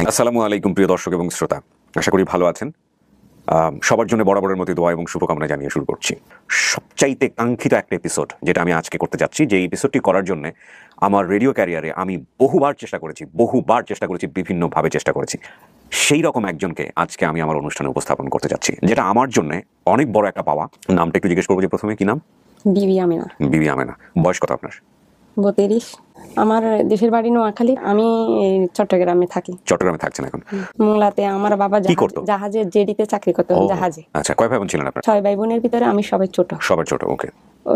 আসসালামু আলাইকুম প্রিয় দর্শক এবং শ্রোতা, আশা করি ভালো আছেন। সবার জন্য বরাবরের মতো দোয়া এবং শুভকামনা জানিয়ে শুরু করছি সবচাইতে কাঙ্ক্ষিত একটা এপিসোড, যেটা আমি আজকে করতে যাচ্ছি। যে এপিসোডটি করার জন্য আমার রেডিও ক্যারিয়ারে আমি বহুবার চেষ্টা করেছি, বিভিন্নভাবে চেষ্টা করেছি। সেই রকম একজনকে আজকে আমি আমার অনুষ্ঠানে উপস্থাপন করতে যাচ্ছি, যেটা আমার জন্য অনেক বড় একটা পাওয়া। নামটা একটু জিজ্ঞেস করবো যে প্রথমে কি নাম? বিবি আমেনা। বিবি আমেনা। বয়স কত আপনার? 32। আমার দেশের বাড়ি নোয়াখালী, আমি চট্টগ্রামে থাকি। চট্টগ্রামে থাকছেন এখন? মোংলাতে আমার বাবা জাহাজে জেডিতে চাকরি করতো, জাহাজে। আচ্ছা, কয় ভাই বোন ছিলেন আপনার? 6 ভাই বোনের ভিতরে আমি সবাই ছোট। সবার ছোট, ওকে।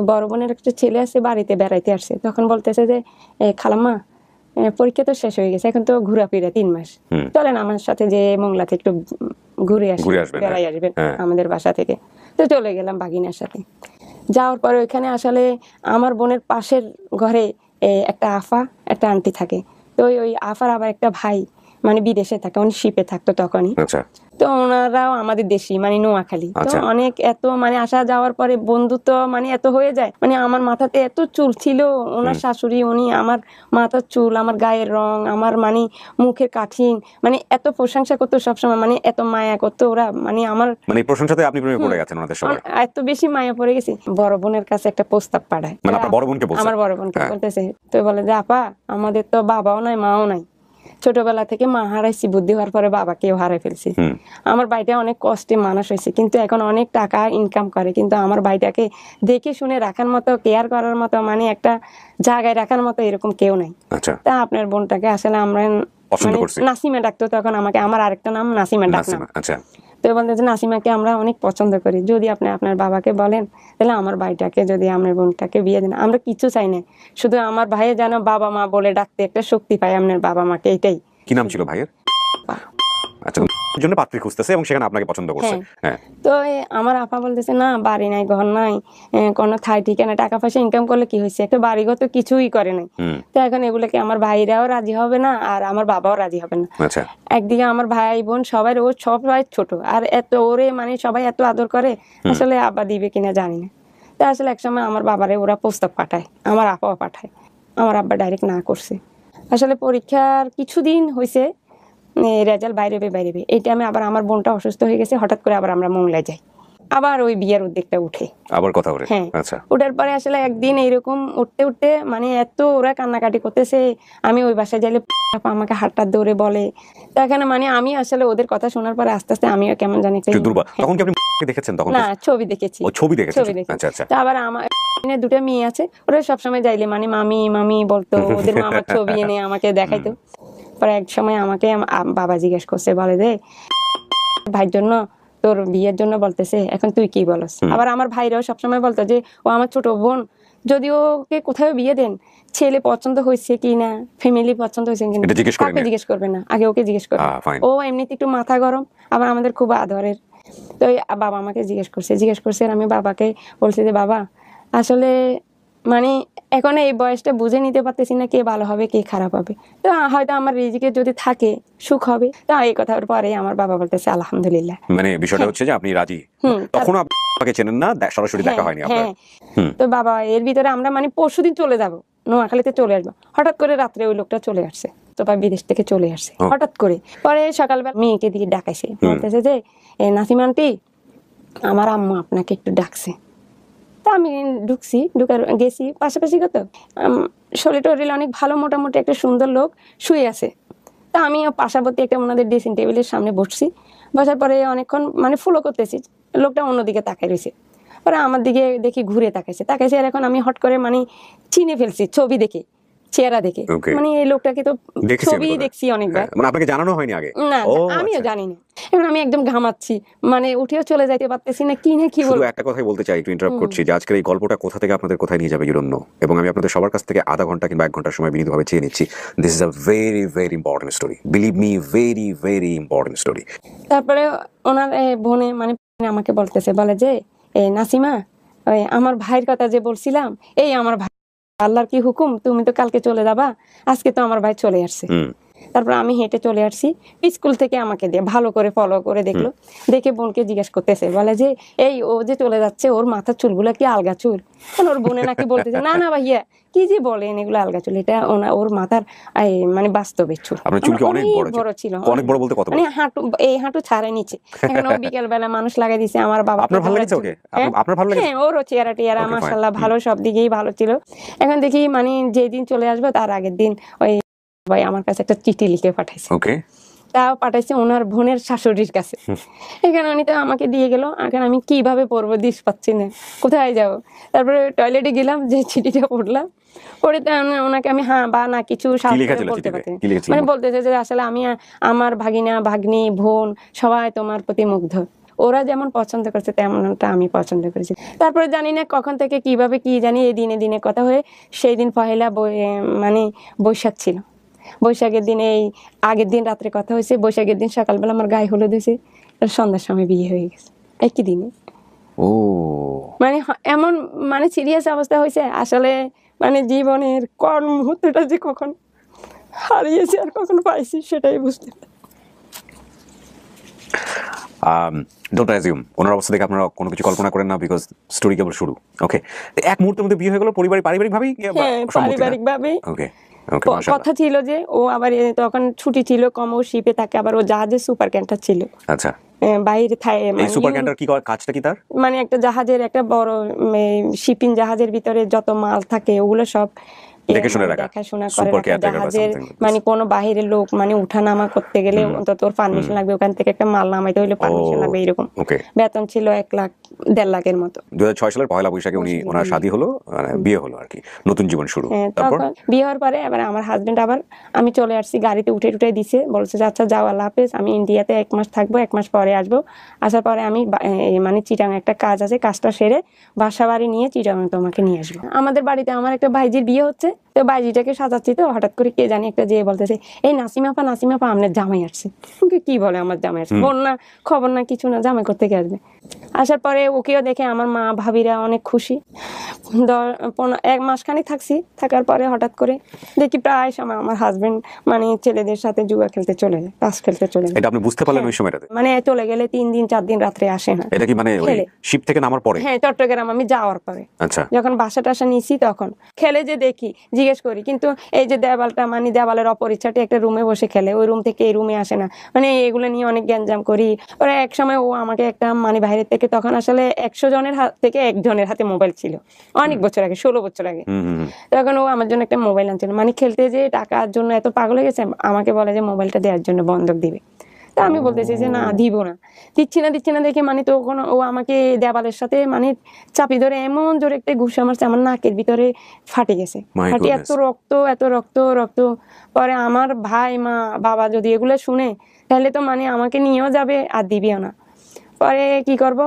বড় বোনের একটা ছেলে আছে, বাড়িতে বেড়াইতে আসছে, তখন বলতেছে যে খালাম্মা, পরীক্ষা তো শেষ হয়ে গেছে, এখন তো ঘোরাফেরা 3 মাস, চলেন আমার সাথে যে মোংলাতে একটু ঘুরে আসবেন, বেড়াই আসবেন আমাদের বাসা থেকে। তো চলে গেলাম বাগিনার সাথে। যাওয়ার পরে ওইখানে আসলে আমার বোনের পাশের ঘরে একটা আফা একটা আন্টি থাকে। তো ওই আফার আবার একটা ভাই মানে বিদেশে থাকে, উনি শিপে থাকতো তখনই। তো ওনারাও আমাদের দেশি, মানে নোয়াখালী। তো অনেক এত মানে আসা যাওয়ার পরে বন্ধুত্ব মানে এত হয়ে যায়। মানে আমার মাথাতে এত চুল ছিল, ওনার শাশুড়ি উনি আমার মাথার চুল, আমার গায়ের রং, আমার মানে মুখের কাঠিন, মানে এত প্রশংসা করতো সবসময়, মানে এত মায়া করতো ওরা। মানে আমার মানে প্রশংসাতে আপনি প্রেমে পড়ে গেছেন ওনাদের সবাই? এত বেশি মায়া পড়ে গেছি। বড় বোনের কাছে একটা প্রস্তাব পাঠায়, মানে আপনার বড় বোনকে বলছে? আমার বড় বোনকে বলতেছে। তো বলে যে আপা, আমাদের তো বাবাও নাই মাও নাই, ছোটবেলা থেকে মা হারাইছি, বুদ্ধি হওয়ার পরে বাবাকেও হারাই ফেলছি। আমার ভাইটা অনেক কষ্টে মানুষ হয়েছে, কিন্তু এখন অনেক টাকা ইনকাম করে, কিন্তু আমার ভাইটাকে দেখে শুনে রাখার মতো, কেয়ার করার মতো, মানে একটা জায়গায় রাখার মতো এরকম কেউ নাই। তা আপনার বোনটাকে আসলে আমরা নাসিমা ডাকতো তখন আমাকে, আমার আরেকটা নাম নাসিমা ডাকতাম। তো বলতে যে নাসিমাকে আমরা অনেক পছন্দ করি, যদি আপনি আপনার বাবাকে বলেন তাহলে আমার ভাইটাকে, যদি আমার বোনটাকে বিয়ে দেন, আমরা কিছু চাই না, শুধু আমার ভাইয়ের যেন বাবা মা বলে ডাকতে একটা শক্তি পায় আপনার বাবা মাকে, এটাই। কি নাম ছিল ভাইয়ের? আচ্ছা, জন্য পাত্রী খুঁজতেছে এবং সেখানে আপনাকে পছন্দ করছে। তো আমার আপা বলতেছে না, বাড়ি নাই, ঘর নাই, কোনো ঠাই ঠিকানা, টাকা পয়সা ইনকাম করলে কি হয়েছে, একটা বাড়িঘর তো কিছুই করে নাই। তো এখন এগুলোকে আমার ভাইরাও রাজি হবে না, আর আমার বাবাও রাজি হবে না। একদিকে আমার ভাই বোন সবাই, ও সবাই ছোট, আর এত ওরে মানে সবাই এত আদর করে, আসলে আব্বা দিবে কিনা জানি না। তো আসলে একসময় আমার বাবারে ওরা প্রস্তাব পাঠায়, আমার আপাও পাঠায়, আমার আব্বা ডাইরেক্ট না করছে। আসলে পরীক্ষার কিছুদিন হয়েছে, রেজাল্ট বাইরে এই টাইমে আবার আমার বোনটা অসুস্থ হয়ে গেছে, হঠাৎ করে আবার আমরা মোংলায় যাই, আবার ওই বিয়ের উদ্যোগটা উঠে, আবার কথা বলে। ওঠার পরে আসলে একদিন এইরকম উঠতে মানে এত ওরা কান্নাকাটি করতেছে, আমি ওই বাসায় যাইলে আমাকে হাতটা ধরে বলে। তো এখানে মানে আমি আসলে ওদের কথা শোনার পরে আস্তে আস্তে আমিও কেমন জানি না, ছবি দেখেছি। তো আবার আমার দুটো মেয়ে আছে, ওরা সবসময় যাইলে মানে মামি মামি বলতো, ওদের মামার ছবি এনে আমাকে দেখাইতো। পরে এক সময় আমাকে বাবা জিজ্ঞেস করছে, বলে যে ভাইয়ের জন্য, তোর বিয়ের জন্য বলতেছে, এখন তুই কি বলস? আবার আমার ভাইরাও সবসময় বলতো যে ও আমার ছোট বোন, যদি ওকে কোথাও বিয়ে দেন, ছেলে পছন্দ হয়েছে কিনা, ফ্যামিলি পছন্দ হয়েছে কিনা, কাকে জিজ্ঞেস করবে না, আগে ওকে জিজ্ঞেস করবে। ও এমনিতে একটু মাথা গরম, আবার আমাদের খুব আদরের। তো বাবা আমাকে জিজ্ঞেস করছে, আর আমি বাবাকে বলছি যে বাবা, আসলে মানে এখন এই বয়সটা বুঝে নিতে পারতেছি না, কে ভালো হবে কে খারাপ হবে, তো হয়তো আমার রিজিকে যদি থাকে সুখ হবে। তো এই কথার পরে আমার বাবা বলতেছে আলহামদুলিল্লাহ। মানে বিষয়টা হচ্ছে যে আপনি রাজি, তখন আপনাকে চেনেন না, সরাসরি দেখা হয়নি আপনার। তো বাবা এর ভিতরে আমরা মানে পরশুদিন চলে যাব, নোয়াখালীতে চলে আসবো, হঠাৎ করে রাত্রে ওই লোকটা চলে আসছে, তো বিদেশ থেকে চলে আসছে হঠাৎ করে। পরে সকালবেলা মেয়েকে দিয়ে ডাকাইছে, বলতেছে যে নাসিমা আন্টি, আমার আম্মু আপনাকে একটু ডাকছে। তা আমি গেছি, পাশাপাশি কত শরীর টরিল অনেক ভালো, মোটামুটি একটা সুন্দর লোক শুয়ে আছে। তা আমি পাশাপাশি একটা ওনাদের ড্রেসিং টেবিলের সামনে বসছি, বসার পরে অনেকক্ষণ মানে ফলো করতেছি, লোকটা অন্যদিকে তাকায় রয়েছে। পরে আমার দিকে দেখি ঘুরে তাকাইছে, আর এখন আমি হট করে মানে চিনে ফেলছি ছবি দেখে, চেহারা দেখে, মানে এই লোকটাকে তো ছবি দেখছি অনেকবার। মানে আপনাকে জানানো হয়নি আগে? না, আমিও জানি না। এখন আমি একদম ঘামাচ্ছি, মানে উঠেও চলে যাইতে পারতেছি না, কি বলবো। একটা কথাই বলতে চাই, একটু ইন্টারাপ্ট করছি, যে আজকের এই গল্পটা কোথা থেকে আপনাদের কোথায় নিয়ে যাবে ইউ ডোন্ট নো, এবং আমি আপনাদের সবার কাছ থেকে আধা ঘন্টা কিংবা 1 ঘন্টার সময় বিনীতভাবে চেয়ে নিচ্ছি। This is a very very important story, believe me, very very important story. তারপরে ওনার বোনে মানে আমাকে বলতেছে, বলে যে নাসিমা, আমার ভাইয়ের কথা যে বলছিলাম, এই আমার ভাই, আল্লাহর কি হুকুম, তুমি তো কালকে চলে যাবা, আজকে তো আমার ভাই চলে আসছে। তারপর আমি হেঁটে চলে আসছি, স্কুল থেকে আমাকে দিয়ে ভালো করে ফলো করে দেখলো, দেখে বোনকে জিজ্ঞেস করতেছে, বলে যে এই ও যে চলে যাচ্ছে ওর মাথার চুলগুলো কি আলগা চুল? ওর বোনে নাকি বলতেছে না না ভাইয়া কি যে বলেন এগুলো আলগা চুল, এটা ওর মাথার এই বাস্তবের চুল। আপনার চুল কি অনেক বড় ছিল, অনেক বড় বলতে কত বড়? মানে হাঁটু, এই হাঁটু ছাড়ে নিচে। এখন ও বিকেল বেলা মানুষ লাগাই দিছে আমার বাবা। আপনার ভালো লেগেছে ওকে? আপনার ভালো লেগেছে? হ্যাঁ, ওরও চেহারা টেহারা মাশাআল্লাহ ভালো, সব দিকেই ভালো ছিল। এখন দেখি মানে যেদিন চলে আসবে তার আগের দিন ওই ভাই আমার কাছে একটা চিঠি লিখে পাঠাইছে। ওকে। তাও পাঠাইছে ওনার বোনের শাশুড়ির কাছে। এখানে উনি তো আমাকে দিয়ে গেল, এখন আমি কিভাবে পড়বো দিস পাচ্ছি না, কোথায় যাব। তারপরে টয়লেটে গেলাম, যে চিঠিটা পড়লাম, পড়ে ওনাকে আমি হ্যাঁ বা না কিছু বলতে পারছি, মানে বলতেছে যে আসলে আমি আমার ভাগিনা ভাগ্নি বোন সবাই তোমার প্রতি মুগ্ধ, ওরা যেমন পছন্দ করছে তেমনটা আমি পছন্দ করেছি। তারপরে জানি না কখন থেকে কিভাবে কি জানি এই দিনে দিনে কথা হয়ে সেই দিন পহেলা মানে বৈশাখ ছিল। বৈশাখের দিন এই আগের দিন রাত্রে কথা হয়েছে, বৈশাখের দিন সকালবেলা আমার গায়ে হলুদ হয়েছে, সন্ধ্যার সময় বিয়ে হয়ে গেছে একই দিনে। ও মানে এমন মানে সিরিয়াস অবস্থা হয়েছে আসলে, মানে জীবনের কোন মুহূর্তটা যে কখন হারিয়েছি আর কখন পাইছি সেটাই বুঝতে পারি। ডোন্ট অ্যাজিউম, ওনার অবস্থা দেখে আপনারা কোনো কিছু কল্পনা করেন না, বিকজ স্টোরি কেবল শুরু। ওকে, এক মুহূর্তের মধ্যে বিয়ে হয়ে গেল পারিবারিক ভাবেই? হ্যাঁ, পারিবারিক ভাবেই। ওকে, কথা ছিল যে ও আবার তখন ছুটি ছিল কম, ও শিপে থাকে, আবার ও জাহাজে সুপার ক্যান্টার ছিল। আচ্ছা, বাইরে এই সুপার ক্যান্টার কি কাজটা কি তার? মানে একটা জাহাজের একটা বড় শিপিং জাহাজের ভিতরে যত মাল থাকে ওগুলো সব দেখাশোনা করে জাহাজের, মানে কোনো বাহিরের লোক মানে উঠানামা করতে গেলে অন্তত ওর পারমিশন লাগবে, ওখান থেকে একটা মাল নামাইতে হইলে পারমিশন লাগবে, এরকম। বেতন ছিল 1,00,000-1.5 লাখের মতো। 2006 সালের পয়লা বৈশাখে ওনার শাদী হলো, বিয়ে হলো আর কি, নতুন জীবন শুরু। তারপর বিয়ে হওয়ার পরে আবার আমার হাজবেন্ড আবার আমি চলে আসছি, গাড়িতে উঠে দিছে, বলছে যে আচ্ছা যাও আল্লাহ হাফেজ, আমি ইন্ডিয়াতে 1 মাস থাকবো, 1 মাস পরে আসবো। আসার পরে আমি মানে চিটাং একটা কাজ আছে, কাজটা সেরে বাসা বাড়ি নিয়ে চিটাং তোমাকে নিয়ে আসবো। আমাদের বাড়িতে আমার একটা ভাইজির বিয়ে হচ্ছে, তো বাইজিটাকে সাজাচ্ছি, তো হঠাৎ করে কে জানি একটা যে বলতেছে এই নাসিমাপা আপনার জামাই আসছে। কি বলে আমার জামাই আসছে? বোন না, খবর না, কিছু না, জামাই করতে কে আসবে? আসার পরে ওকেও দেখে আমার মা ভাবিরা অনেক খুশি। 1 মাসখানেক থাকছি, থাকার পরে হঠাৎ করে দেখি প্রায় সময় আমার হাজবেন্ড মানে ছেলেদের সাথে জুয়া খেলতে চলে যায়, তাস খেলতে চলে যায়। এটা আপনি বুঝতে পারলেন ওই সময়টাতে? মানে চলে গেলে 3 দিন 4 দিন রাত্রে আসে না। এটা কি মানে ওই শিপ থেকে নামার পরে? হ্যাঁ, চট্টগ্রাম আমি যাওয়ার পরে। আচ্ছা, যখন বাসা টাসা নিছি তখন খেলে যে দেখি, জিজ্ঞেস করি, কিন্তু এই যে দেওয়ালটা মানে দেওয়ালের অপরিচ্ছাটি একটা রুমে বসে খেলে, ওই রুম থেকে এই রুমে আসে না, মানে এগুলো নিয়ে অনেক গ্যাঞ্জাম করি। ওরা এক সময় ও আমাকে একটা মানে বাইরের থেকে, তখন আসলে 100 জনের হাত থেকে 1 জনের হাতে মোবাইল ছিল, অনেক বছর আগে, 16 বছর আগে। তখন ও আমার জন্য একটা মোবাইল আনছিল, মানে খেলতে যে টাকার জন্য এত পাগল হয়ে গেছে, আমাকে বলে যে মোবাইলটা দেওয়ার জন্য বন্ধক দিবে। তা আমি বলতেছি যে না, দিব না, দিচ্ছি না দেখে মানে তখন ও আমাকে দেওয়ালের সাথে মানে চাপি ধরে এমন জোরে একটা ঘুষা মারছে, আমার নাকের ভিতরে ফাটে গেছে, ফাটে এত রক্ত। পরে আমার ভাই মা বাবা যদি এগুলো শুনে তাহলে তো মানে আমাকে নিয়েও যাবে আর দিবেও না। পরে কি করবো,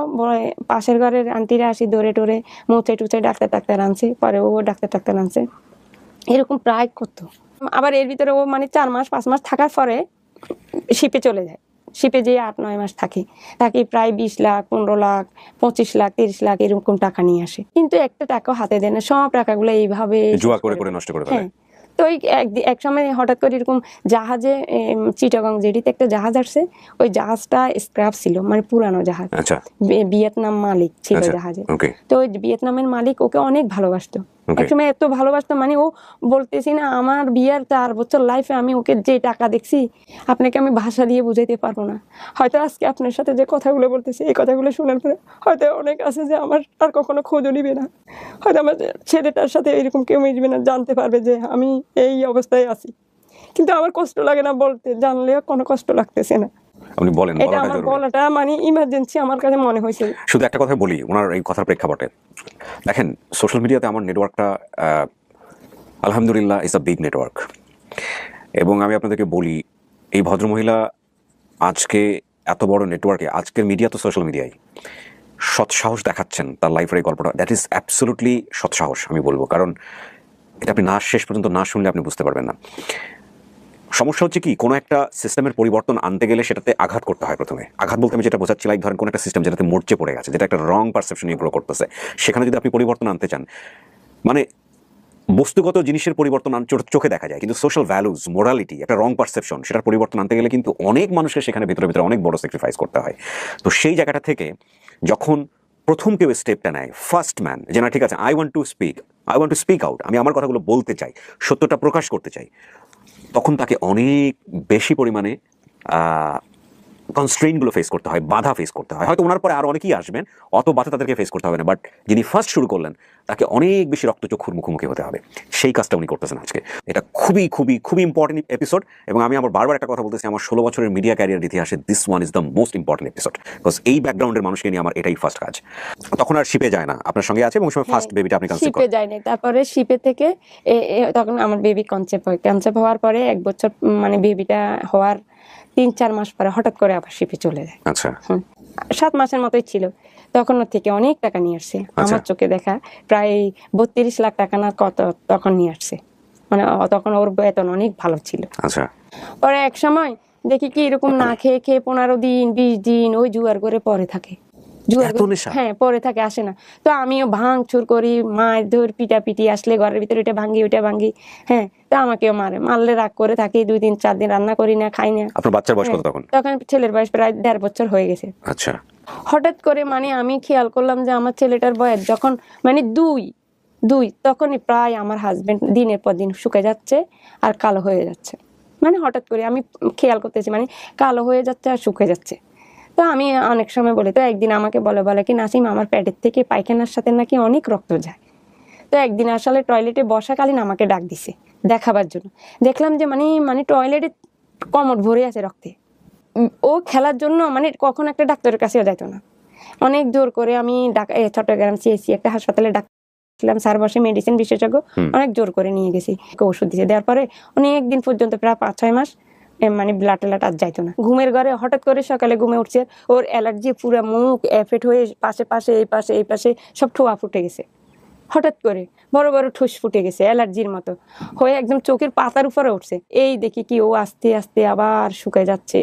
পাশের ঘরের আন্টিরা আসি ধরে টরে মুছে টুচে ডাক্তার আনছে, পরে ও ডাক্তার আনছে, এরকম প্রায় করতো। আবার এর ভিতরে ও মানে 4 মাস 5 মাস থাকার পরে শিপে চলে যায়, শিপে যে 8-9 মাস থাকি প্রায় 20 লাখ 15 লাখ 25 লাখ 30 লাখ এরকম টাকা নিয়ে আসে, কিন্তু একটা টাকাও হাতে দেয় না, সব টাকাগুলো এইভাবে জুয়া করে নষ্ট করে ফেলে। তো এক সময় হঠাৎ করে এরকম জাহাজে চিটাগং জেটিতে একটা জাহাজ আসছে, ওই জাহাজটা স্ক্র্যাপ ছিল, মানে পুরানো জাহাজ। ভিয়েতনাম মালিক ছিল জাহাজে। তো ওই ভিয়েতনামের মালিক ওকে অনেক ভালোবাসতো, একসময় এত ভালোবাসতো মানে ও বলতেছি না, আমার বিয়ের 4 বছর লাইফে আমি ওকে যে টাকা দেখছি আপনাকে আমি ভাষা দিয়ে বুঝাইতে পারবো না। হয়তো আজকে আপনার সাথে যে কথাগুলো বলতেছি, এই কথাগুলো শোনার পরে হয়তো অনেক আছে যে আমার আর কখনো খোঁজও নিবে না, হয়তো আমার ছেলেটার সাথে এরকম কেউ মিশবে না, জানতে পারবে যে আমি এই অবস্থায় আছি, কিন্তু আমার কষ্ট লাগে না বলতে, জানলেও কোনো কষ্ট লাগতেছে না। আপনি বলেন, এটা আমার বলাটা মানে ইমার্জেন্সি আমার কাছে মনে হয়েছে। শুধু একটা কথা বলি ওনার এই কথার প্রেক্ষাপটে, দেখেন সোশ্যাল মিডিয়াতে আমার নেটওয়ার্কটা আলহামদুলিল্লাহ ইজ আ বিগ নেটওয়ার্ক, এবং আমি আপনাদেরকে বলি এই ভদ্রমহিলা আজকে এত বড় নেটওয়ার্কে, আজকের মিডিয়া তো সোশ্যাল মিডিয়ায় সৎসাহস দেখাচ্ছেন তার লাইফের এই গল্পটা, দ্যাট ইজ অ্যাবসলিউটলি সৎসাহস আমি বলবো, কারণ এটা আপনি শেষ পর্যন্ত না শুনলে আপনি বুঝতে পারবেন না। সমস্যা হচ্ছে কি, কোনো একটা সিস্টেমের পরিবর্তন আনতে গেলে সেটাতে আঘাত করতে হয় প্রথমে। আঘাত বলতে আমি যেটা বোঝাচ্ছি, লাইক ধরেন কোনো একটা সিস্টেম যেটাতে মরচে পড়ে গেছে, যেটা একটা রং পারসেপশন নিয়ে গ্রো করতেছে, সেখানে যদি আপনি পরিবর্তন আনতে চান, মানে বস্তুগত জিনিসের পরিবর্তন চোখে দেখা যায়, কিন্তু সোশ্যাল ভ্যালুজ, মোরালিটি, একটা রং পারসেপশন, সেটার পরিবর্তন আনতে গেলে কিন্তু অনেক মানুষকে সেখানে ভিতরে ভিতরে অনেক বড় স্যাক্রিফাইস করতে হয়। তো সেই জায়গাটা থেকে যখন প্রথম কেউ স্টেপটা নেয়, ফার্স্ট ম্যান, যে না ঠিক আছে, I want to speak out, আমি আমার কথাগুলো বলতে চাই, সত্যটা প্রকাশ করতে চাই, তখন তাকে অনেক বেশি পরিমাণে কনস্ট্রেইনগুলো ফেস করতে হয়, বাধা ফেস করতে হয়। হয়তো ওনার পরে আরও অনেকেই আসবেন, অত বাধা তাদেরকে ফেস করতে হবে না, বাট যিনি ফার্স্ট শুরু করলেন তাকে অনেক বেশি রক্তচক্ষুর মুখোমুখি হতে হবে। সেই কাজটা উনি করতেছেন আজকে। এটা খুবই খুবই খুবই ইম্পর্টেন্ট এপিসোড, এবং আমি আমার বারবার একটা কথা বলতেছি, আমার 16 বছরের মিডিয়া ক্যারিয়ার ইতিহাসে this one is the most important episode, because এই ব্যাকগ্রাউন্ডের মানুষকে নিয়ে আমার এটাই ফার্স্ট কাজ। তখন আর শিপে যায় না, আপনার সঙ্গে আছে, এবং সময় ফার্স্ট বেবিটা আপনি কনসিভ শিপে করেন। যায়নি, তারপরে শিপে থেকে তখন আমার বেবি কনসেপ্ট হওয়ার পরে 1 বছর মানে বেবিটা হওয়ার 3-4 মাস পরে হঠাৎ করে আবার শিপে চলে যায়। আচ্ছা, 7 মাসের মতোই ছিল, তখন ওর থেকে অনেক টাকা নিয়ে আসছে। আমার চোখে দেখা প্রায় 32 লাখ টাকা না কত তখন নিয়ে আসছে, মানে তখন ওর বেতন অনেক ভালো ছিল। আচ্ছা, পরে এক সময় দেখি কি এরকম না খেয়ে খেয়ে 15 দিন 20 দিন ওই জুয়ার করে পরে থাকে, হ্যাঁ পরে থাকে, আসে না। তো আমিও ভাঙচুর করি, মায়ের ধর পিটাপিটি আসলে ঘরের ভিতরে এটা ভাঙ্গি ওইটা ভাঙ্গি, হ্যাঁ। তো আমাকেও মারলে রাগ করে থাকি, 2-3-4 দিন রান্না করি না, খাই না। আপনার বাচ্চার বয়স কত তখন? তখন ছেলের বয়স প্রায় 1.5 বছর হয়ে গেছে। আচ্ছা, হঠাৎ করে মানে আমি খেয়াল করলাম যে আমার ছেলেটার বয়স যখন মানে 2 তখনই প্রায় আমার হাজবেন্ড দিনের পর দিন শুকিয়ে যাচ্ছে আর কালো হয়ে যাচ্ছে। মানে হঠাৎ করে আমি খেয়াল করতেছি, মানে কালো হয়ে যাচ্ছে আর শুকিয়ে যাচ্ছে। তো আমি অনেক সময় বলি, তো একদিন আমাকে বলে কি নাসিম, আমার পেটের থেকে পায়খানার সাথে নাকি অনেক রক্ত যায়। তো একদিন আসলে টয়লেটে বসাকালীন আমাকে ডাক দিছে দেখাবার জন্য। দেখলাম যে মানে টয়লেটে কমর ভরে আছে রক্তে। ও খেলার জন্য মানে কখন একটা ডাক্তারের কাছেও যাইতো না। অনেক জোর করে আমি চট্টগ্রাম সিএসসি একটা হাসপাতালে ডাকলাম, 4 বছর মেডিসিন বিশেষজ্ঞ, অনেক জোর করে নিয়ে গেছি, ওষুধ দিয়েছে। দেওয়ার পরে অনেক দিন পর্যন্ত প্রায় 5-6 মাস মানে ব্লাড টেলাট আর যাইতো না। ঘুমের ঘরে হঠাৎ করে সকালে ঘুমে উঠছে, ওর অ্যালার্জি পুরো মুখ এফেক্ট হয়ে পাশে এই পাশে সব ঠোয়া ফুটে গেছে। হঠাৎ করে বড় বড় ঠুস ফুটে গেছে, অ্যালার্জির মতো হয়ে একদম চোখের পাতার উপরে উঠছে। এই দেখি কি ও আস্তে আস্তে আবার শুকায় যাচ্ছে।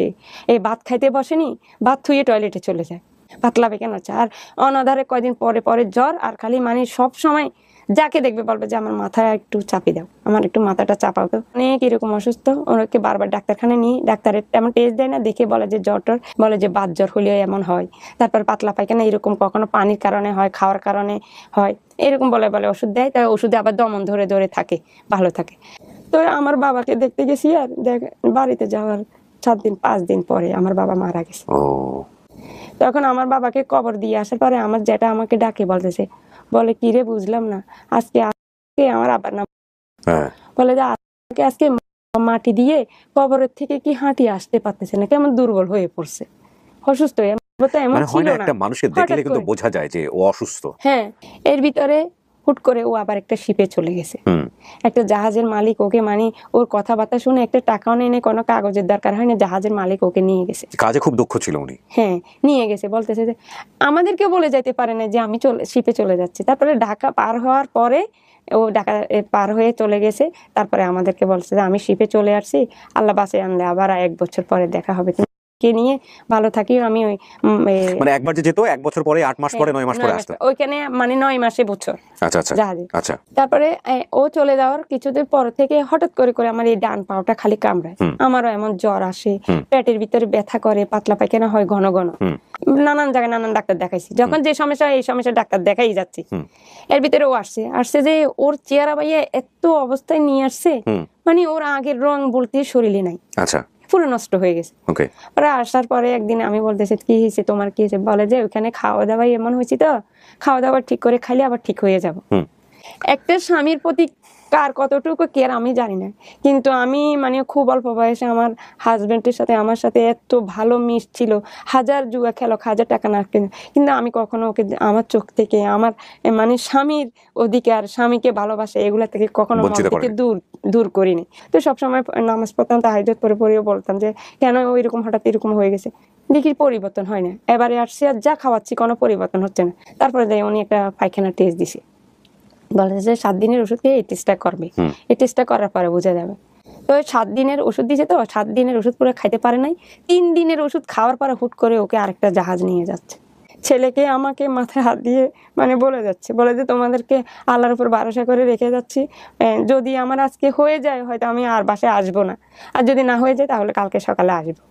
এই ভাত খাইতে বসেনি, ভাত থুয়ে টয়লেটে চলে যায়, পাতলা পায়খানা হচ্ছে। আর অনাধারে কয়দিন পরে পরে জ্বর, আর খালি মানে সব সময় যাকে দেখবে বলবে যে আমার মাথায় একটু চাপি দাও, আমার একটু মাথাটা চাপাও তো। অনেক এরকম অসুস্থ, ওনাকে বারবার ডাক্তারখানে নিয়ে, ডাক্তারের তেমন টেস্ট দেয় না, দেখে বলে যে জ্বর, বলে যে বাত জ্বর হলেও এমন হয়। তারপর পাতলা পায়খানা এরকম কখনো পানির কারণে হয়, খাওয়ার কারণে হয়, এরকম বলে ওষুধ দেয়। তাই ওষুধে আবার দমন ধরে ধরে থাকে, ভালো থাকে। তো আমার বাবাকে দেখতে গেছি, আর বাড়িতে যাওয়ার 4-5 দিন পরে আমার বাবা মারা গেছে। তখন আমার বাবাকে কবর দিয়ে আসার পরে আমার যেটা আমাকে ডাকে বলতেছে, বলে কি রে বুঝলাম না, আজকে আমার আবার নাম বলে যে আজকে মাটি দিয়ে কবরের থেকে কি হাঁটি আসতে পারতেছে না, কেমন দুর্বল হয়ে পড়ছে, অসুস্থ হয়ে। এমন ছিল না, একটা মানুষকে দেখলে কিন্তু বোঝা যায় যে ও অসুস্থ। হ্যাঁ, এর ভিতরে হুট করে ও আবার একটা শিপে চলে গেছে। একটা জাহাজের মালিক ওকে, মানে ওর কথাবার্তা শুনে একটা টাকাও নেই, কোনো কাগজের দরকার হয় না, জাহাজের মালিক ওকে নিয়ে গেছে। কাজে খুব দক্ষ ছিল উনি। হ্যাঁ, নিয়ে গেছে, বলতেছে যে আমাদেরকে বলে যাইতে পারে না যে আমি শিপে চলে যাচ্ছি। তারপরে ঢাকা পার হওয়ার পরে ও ঢাকা পার হয়ে চলে গেছে। তারপরে আমাদেরকে বলছে যে আমি শিপে চলে আসছি, আল্লাহ বাঁচে আনলে আবার 1 বছর পরে দেখা হবে, কে নিয়ে ভালো থাকি। আমি ওই মানে একবার যে যেত 1 বছর পরে, 8 মাস পরে, 9 মাস পরে আসতো ওইখানে, মানে 9 মাসে বছর। আচ্ছা আচ্ছা জাহাজে। আচ্ছা। তারপরে ও চলে যাওয়ার কিছুদিন পর থেকে হঠাৎ করে আমার এই ডান পাওটা খালি কামড়ায়, আমারও এমন জ্বর আসে, পেটের ভিতরে ব্যথা করে, পাতলা পায়খানা হয় ঘন ঘন। নানান জায়গায় নানান ডাক্তার দেখাইছি, যখন যে সমস্যা এই সমস্যা ডাক্তার দেখাই যাচ্ছি। এর ভিতরে ও আসছে যে ওর চেহারা ভাইয়া এত অবস্থায় নিয়ে আসছে, মানে ওর আগের রং বলতে শরীরে নাই। আচ্ছা, পুরো নষ্ট হয়ে গেছে। পরে আসার পরে একদিন আমি বলতেছি কি হয়েছে তোমার, কি হয়েছে? বলে যে ওইখানে খাওয়া দাওয়া এমন হয়েছে, তো খাওয়া দাওয়া ঠিক করে খাইলে আবার ঠিক হয়ে যাব। একটা স্বামীর প্রতি কার কতটুকু কেয়ার আমি জানি না, কিন্তু আমি মানে খুব অল্প বয়সে আমার হাজবেন্ডের সাথে আমার সাথে এত ভালো মিশ ছিল, 1000 জুয়া খেলক 1000 টাকা না, কিন্তু আমি কখনো ওকে আমার চোখ থেকে আমার মানে স্বামীর অধিকার, স্বামীকে ভালোবাসা, এগুলা থেকে কখনো মন থেকে দূর করিনি। তো সবসময় নামাজ পড়তাম, তাহাজ্জুদ পড়েও বলতাম যে কেন ওইরকম হঠাৎ এরকম হয়ে গেছে, দেখি পরিবর্তন হয় না। এবারে আসছি আর যা খাওয়াচ্ছি কোনো পরিবর্তন হচ্ছে না। তারপরে যাই উনি একটা পায়খানা টেস্ট দিছে, বলে যে 7 দিনের ওষুধ খেয়ে এই টেস্টটা করবে, এই টেস্টটা করার পরে বোঝা যাবে। তো 7 দিনের ওষুধ দিয়েছে, তো 7 দিনের ওষুধ পুরো খাইতে পারে নাই। 3 দিনের ওষুধ খাওয়ার পরে হুট করে ওকে আরেকটা জাহাজ নিয়ে যাচ্ছে। ছেলেকে আমাকে মাথায় হাত দিয়ে মানে বলে যাচ্ছে, বলে যে তোমাদেরকে আল্লাহর উপর ভরসা করে রেখে যাচ্ছি, যদি আমার আজকে হয়ে যায় হয়তো আমি আর বাসায় আসবো না, আর যদি না হয়ে যায় তাহলে কালকে সকালে আসবো।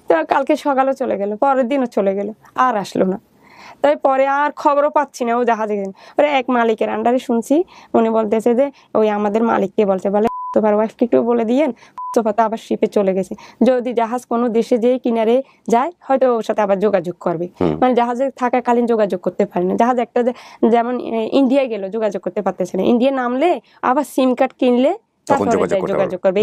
তো কালকে সকালে চলে গেল, পরের দিনও চলে গেল, আর আসলো না। তাই পরে আর খবরও পাচ্ছি না ও জাহাজে গেছে। ওরা এক মালিকের আন্ডারে শুনছি, উনি বলতেছে যে ওই আমাদের মালিককে বলতে বলে তোমার ওয়াইফকে একটু বলে দিয়েন তোফাতে আবার শিপে চলে গেছে, যদি জাহাজ কোনো দেশে যেয়ে কিনারে যায় হয়তো ওর সাথে আবার যোগাযোগ করবে। মানে জাহাজে থাকাকালীন যোগাযোগ করতে পারে না। জাহাজ একটা যেমন ইন্ডিয়ায় গেল যোগাযোগ করতে পারতেছে না, ইন্ডিয়া নামলে আবার সিম কার্ড কিনলে যোগাযোগ করবে,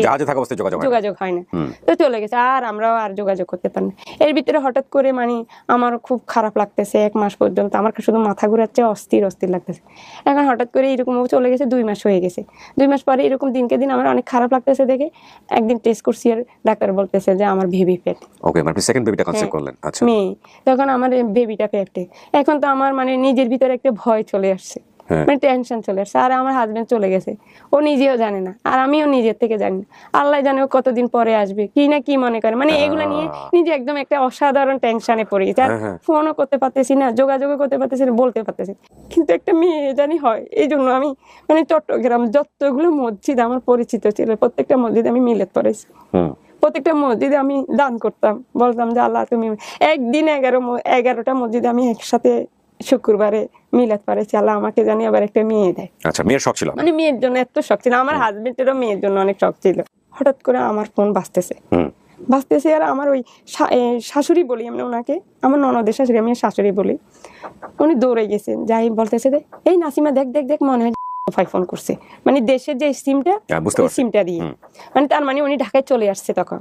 যোগাযোগ হয় না। তো চলে গেছে, আর আমরাও আর যোগাযোগ করতে পারি না। এর ভিতরে হঠাৎ করে মানে আমার খুব খারাপ লাগতেছে, 1 মাস পর্যন্ত আমার শুধু মাথা ঘুরাচ্ছে, অস্থির লাগতেছে। এখন হঠাৎ করে এরকম চলে গেছে, 2 মাস হয়ে গেছে। 2 মাস পরে এরকম দিনকে দিন আমার অনেক খারাপ লাগতেছে দেখে একদিন টেস্ট করছি, আর ডাক্তার বলতেছে যে আমার বেবি পেট। ওকে, মানে সেকেন্ড বেবিটা কনসিভ করলেন। আচ্ছা, মেয়ে, তখন আমার বেবিটা পেটে। এখন তো আমার মানে নিজের ভিতরে একটা ভয় চলে আসছে, মানে টেনশন চলে আসছে। আর আমার হাজবেন্ড চলে গেছে, ও নিজেও জানে না, আর আমিও নিজের থেকে জানি না। আল্লাহ জানে ও কতদিন পরে আসবে, কি না কি মনে করে। মানে এগুলো নিয়ে নিজে একদম একটা অসাধারণ টেনশনে পড়ে গেছে। আর ফোনও করতে পারতেছি না, যোগাযোগও করতে পারতেছি না, বলতে পারতেছি। কিন্তু একটা মেয়ে জানি হয়, এই জন্য আমি মানে চট্টগ্রাম যতগুলো মসজিদ আমার পরিচিত ছিল প্রত্যেকটা মসজিদে আমি মিলাদ পড়েছি। প্রত্যেকটা মসজিদে আমি দান করতাম, বলতাম যে আল্লাহ তুমি একদিন 11টা মসজিদে আমি একসাথে শুক্রবারে মিলাদ পড়েছি, আল্লাহ আমাকে জানি আবার একটা মেয়ে দেয়। আচ্ছা, মেয়ের শখ ছিল? মানে মেয়ের জন্য এত শখ ছিল, আমার হাজবেন্ডেরও মেয়ের জন্য অনেক শখ ছিল। হঠাৎ করে আমার ফোন বাজতেছে, আর আমার ওই শাশুড়ি বলি আমরা ওনাকে, আমার ননদের শাশুড়ি, আমি শাশুড়ি বলি। উনি দৌড়ে গেছেন, যাই বলতেছে যে এই নাসিমা দেখ দেখ দেখ, মনে হয় ফোন করছে, মানে দেশের যে সিমটা দিয়ে, মানে তার মানে উনি ঢাকায় চলে আসছে তখন।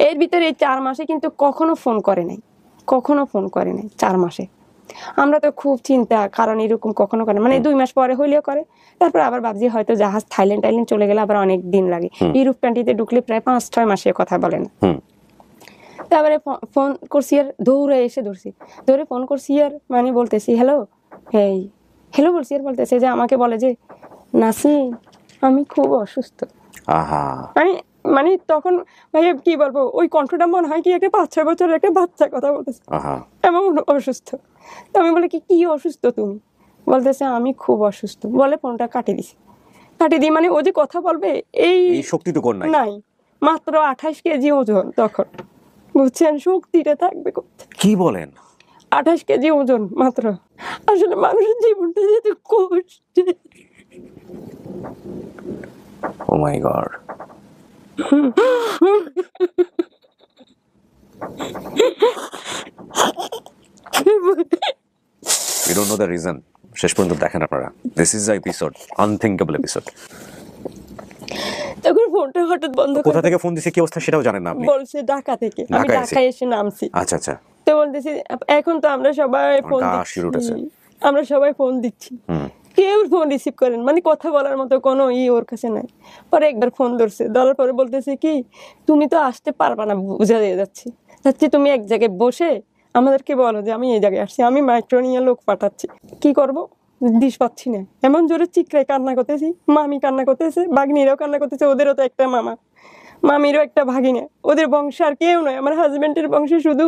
এর ভিতরে এই 4 মাসে কিন্তু কখনো ফোন করে নাই, 4 মাসে। আমরা তো খুব চিন্তা, কারণ এরকম কখনো করে মানে 2 মাস পরে হইলেও করে। তারপর আবার ভাবছি হয়তো জাহাজ থাইল্যান্ড চলে গেলে আবার অনেক দিন লাগে, ইউরোপ কান্ট্রিতে ঢুকলে প্রায় 5-6 মাসে কথা বলে না। তারপরে ফোন করছি, আর দৌড়ে এসে ধরে ফোন করছি, আর মানে বলতেছি হ্যালো বলছি, আর বলতেছে যে আমাকে বলে যে নাসিম আমি খুব অসুস্থ। মানে তখন ভাইয়া কি বলবো, ওই কণ্ঠটা মনে হয় কি একটা 5-6 বছরের একটা বাচ্চা কথা বলতেছে, এমন অসুস্থ। তো আমি বলি কি অসুস্থ তুমি? বলতেছে আমি খুব অসুস্থ। বলে ফোনটা কাটি দিই, মানে ও যে কথা বলবে এই শক্তি তো নাই, মাত্র 28 কেজি ওজন তখন, বুঝছেন? শক্তিটা থাকবে কোথায়? কি বলেন? 28 কেজি ওজন মাত্র। আসলে মানুষের জীবনটা যেতে কষ্টে। ও মাই god. You don't know the reason. শেষ পর্যন্ত দেখেন আপনারা। This is the episode, unthinkable episode. তখন ফোনটা হঠাৎ বন্ধ করে। কোথা থেকে ফোন দিছে, কি অবস্থা সেটাও জানেন না আপনি? বলছে ঢাকা থেকে। আমি ঢাকায় এসে নামছি। আচ্ছা। তো বলতেছি এখন তো আমরা সবাই ফোন দিচ্ছি, কেউ ফোন রিসিভ করেন, মানে কথা বলার মতো কোনো ওর কাছে নাই। পরে একবার ফোন ধরার পরে বলতেছে কি তুমি তো আসতে পারবা না, বুঝা দিয়ে যাচ্ছি তুমি এক জায়গায় বসে আমাদেরকে বলো যে আমি এই জায়গায় আসছি, আমি মাইক্রো নিয়ে লোক পাঠাচ্ছি। কি করব, দিশ পাচ্ছি না। এমন জোরে চিৎকারে কান্না করতেছি, মামি কান্না করতেছে, ভাগ্নিরাও কান্না করতেছে, ওদেরও তো একটা মামিরও একটা ভাগিনা, ওদের বংশ আর কেউ নয়, আমার হাজবেন্ডের বংশে শুধু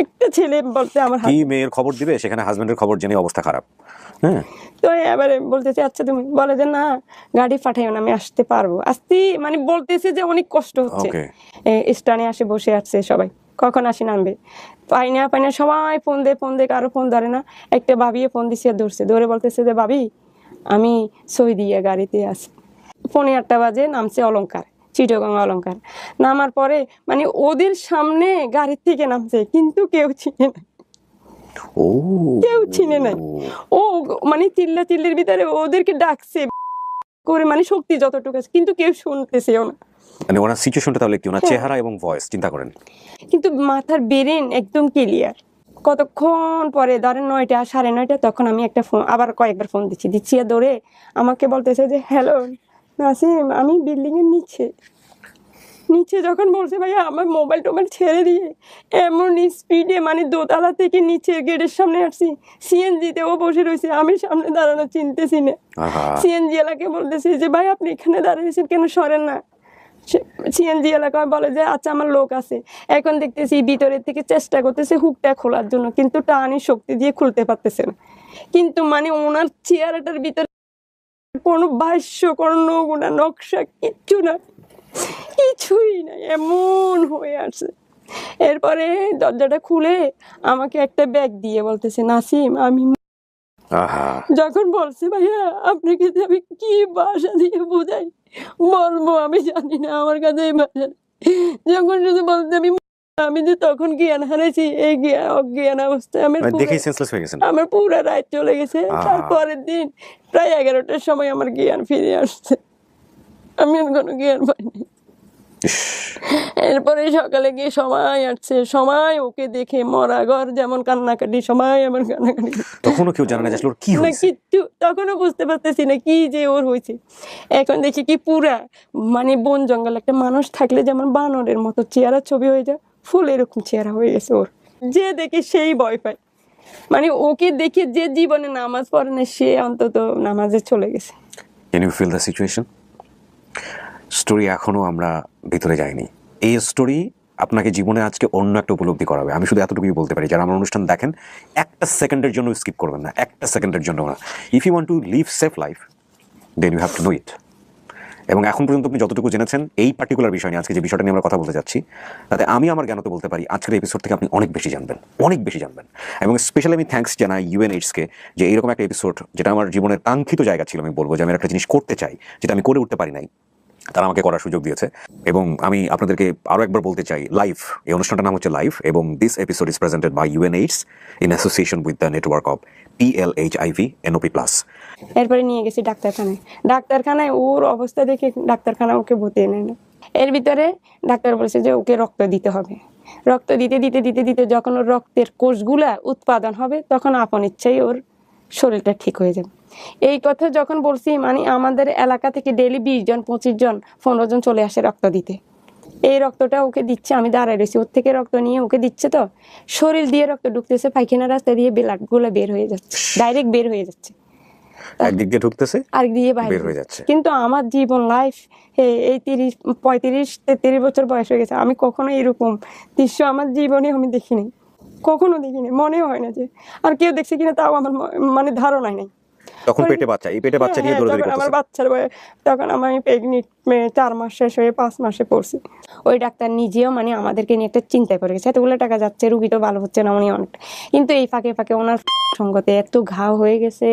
একটা ছেলে। বলতে আমার কি মেয়ের খবর দিবে, সেখানে হাজবেন্ডের খবর জেনে অবস্থা খারাপ। তো এবারে বলতেছে আচ্ছা তুমি, বলে যে না গাড়ি পাঠাইও না, আমি আসতে পারবো। মানে বলতেছে যে অনেক কষ্ট হচ্ছে, স্টানে আসে বসে আছে সবাই, কখন আসি নামবে, পাই না সবাই ফোন দে, কারো ফোন ধরে না। একটা ভাবিয়ে ফোন দিছে, ধরে বলতেছে যে ভাবি আমি সৌদিয়া গাড়িতে আছি। 8:30 বাজে নামছে অলংকার, চিটাগং অলংকার। নামার পরে মানে ওদের সামনে গাড়ির থেকে নামছে, কিন্তু কেউ চিনে নাই। ও মানে চিল্লির ভিতরে ওদেরকে ডাকছে করে, মানে শক্তি যতটুকু আছে, কিন্তু কেউ শুনতেছেও না। মানে ওনার সিচুয়েশনটা তাহলে কি, ওনার চেহারা এবং ভয়েস চিন্তা করেন, কিন্তু মাথার ব্রেন একদম ক্লিয়ার। কতক্ষণ পরে ধরেন 9টা 9:30, তখন আমি একটা ফোন আবার কয়েকবার ফোন দিচ্ছি, আর ধরে আমাকে বলতেছে যে হ্যালো নাসিম, আমি বিল্ডিং এর নিচে যখন বলছে ভাইয়া আমার মোবাইল ছেড়ে দিয়ে এমন স্পিডে মানে দোতলা থেকে নিচে গেটের সামনে আসছি, সিএনজিতে ও বসে রয়েছে, আমি সামনে দাঁড়ানো চিনতেছি না। সিএনজি এলাকে বলতেছি যে ভাই আপনি এখানে দাঁড়িয়েছেন কেন, সরেন না। সিএনজি এলাকায় বলে যে আচ্ছা আমার লোক আছে, এখন দেখতেছি ভিতরের থেকে চেষ্টা করতেছে হুকটা খোলার জন্য, কিন্তু টানি শক্তি দিয়ে খুলতে পারতেছে না। কিন্তু মানে ওনার চেয়ারটার ভিতরে কোনো ভাষ্য, কোনো নমুনা নকশা কিচ্ছু না, কিছুই নাই, এমন হয়ে আছে। এরপরে দরজাটা খুলে আমাকে একটা ব্যাগ দিয়ে বলতেছে, নাসিম আমি আহা যখন বলছে ভাইয়া আপনাকে যে আমি কি ভাষা দিয়ে বোঝাই বলবো আমি জানি না, আমার কাছে এই ভাষা নেই। যখন শুধু বলতে আমি যে তখন জ্ঞান হারাইছি, এই অজ্ঞান অবস্থায় দেখেই সেন্সলেস হয়ে গেছেন। আমার পুরা রাত চলে গেছে। তারপরের দিন প্রায় 11টার সময় আমার জ্ঞান ফিরে আসছে, আমি আর কোনো জ্ঞান পাইনি। এরপরে সকালে গিয়ে সময় আসছে, সময় ওকে দেখে মরা ঘর যেমন কান্নাকাটি, সময় আমার কান্নাকাটি। তখনও কেউ জানে না যে আসলে ওর কি না হয়েছে। কিচ্ছু, তখনও বুঝতে পারতেছি না কি যে ওর হয়েছে। এখন দেখি কি পুরা মানে বন জঙ্গল একটা মানুষ থাকলে যেমন বানরের মতো চেহারা ছবি হয়ে যায়, ফুল এরকম চেহারা হয়ে গেছে ওর। যে দেখি সেই ভয় পায়, মানে ওকে দেখে যে জীবনে নামাজ পড়ে না সে অন্তত নামাজে চলে গেছে। Can you feel the situation? Story এখনো আমরা ভিতরে যাইনি। এই স্টোরি আপনাকে জীবনে আজকে অন্য একটা উপলব্ধি করাবে। আমি শুধু এতটুকুই বলতে পারি, যারা আমার অনুষ্ঠান দেখেন একটা সেকেন্ডের জন্য স্কিপ করবেন না, একটা সেকেন্ডের জন্য না। If you want to live safe life then you have to know it. এবং এখন পর্যন্ত আপনি যতটুকু জেনেছেন এই পার্টিকুলার বিষয় নিয়ে, আজকে যে বিষয়টা নিয়ে আমরা কথা বলতে যাচ্ছি, তাতে আমি আমার জ্ঞানত বলতে পারি আজকের এপিসোড থেকে আপনি অনেক বেশি জানবেন, অনেক বেশি জানবেন। এবং স্পেশালি আমি থ্যাঙ্কস জানাই UNAIDSকে যে এইরকম একটা এপিসোড, যেটা আমার জীবনের কাঙ্ক্ষিত জায়গা ছিল, আমি বলবো যে আমি একটা জিনিস করতে চাই যেটা আমি করে উঠতে পারি নাই, তারা আমাকে করার সুযোগ দিয়েছে। এবং আমি আপনাদেরকে আরও একবার বলতে চাই, লাইভ, এই অনুষ্ঠানটার নাম হচ্ছে লাইভ, এবং this episode is presented by UNAIDS in association with the network of PLHIV NOP+। এরপরে নিয়ে গেছি ডাক্তারখানায় ওর অবস্থা দেখে ডাক্তারখানা ওকে ভর্তি নেয় না। এর ভিতরে ডাক্তার বলছে যে ওকে রক্ত দিতে হবে। রক্ত দিতে দিতে দিতে দিতে যখন ওর রক্তের কোষগুলা উৎপাদন হবে তখন আপন ইচ্ছাই ওর শরীরটা ঠিক হয়ে যাবে। এই কথা যখন বলছি, মানে আমাদের এলাকা থেকে ডেইলি 20 জন 25 জন 15 জন চলে আসে রক্ত দিতে। এই রক্তটা ওকে দিচ্ছে, আমি দাঁড়ায় রয়েছি, ওর থেকে রক্ত নিয়ে ওকে দিচ্ছে, তো শরীর দিয়ে রক্ত ঢুকতেছে, পায়খানা রাস্তা দিয়ে ব্লাড গুলো বের হয়ে যাচ্ছে, ডাইরেক্ট বের হয়ে যাচ্ছে, একদিক দিয়ে ঢুকতেছে আরেক দিয়ে বের হয়ে যাচ্ছে। কিন্তু আমার জীবন লাইফ এই 35-33 বছর বয়স হয়ে গেছে, আমি কখনো এরকম দৃশ্য আমার জীবনে আমি দেখিনি, কখনো দেখিনি, মনে হয় না যে আর কেউ দেখছে কিনা, তাও আমার মানে ধারণাই নেই। তখন পেটে বাচ্চা, এই পেটে বাচ্চা নিয়ে দৌড়াদৌড়ি যখন আমার করতেছে। বাচ্চার বয়স, তখন আমি প্রেগনেন্ট 4 মাস শেষ হয়ে 5 মাসে পড়ছি। ওই ডাক্তার নিজেও মানে আমাদেরকে নিয়ে একটা চিন্তায় পড়ে গেছে, এতগুলো টাকা যাচ্ছে, রুগী তো ভালো হচ্ছে না, উনি অনেকটা। কিন্তু এই ফাঁকে ফাঁকে ওনার সঙ্গতে এত ঘা হয়ে গেছে,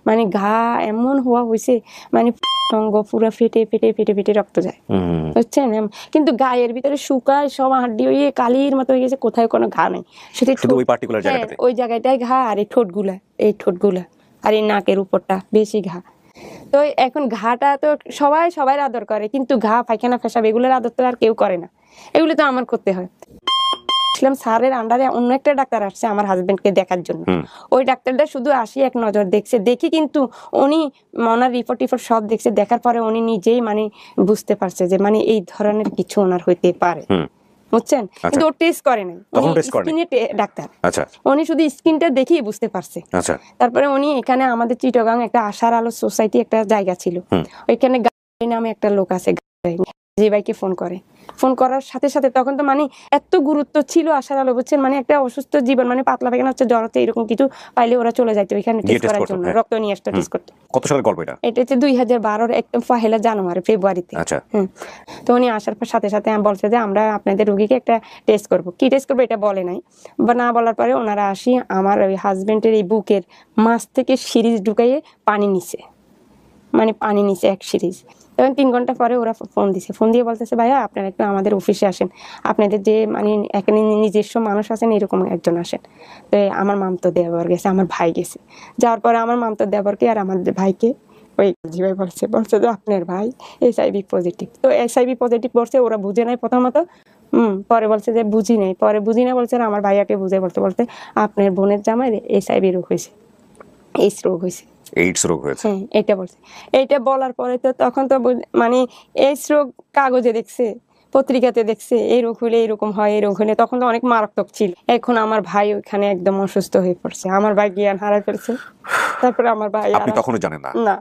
মানে ঘা এমন হওয়া হয়েছে, মানে সঙ্গ পুরো ফেটে ফেটে ফেটে ফেটে রক্ত যায়, বুঝছেন। কিন্তু গায়ের ভিতরে শুকায় সব হাড্ডি হয়ে কালির মতো হয়ে গেছে, কোথায় কোনো ঘা নেই, শুধু ওই পার্টিকুলার জায়গাটাতে, ওই জায়গাটায় ঘা, আর এই ঠোঁটগুলা আর এই নাকের উপরটা বেশি ঘা। তো এখন ঘাটা তো সবাই আদর করে, কিন্তু ঘা পায়খানা পেশাব এগুলোর আদর তো আর কেউ করে না, এগুলো তো আমার করতে হয়। স্যারের আন্ডারে অন্য একটা ডাক্তার আসছে আমার হাজবেন্ডকে দেখার জন্য। ওই ডাক্তারটা শুধু আসি এক নজর দেখছে, দেখি কিন্তু উনি ওনার রিপোর্ট সব দেখছে, দেখার পরে উনি নিজেই মানে বুঝতে পারছে যে মানে এই ধরনের কিছু ওনার হইতে পারে, বুঝছেন। কিন্তু ও টেস্ট করে নাই, ডাক্তার উনি শুধু স্কিনটা দেখেই বুঝতে পারছে। তারপরে উনি এখানে আমাদের চিটাগাং একটা আশার আলো সোসাইটি একটা জায়গা ছিল, ওইখানে নামে একটা লোক আছে, যে ভাইকে ফোন করার সাথে সাথে তখন তো মানে এত গুরুত্ব ছিল আশার আলো, বুঝছেন, মানে একটা অসুস্থ জীবন, মানে পাতলা পায়খানা হচ্ছে, জ্বর হচ্ছে, এরকম কিছু পাইলে ওরা চলে যাইতো ওইখানে টেস্ট করার জন্য, রক্ত নিয়ে আসতো টেস্ট করতে। কত সালের গল্প এটা? এটা হচ্ছে 2012 একদম পহেলা জানুয়ারি ফেব্রুয়ারিতে। তো উনি আসার সাথে সাথে বলছে যে আমরা আপনাদের রোগীকে একটা টেস্ট করবো। কি টেস্ট করবো এটা বলে নাই, বা না বলার পরে ওনারা আসি আমার ওই হাজবেন্ডের এই বুকের মাছ থেকে সিরিজ ঢুকাইয়ে পানি নিছে, মানে পানি নিছে এক সিরিজ। তখন 3 ঘন্টা পরে ওরা ফোন দিয়ে বলতেছে ভাইয়া আপনারা একটু আমাদের অফিসে আসেন, আপনাদের যে মানে এখানে নিজস্ব মানুষ আছেন এরকম একজন আসেন। তো আমার মামতো দেবর গেছে, আমার ভাই গেছে, যাওয়ার পরে আমার মামতো দেবরকে আর আমার ভাইকে ওই ভাই বলছে যে আপনার ভাই HIV পজিটিভ। তো HIV পজিটিভ বলছে, ওরা বুঝে নাই প্রথমত, পরে বলছে যে বুঝি নাই, পরে বুঝি না বলছে, আমার ভাইয়াকে বুঝে বলতে আপনার বোনের জামাই HIV রোগ হয়েছে, এইডস রোগ হয়েছে, এইডস রোগ হয়েছে। হ্যাঁ এটা বলছে। এইটা বলার পরে তো তখন তো মানে এইডস রোগ কাগজে দেখছে, পত্রিকাতে দেখছে, এই রোগ হলে এরকম হয়, এই রোগ হলে, তখন তো অনেক মারাত্মক ছিল। এখন আমার ভাই ওইখানে একদম অসুস্থ হয়ে পড়ছে, আমার ভাই জ্ঞান হারাই ফেলছে। তারপরে আমার ভাই, আপনি তখনও জানেন না? না,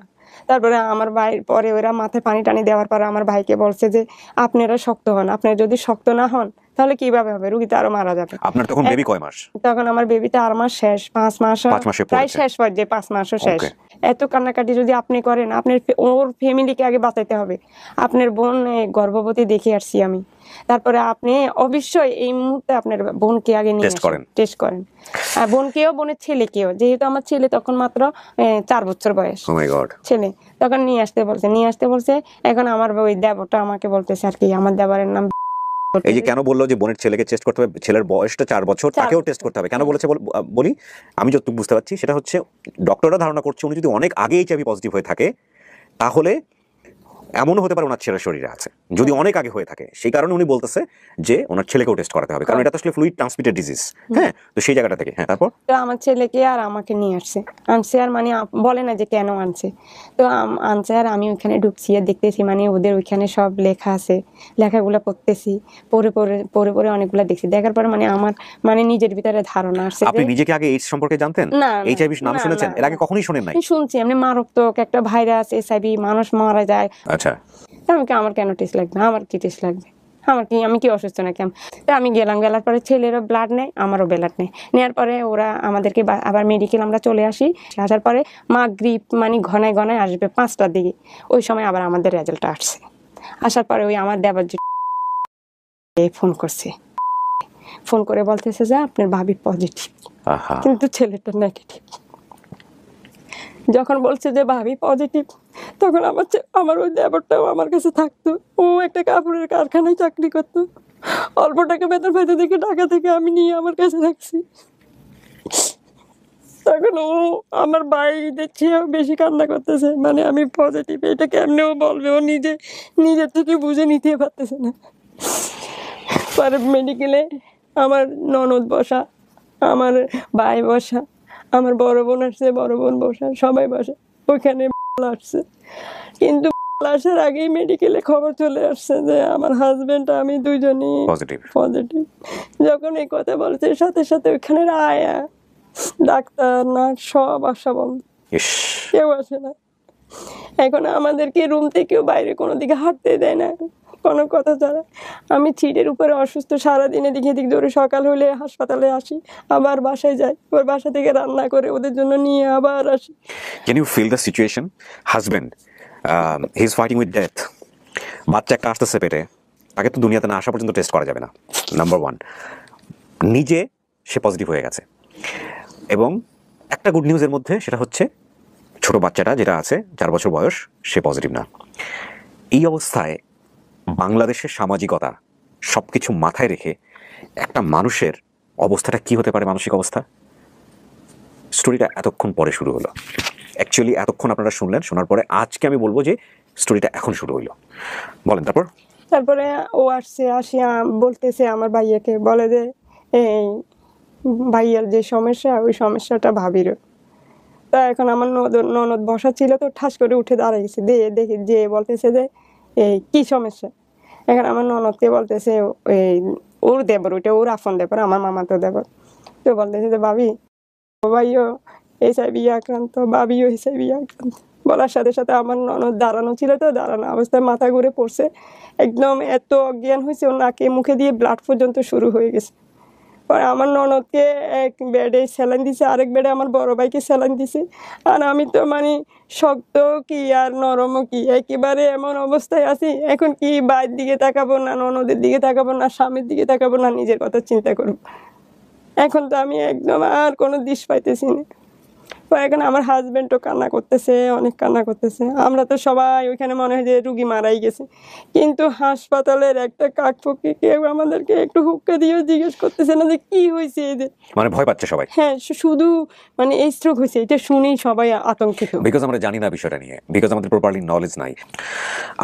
তারপরে আমার ভাই পরে ওরা মাথায় পানি টানি দেওয়ার পরে আমার ভাইকে বলছে যে আপনারা শক্ত হন, আপনারা যদি শক্ত না হন তাহলে কিভাবে হবে, রুগী তো আরো মারা যাবে। আপনার তখন বেবি কয় মাস? তখন আমার বেবিটা 8 মাস শেষ, 5 মাস 5 মাসে প্রায় পড়েছে। শেষ পর্যায়ে, 5 মাসও শেষ। Okay. এত কান্নাকাটি যদি আপনি করেন, আপনার ওর ফ্যামিলিকে আগে বাঁচাইতে হবে। আপনার বোন গর্ভবতী দেখে আসছি আমি, তারপরে আপনি অবশ্যই এই মুহূর্তে আপনার বোনকে আগে নিয়ে Test করেন। টেস্ট করেন, আর বোনকেও বোনের ছেলেকেও, যেহেতু আমার ছেলে তখন মাত্র 4 বছর বয়স Oh my God. ছেলে, তখন নিয়ে আসতে বলছে। এখন আমার ওই দেবরটা আমাকে বলতেছে আর কি, আমার দেবরের নাম এই যে কেন বললো যে বোনের ছেলেকে টেস্ট করতে হবে, ছেলের বয়সটা 4 বছর, 4 তাকেও বছর। টেস্ট করতে হবে কেন বলেছে বলি, আমি যতটুকু বুঝতে পারছি সেটা হচ্ছে ডক্টররা ধারণা করছে উনি যদি অনেক আগে এইচআইভি পজিটিভ হয়ে থাকে তাহলে এমনও হতে পারে ওনার ছেলের শরীরে আছে, যদি অনেক আগে হয়ে থাকে সেই কারণে উনি বলতেছে যে ওনার ছেলেকেও টেস্ট করাতে হবে, কারণ এটা তো আসলে ফ্লুইড ট্রান্সমিটেড ডিজিজ। হ্যাঁ, তো সেই জায়গাটা থেকে। হ্যাঁ, তারপর তো আমার ছেলেকে আর আমাকে নিয়ে আনছে আর মানে বলে না যে কেন আনছে, তো আনছে আর আমি ওইখানে ঢুকছি আর দেখতেছি মানে ওদের ওইখানে সব লেখা আছে, লেখাগুলো পড়তেছি, পড়ে অনেকগুলো দেখছি, দেখার পরে মানে আমার মানে নিজের ভিতরে ধারণা আসছে। আপনি নিজেকে আগে এইডস সম্পর্কে জানতেন? না, এইচআইভি নাম না, শুনেছেন? না, এর আগে কখনোই শুনেন নাই? আমি শুনছি এমনি মারাত্মক একটা ভাইরাস এসআইভি, মানুষ মারা যায়। আচ্ছা, আমার কেন টেস্ট লাগবে, আমার কি টেস্ট লাগবে, আমি কি অসুস্থ নাকি? তো আমি গেলার পরে ছেলেরও ব্লাড নেয়, আমারও ব্লাড নেয়, নেওয়ার পরে ওরা আমাদেরকে আবার মেডিকেল আমরা চলে আসি, আসার পরে মাগরিব মানে ঘনায় আসবে 5টার দিকে, ওই সময় আবার আমাদের রেজাল্টটা আসছে। আসার পরে ওই আমার দেবর ফোন করছে, ফোন করে বলতেছে যে আপনার ভাবি পজিটিভ, আহা, কিন্তু ছেলেটা নেগেটিভ। যখন বলছে যে ভাবি পজিটিভ, তখন আমার ওই দেবরটাও আমার কাছে থাকতো, ও একটা কাপড়ের কারখানায় চাকরি করতো, অল্প টাকা বেতন পাইতে দেখে ঢাকা থেকে আমি নিয়ে আমার কাছে রাখছি। তখন ও আমার ভাইদের চেয়েও বেশি কান্না করতেছে, মানে আমি পজিটিভ এটা কেমনে ও বলবে, ও নিজের থেকে বুঝে নিতে পারতেছে না। পরে মেডিকেলে আমার ননদ বসা, আমার ভাই বসা, আমার বড় বোন আসছে, বড় বোন বসা, সবাই বসা, ওইখানে আসছে, কিন্তু আসার আগেই মেডিকেলে খবর চলে আসছে যে আমার হাজবেন্ড আমি দুইজনই পজিটিভ। যখন এই কথা বলছে সাথে সাথে ওইখানে আয়া ডাক্তার নার্স সব আসা বন্ধ, ইস, কেউ আসে না। এখন আমাদেরকে রুম থেকেও বাইরে কোনো দিকে হাঁটতে দেয় না কোনো কথা ছাড়া। আমি সিটের উপরে অসুস্থ, সারাদিন এদিক ধরে, সকাল হলে হাসপাতালে আসি, আবার বাসায় যাই, ওর বাসা থেকে রান্না করে ওদের জন্য নিয়ে আবার আসি। Can you feel the situation? Husband he is fighting with death, বাচ্চা একটা আসতেছে পেটে, তাকে তো দুনিয়াতে না আসা পর্যন্ত টেস্ট করা যাবে না, নাম্বার 1। নিজে সে পজিটিভ হয়ে গেছে, এবং একটা গুড নিউজের মধ্যে সেটা হচ্ছে ছোট বাচ্চাটা যেটা আছে 4 বছর বয়স, সে পজিটিভ না। এই অবস্থায় বাংলাদেশের সামাজিকতা সবকিছু মাথায় রেখে একটা মানুষের অবস্থাটা কি হতে পারে, মানসিক অবস্থা? স্টোরিটা এতক্ষণ পরে শুরু হলো, অ্যাকচুয়ালি এতক্ষণ আপনারা শুনলেন, শোনার পরে আজকে আমি বলবো যে স্টোরিটা এখন শুরু হইলো। বলেন তারপরে ও আসিয়া বলতেছে আমার ভাইয়াকে, বলে যে এই ভাইয়ার যে সমস্যা, ওই সমস্যাটা ভাবির। তা এখন আমার ননদ বসা ছিল, তো ঠাস করে উঠে দাঁড়াইছে, দেখি যে বলতেছে যে এই কি সমস্যা। এখন আমার ননদকে বলতেছে এই ওর দেবর, ওইটা ওর আপন দেবর, আমার মামা তো দেবর, তো বলতেছে যে ভাবি, ভাইও এইচআইভি আক্রান্ত, ভাবিও এইচআইভি আক্রান্ত। বলার সাথে সাথে আমার ননদ দাঁড়ানো ছিল, তো দাঁড়ানো অবস্থায় মাথা ঘুরে পড়ছে, একদম এত অজ্ঞান হয়েছে, ওর নাকে মুখে দিয়ে ব্লাড পর্যন্ত শুরু হয়ে গেছে। পরে আমার ননদকে এক বেডে স্যালাইন দিছে, আরেক বেডে আমার বড় ভাইকে স্যালাইন দিছে, আর আমি তো মানে শক্ত কি আর নরমও কি, একেবারে এমন অবস্থায় আছি। এখন কি বাইরের দিকে তাকাবো, না ননদের দিকে তাকাবো, না স্বামীর দিকে তাকাবো, না নিজের কথা চিন্তা করবো। এখন তো আমি একদম আর কোনো দিশ পাইতেছি না। এখন আমার হাজবেন্ডও কান্না করতেছে, অনেক কান্না করতেছে। আমরা তো সবাই ওইখানে মনে হয় যে রুগী মারাই গেছে, কিন্তু হাসপাতালের একটা কাকপক্ষী কেউ আমাদেরকে একটু হুক্কা দিয়েও জিজ্ঞেস করতেছে না যে কি হয়েছে এদের, মানে ভয় পাচ্ছে সবাই। হ্যাঁ, শুধু মানে এই স্ট্রোক হয়েছে এটা শুনেই সবাই আতঙ্কিত, বিকজ আমরা জানি না বিষয়টা নিয়ে, বিকজ আমাদের প্রপারলি নলেজ নাই।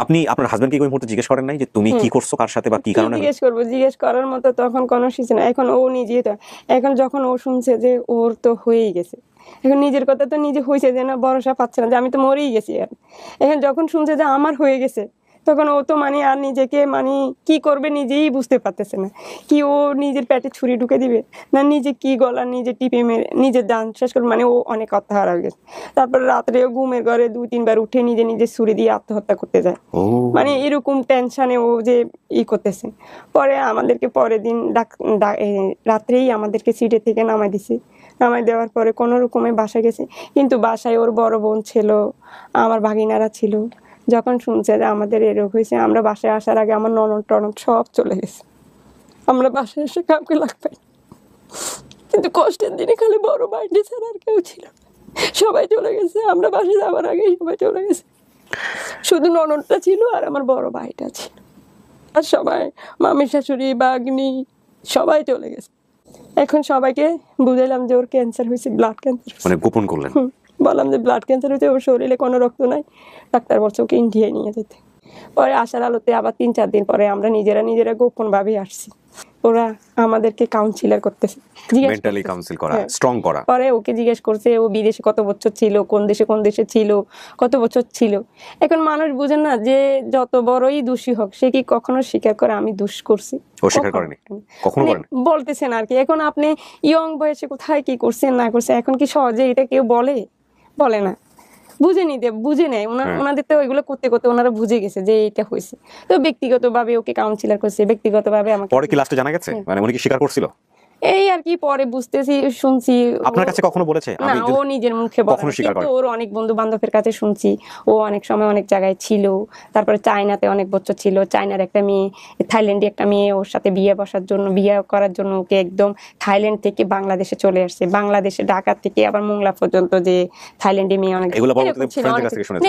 আপনি আপনার হাজবেন্ডকে ওই মুহূর্তে জিজ্ঞেস করেন নাই যে তুমি কি করছো, কার সাথে বা কি কারণে? জিজ্ঞেস করার মতো তখন কোনো কিছু না। এখন ও নিজে তো, এখন যখন ও শুনছে যে ওর তো হয়েই গেছে, এখন নিজের কথা তো নিজে হয়েছে যে না, ভরসা পাচ্ছে না যে আমি তো মরেই গেছি। এখন যখন শুনছে যে আমার হয়ে গেছে, তখন ও তো মানে আর নিজেকে মানে কি করবে নিজেই বুঝতে পারতেছে না, কি ও নিজের পেটে ছুরি ঢুকে দিবে না নিজে কি গলা নিজে টিপে মেরে নিজের জান শেষ করবে, মানে ও অনেক আত্মহারা হয়ে গেছে। তারপরে রাত্রেও ঘুমের ঘরে 2-3 বার উঠে নিজে নিজে ছুরি দিয়ে আত্মহত্যা করতে যায়। মানে এরকম টেনশনে ও যে করতেছে। পরে আমাদেরকে পরের দিন রাত্রেই আমাদেরকে সিটে থেকে নামাই দিছে। নামাই দেওয়ার পরে কোনো রকমে বাসায় গেছে, কিন্তু বাসায় ওর বড় বোন ছিল, আমার ভাগিনারা ছিল। যখন শুনছে যে আমাদের এরকম হয়েছে, আমরা বাসায় আসার আগে আমার ননদ টনদ সব চলে গেছে। আমরা বাসায় এসে কাউকে লাগবে, কিন্তু কষ্টের দিনে খালি বড় ভাইটি ছাড়া আর কেউ ছিল, সবাই চলে গেছে। আমরা বাসায় যাওয়ার আগে সবাই চলে গেছে, শুধু ননদটা ছিল আর আমার বড় ভাইটা ছিল, আর সবাই মামির শাশুড়ি বাগনি সবাই চলে গেছে। এখন সবাইকে বুঝাইলাম যে ওর ক্যান্সার হয়েছে, ব্লাড ক্যান্সার। মানে গোপন করলেন? বললাম যে ব্লাড ক্যান্সার হয়েছে, ওর শরীরে কোনো রক্ত নাই, ডাক্তার বলছে ওকে ইন্ডিয়ায় নিয়ে যেতে। পরে আসার আলোতে আবার 3-4 দিন পরে আমরা নিজেরা গোপন ভাবে আসছি। ওরা আমাদেরকে কাউন্সিলর করতেছে, মেন্টালি কাউন্সিল করা, স্ট্রং করা। পরে ওকে জিজ্ঞেস করছে ও বিদেশে কত বছর ছিল, কোন দেশে ছিল, কত বছর ছিল। এখন মানুষ বুঝেন না যে যত বড়ই দোষী হোক সে কি কখনো স্বীকার করে আমি দোষ করছি? ও স্বীকার করেনি, কখনো করেনি। বলতেছেন আর কি। এখন আপনি ইয়ং বয়সে কোথায় কি করছেন না করছেন, এখন কি সহজে এটা কেউ বলে না, বুঝে নেয়। ওনাদের তো ওইগুলো করতে করতে ওনারা বুঝে গেছে যে এটা হয়েছে। তো ব্যক্তিগতভাবে ওকে কাউন্সিলর করছে, ব্যক্তিগতভাবে আমাকে। পরে কি লাস্টে জানা গেছে মানে উনি কি স্বীকার করছিল? এই আর কি পরে বুঝতেছি, শুনছি। আপনার কাছে কখনো বলেছে? না, ও নিজের মুখে বলে, কিন্তু ওর অনেক বন্ধু বান্ধবের কাছে শুনছি ও অনেক সময় অনেক জায়গায় ছিল। তারপরে চায়নাতে অনেক বছর ছিল, চায়নার একটা মেয়ে, থাইল্যান্ডে একটা মেয়ে ওর সাথে বিয়ে করার জন্য ওকে একদম থাইল্যান্ড থেকে বাংলাদেশে চলে আসছে, বাংলাদেশে ঢাকা থেকে আবার মোংলা পর্যন্ত যে থাইল্যান্ডে মেয়ে অনেক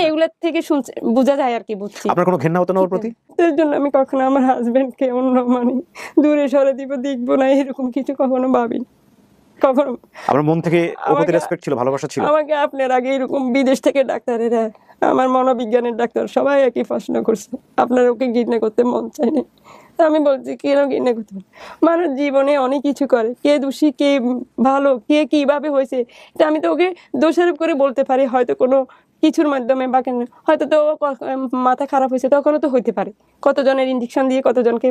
এগুলো থেকে শুনছে, বোঝা যায় আর কি, বুঝছি। আপনার কোনো ঘৃণা হতো না ওর প্রতি? এর জন্য আমি কখনো আমার হাজবেন্ডকে অন্য মানে দূরে সরে দেখবো না এরকম কিছু কখনো ভাবিনি। কখনো আপনার মন থেকে ওর প্রতি রেসপেক্ট ছিল, ভালোবাসা ছিল? আমাকে আপনার আগে এরকম বিদেশ থেকে ডাক্তারেরা, আমার মনোবিজ্ঞানের ডাক্তার সবাই একই প্রশ্ন করছে, আপনার ওকে ঘৃণা করতে মন চায় না। আমি বলছি কেন ঘৃণা করতে পারে? মানুষ জীবনে অনেক কিছু করে, কে দোষী কে ভালো, কে কিভাবে হয়েছে এটা আমি তো ওকে দোষারোপ করে বলতে পারি, হয়তো কোনো কিছুর মাধ্যমে বা কেন, হয়তো তো মাথা খারাপ হয়েছে, তখনও তো হইতে পারে। কতজনের ইঞ্জেকশন দিয়ে কতজনকে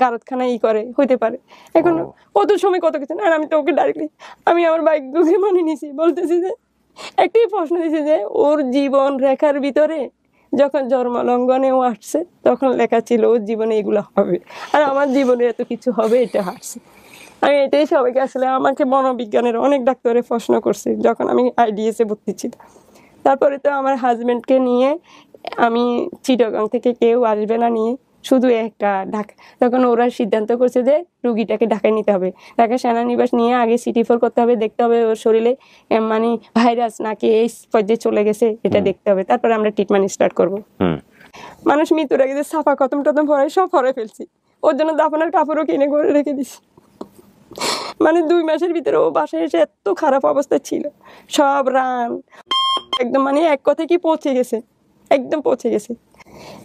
গারদখানায় করে হইতে পারে। এখন কত সময় কত কিছু। আর আমি তো ওকে ডাইরেক্টলি আমি আমার ভাগ্যকে মানে নিছি, বলতেছি যে একটাই প্রশ্ন দিয়েছি যে ওর জীবন রেখার ভিতরে যখন জন্মলগ্নেও আসছে তখন লেখা ছিল ওর জীবনে এগুলো হবে, আর আমার জীবনে এত কিছু হবে এটা আসছে। আমি এটাই সবাইকে, আসলে আমাকে মনোবিজ্ঞানের অনেক ডাক্তারে প্রশ্ন করছে যখন আমি IDS এ ভর্তি ছিলাম। তারপরে তো আমার হাজবেন্ডকে নিয়ে আমি চিটাগাং থেকে কেউ আসবে না নিয়ে, শুধু একটা ঢাকা। তখন ওরা সিদ্ধান্ত করছে যে রুগীটাকে ঢাকায় নিতে হবে, ঢাকা সেনানিবাস নিয়ে আগে CT4 করতে হবে, দেখতে হবে ওর শরীরে মানে ভাইরাস নাকি এই পর্যায়ে চলে গেছে এটা দেখতে হবে, তারপরে আমরা ট্রিটমেন্ট স্টার্ট করবো। মানুষ মৃত্যুর আগে যে সাফা খতম ভরে সব ভরে ফেলছি, ওর জন্য দাফনের কাপড়ও কিনে করে রেখে দিছি। মানে 2 মাসের ভিতরে ও বাসায় এসে এত খারাপ অবস্থা ছিল, সব রান একদম মানে এক কথায় কি পৌঁছে গেছে, একদম পৌঁছে গেছে।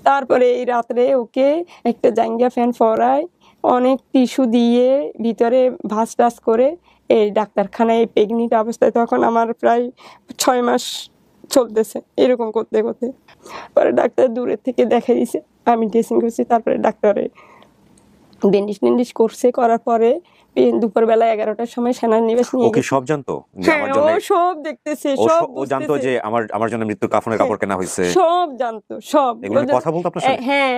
তারপরে এই রাত্রে ওকে একটা জাঙ্গিয়া ফ্যান পরায়, অনেক টিস্যু দিয়ে ভিতরে ভাঁজ টাস করে এই ডাক্তারখানায় প্রেগনেন্ট অবস্থায়, তখন আমার প্রায় 6 মাস চলতেছে এরকম করতে করতে। পরে ডাক্তার দূরের থেকে দেখা দিয়েছে, আমি ড্রেসিং করছি, তারপরে ডাক্তারে ব্যান্ডেজ করছে, করার পরে দুপুরবেলা 11টার সময় সেনানিবাস নিয়ে গেছে। সব জানতো যে আমার জন্য, ও সব দেখতেছে, সব ও জানতো যে আমার জন্য মৃত্যুর কাফনের কাপড় কেনা হয়েছে, সব জানতো, সব। এগুলো কথা বলতো আপনার সাথে? হ্যাঁ,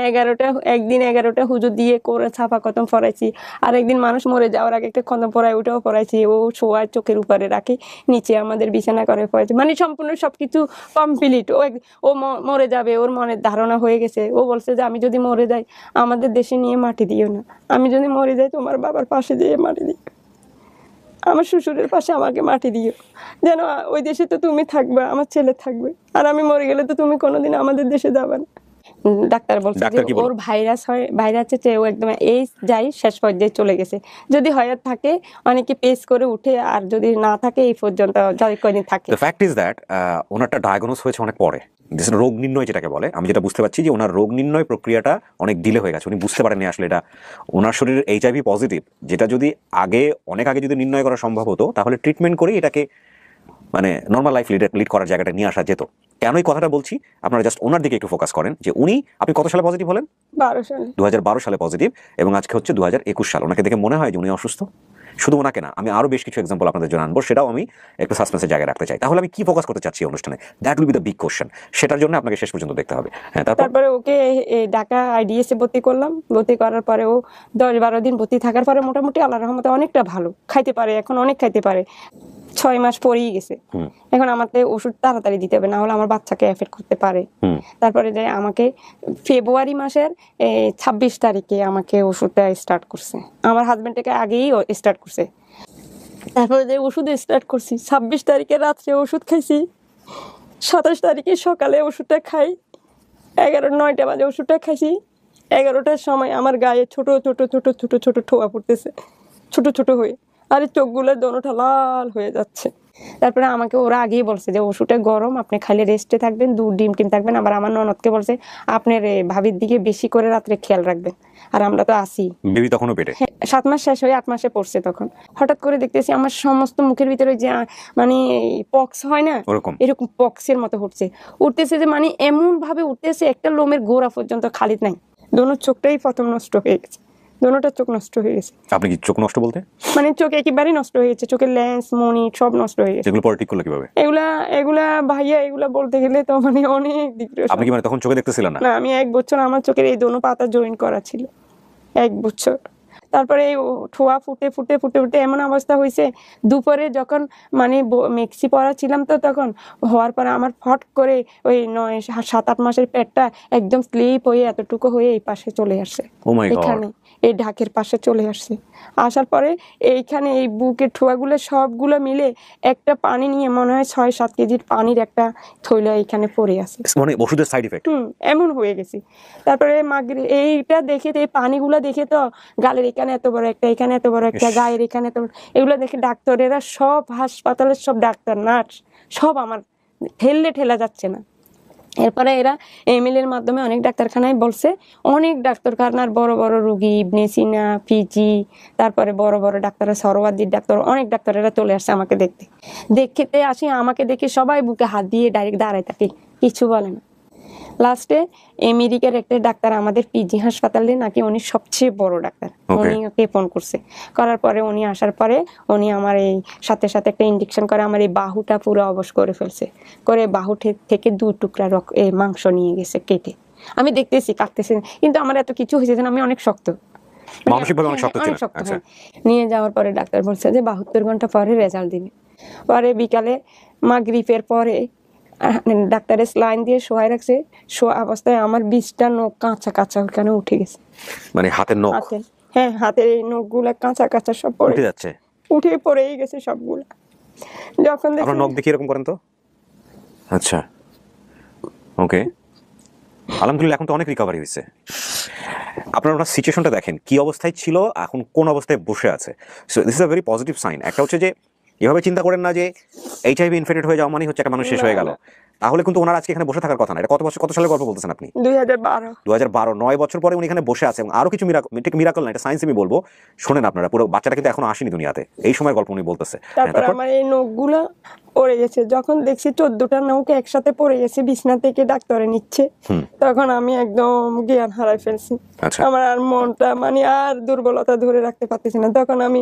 একদিন 11টা হুজুর দিয়ে করে ছাপা খতম পড়াইছি, আর একদিন মানুষ মরে যাওয়ার আগে একটা খতম পড়ায়, ওটাও পড়াইছি। ও শোয়া চোখের উপরে রাখি, নিচে আমাদের বিছানা করে পড়াইছি, মানে সম্পূর্ণ সবকিছু কমপ্লিট। ও মরে যাবে, ওর মনের ধারণা হয়ে গেছে। ও বলছে যে আমি যদি মরে যাই আমাদের দেশে নিয়ে মাটি দিও না, আমি যদি মরে যাই তোমার বাবার পাশে দিয়ে মাটি দিও, আমার শ্বশুরের পাশে আমাকে মাটি দিও, যেন ওই দেশে তো তুমি থাকবে, আমার ছেলে থাকবে, আর আমি মরে গেলে তো তুমি কোনোদিন আমাদের দেশে যাবে না। ডাক্তার বলছে ওর ভাইরাস ও একদম এই যাই শেষ পর্যায়ে চলে গেছে, যদি হয়াত থাকে অনেকে পেস করে উঠে, আর যদি না থাকে এই পর্যন্ত কয়দিন থাকে। দ্য ফ্যাক্ট ইজ দ্যাট ওনারটা ডায়াগনোস হয়েছে অনেক পরে, রোগ নির্ণয় যেটাকে বলে। আমি যেটা বুঝতে পারছি যে ওনার রোগ নির্ণয় প্রক্রিয়াটা অনেক ডিলে হয়ে গেছে, উনি বুঝতে পারেননি আসলে এটা ওনার শরীরের HIV পজিটিভ, যেটা যদি অনেক আগে যদি নির্ণয় করা সম্ভব হতো তাহলে ট্রিটমেন্ট করে এটাকে মানে নর্মাল লাইফ লিড করার জায়গাটা নিয়ে আসা যেত। কেন এই কথাটা বলছি, আপনারা জাস্ট ওনার দিকে একটু ফোকাস করেন যে উনি, আপনি কত সালে পজিটিভ হলেন? 12 সালে। 2012 সালে পজিটিভ, এবং আজকে হচ্ছে 2021 সাল। ওনাকে দেখে মনে হয় যে উনি অসুস্থ? শুধু ওনাকে না, আমি আরো বেশ কিছু এক্সাম্পল আপনাদের জন্য আনবো, সেটাও আমি একটু সাসপেন্সের জায়গায় রাখতে চাই। তাহলে আমি কি ফোকাস করতে চাচ্ছি অনুষ্ঠানে, that will be the big question. সেটার জন্য আপনাকে শেষ পর্যন্ত দেখতে হবে। হ্যাঁ, তারপরে ওকে ঢাকা আইডিএসে ভর্তি করলাম। ভর্তি করার পরে ও 10-12 দিন ভর্তি থাকার পরে মোটামুটি আল্লাহর রহমতে অনেকটা ভালো, খাইতে পারে, এখন অনেক খাইতে পারে। 6 মাস পরেই গেছে। এখন আমাকে ওষুধ তাড়াতাড়ি দিতে হবে, না হলে আমার বাচ্চাকে এফেক্ট করতে পারে। তারপরে যে আমাকে ফেব্রুয়ারি মাসের 26 তারিখে আমাকে ওষুধটা স্টার্ট করছে। আমার হাজবেন্ডটাকে আগেই স্টার্ট করছে। তারপরে যে ওষুধ স্টার্ট করছি, 26 তারিখে রাত্রে ওষুধ খাইছি, 27 তারিখে সকালে ওষুধটা খাই, 9টা বাজে ওষুধটা খাইছি। 11টার সময় আমার গায়ে ছোট ছোট ছোট ছোট ছোট ঠোয়া পড়তেছে, ছোট ছোট হয়ে, আর চোখগুলোর দোনোটা লাল হয়ে যাচ্ছে। তারপরে আমাকে ওরা আগেই বলছে যে ওষুধটা গরম, আপনি খালি রেস্টে থাকবেন, দুধ ডিম টিম থাকবেন। আবার আমার ননদকে বলছে আপনার ভাবির দিকে বেশি করে রাত্রে খেয়াল রাখবেন। আর আমরা তো আসি, বেবি তখনও পেটে। 7 মাস শেষ হয়ে 8 মাসে পড়ছে। তখন হঠাৎ করে দেখতেছি আমার সমস্ত মুখের ভিতরে যে মানে পক্স হয় না, এরকম পক্সের মতো উঠতেছে যে মানে এমন ভাবে উঠতেছে, একটা লোমের গোড়া পর্যন্ত খালি নাই। দোনো চোখটাই প্রথম নষ্ট হয়ে গেছে, দোনোটা চোখ নষ্ট হয়ে গেছে। আপনি কি চোখ নষ্ট বলতে? মানে চোখ একেবারে নষ্ট হয়ে গেছে, চোখের লেন্স মনি সব নষ্ট হয়ে গেছে। এগুলো পরে ঠিক করলে কিভাবে? এগুলা ভাইয়া, এগুলা বলতে গেলে তো মানে অনেক দিক। আপনি কি মানে তখন চোখে দেখতেছিলেন না? না, আমি 1 বছর আমার চোখের এই দোনো পাতা জয়েন করা ছিল, 1 বছর। তারপরে ঠোয়া ফুটে ফুটে ফুটে ফুটে এমন অবস্থা হয়েছে, দুপুরে যখন মানে মেক্সি পরা ছিলাম, তো তখন হওয়ার পরে আমার ফট করে ওই 9-7-8 মাসের পেটটা একদম স্লিপ হয়ে এতটুকু হয়ে এই পাশে চলে আসছে। এখানে এই ঢাকের পাশে চলে আসছে। আসার পরে এইখানে এই বুকের ঠোয়াগুলো সবগুলো মিলে একটা পানি নিয়ে মনে হয় 6-7 কেজির পানির একটা থৈলা এইখানে পড়ে আছে, মানে ওষুধের সাইড ইফেক্ট। এমন হয়ে গেছে। তারপরে এইটা দেখে, এই পানিগুলা দেখে তো গালের এখানে এত বড় একটা, এখানে এত বড় একটা, গায়ের এখানে এত বড়, এগুলো দেখে ডাক্তারেরা সব, হাসপাতালের সব ডাক্তার নার্স সব আমার ঠেলা যাচ্ছে না। এরপরে এরা এমএলএর মাধ্যমে অনেক ডাক্তারখানায় বলছে, অনেক ডাক্তারখানার বড় বড় রুগী, ইবনে সিনা, পিজি, তারপরে বড় বড় ডাক্তার, সরওয়ার্দির ডাক্তার, অনেক ডাক্তারেরা চলে আসছে আমাকে দেখতে আসি। আমাকে দেখে সবাই বুকে হাত দিয়ে ডাইরেক্ট দাঁড়ায় থাকে, কিছু বলে না। লাস্টে আমেরিকার একটা ডাক্তার আমাদের পিজি হাসপাতালে নাকি উনি সবচেয়ে বড় ডাক্তার, উনি ওকে ফোন করছে। করার পরে উনি আসার পরে উনি আমার এই সাথে সাথে একটা ইনজেকশন করে আমার এই বাহুটা পুরো অবশ করে ফেলছে, করে বাহু থেকে 2 টুকরা মাংস নিয়ে গেছে কেটে। আমি দেখতেছি কাটতেছি, কিন্তু আমার এত কিছু হয়েছে যে আমি অনেক শক্ত, মানসিকভাবে অনেক শক্ত ছিলেন। আচ্ছা। নিয়ে যাওয়ার পরে ডাক্তার বলছে যে 72 ঘন্টা পরে রেজাল্ট দিবে। পরে বিকালে মাগরিবের পরে ডাক্তারের স্লাইন দিয়ে শোয়াই রাখছে, শোয়া অবস্থায় আমার 20টা নখ কাঁচা কাঁচা ওখানে উঠে গেছে। মানে হাতের নখ? হ্যাঁ, হাতের এই নখগুলা কাঁচা কাঁচা সব উঠে যাচ্ছে, উঠে পড়েই গেছে সবগুলা। যখন আপনার নখ দেখি এরকম করেন তো। আচ্ছা, ওকে, আলহামদুলিল্লাহ, এখন তো অনেক রিকভারি হয়েছে। আপনারা ওনার সিচুয়েশনটা দেখেন কি অবস্থায় ছিল, এখন কোন অবস্থায় বসে আছে। So this is a very positive sign. একটা হচ্ছে যে এভাবে চিন্তা করেন না যে এইচআইভি ইনফেক্টেড হয়ে যাওয়া মানে হচ্ছে একটা মানুষ শেষ হয়ে গেল। তাহলে কিন্তু ওনার আজকে এখানে বসে থাকার কথা না। এটা কত সালের গল্প বলতেছেন আপনি? 2012। 9 বছর পরে উনি এখানে বসে আছে, এবং আরো কিছু মিরাকল না, এটা সায়েন্স আমি বলবো। শোনেন আপনারা, পুরো বাচ্চাটা কিন্তু এখনো আসেনি দুনিয়াতে, এই সময়ের গল্প উনি বলতেছে। তারপর আমার এই নখগুলা পড়ে গেছে, যখন দেখছি 14টা নখ একসাথে পড়ে গেছে, বিছনা থেকে ডাক্তারে নিচ্ছে, তখন আমি একদম জ্ঞান হারাই ফেলছি। আমার আর মনটা মানে আর দুর্বলতা ধরে রাখতে পারতেছি না। তখন আমি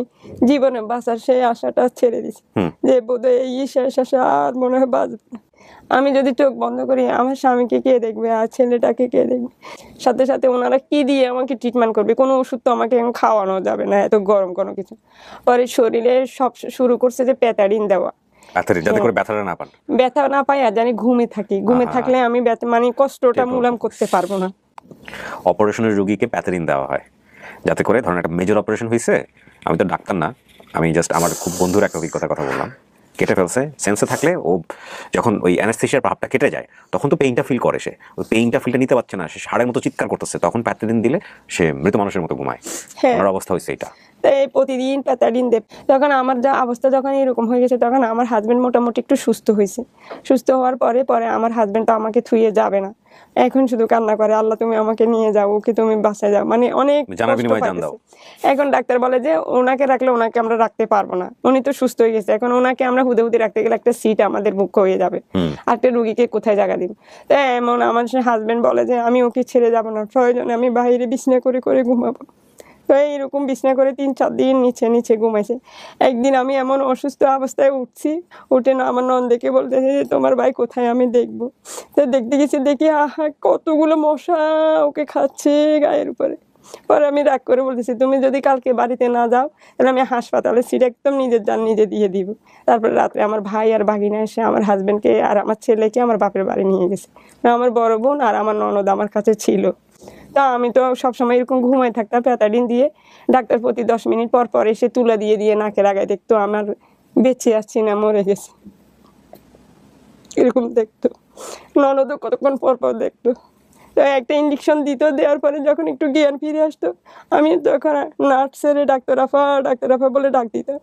জীবনে বাঁচার সেই আশাটা ছেড়ে দিছি, যে বোধহয় এই শেষ আশা, আর মনে হয় বাঁচবে না। আমি যদি চোখ বন্ধ করি, আমার স্বামীকে কে দেখবে, আর ছেলেটাকে কে দেখবে? সাথে সাথে ওনারা কি দিয়ে আমাকে ট্রিটমেন্ট করবে? কোনো ওষুধ তো আমাকে এখন খাওয়ানো যাবে না, এত গরম কোনো কিছু। পরে শরীরে সব শুরু করছে যে প্যাটারিন দেওয়া, যাতে করে ব্যথা না পাই, আর জানি ঘুমে থাকলে আমি মানে কষ্টটা মুলাম করতে পারবো না। অপারেশনের রোগীকে প্যাটারিন দেওয়া হয় যাতে করে, ধরেন একটা মেজর অপারেশন হয়েছে, আমি তো ডাক্তার না, আমি জাস্ট আমার খুব বন্ধুর একটা অভিজ্ঞতার কথা বললাম, কেটে ফেলছে, সেন্সে থাকলে ও যখন ওই অ্যানেস্থেসিয়ার ভাবটা কেটে যায়, তখন তো পেইনটা ফিল করে, সে ওই পেইনটা ফিলটা নিতে পারছে না, সে ষাঁড়ের মতো চিৎকার করতেছে, তখন প্যাটারিন দিলে সে মৃত মানুষের মতো ঘুমায়। আমার অবস্থা হয়েছে এটা। তাই প্রতিদিন প্যাতাডিন দেব। তখন আমার যা অবস্থা যখন এরকম হয়ে গেছে, তখন আমার হাজবেন্ড মোটামুটি একটু সুস্থ হয়েছে। সুস্থ হওয়ার পরে আমার হাজবেন্ড তো আমাকে থুয়ে যাবে না, এখন শুধু কান্না করে, আল্লাহ তুমি আমাকে নিয়ে যাও, ওকে তুমি বাসায় যাও, মানে অনেক জানার কষ্ট বিনিময়ে জান পাইতেছে। দাও। এখন ডাক্তার বলে যে ওনাকে রাখলে ওনাকে আমরা রাখতে পারবো না, উনি তো সুস্থ হয়ে গেছে, এখন ওনাকে আমরা হুদে হুদে রাখতে গেলে একটা সিট আমাদের বুক হয়ে যাবে, আর একটা রুগীকে কোথায় জায়গা দিব। তাই এমন আমার হাজবেন্ড বলে যে আমি ওকে ছেড়ে যাবো না, প্রয়োজনে আমি বাইরে বিছনা করে করে ঘুমাবো। তো এইরকম বিছনা করে 3-4 দিন নিচে নিচে ঘুমাইছে। একদিন আমি এমন অসুস্থ অবস্থায় উঠছি, উঠে না আমার ননদকে বলতেছে যে তোমার ভাই কোথায়, আমি দেখবো। তো দেখতে গেছি, দেখি আহা কতগুলো মশা ওকে খাচ্ছে গায়ের উপরে। পরে আমি রাগ করে বলতেছি তুমি যদি কালকে বাড়িতে না যাও তাহলে আমি হাসপাতালে সিট একদম নিজের জান নিজে দিয়ে দিব। তারপরে রাত্রে আমার ভাই আর ভাগিনা এসে আমার হাজবেন্ডকে আর আমার ছেলেকে আমার বাপের বাড়ি নিয়ে গেছে। আমার বড় বোন আর আমার ননদ আমার কাছে ছিল। তা আমি তো সবসময় এরকম ঘুমাই থাকতাম প্যাতাডিন দিয়ে। ডাক্তার প্রতি 10 মিনিট পর পর এসে তুলা দিয়ে দিয়ে নাকের আগায় দেখতো আমার বেঁচে আছি না মরে গেছি, এরকম দেখতো। ননদও কতক্ষণ পর পর দেখতো। তো একটা ইঞ্জেকশন দিত, দেওয়ার পরে যখন একটু জ্ঞান ফিরে আসতো, আমি তখন নার্সেরে ডাক্তার আফা বলে ডাক দিতাম।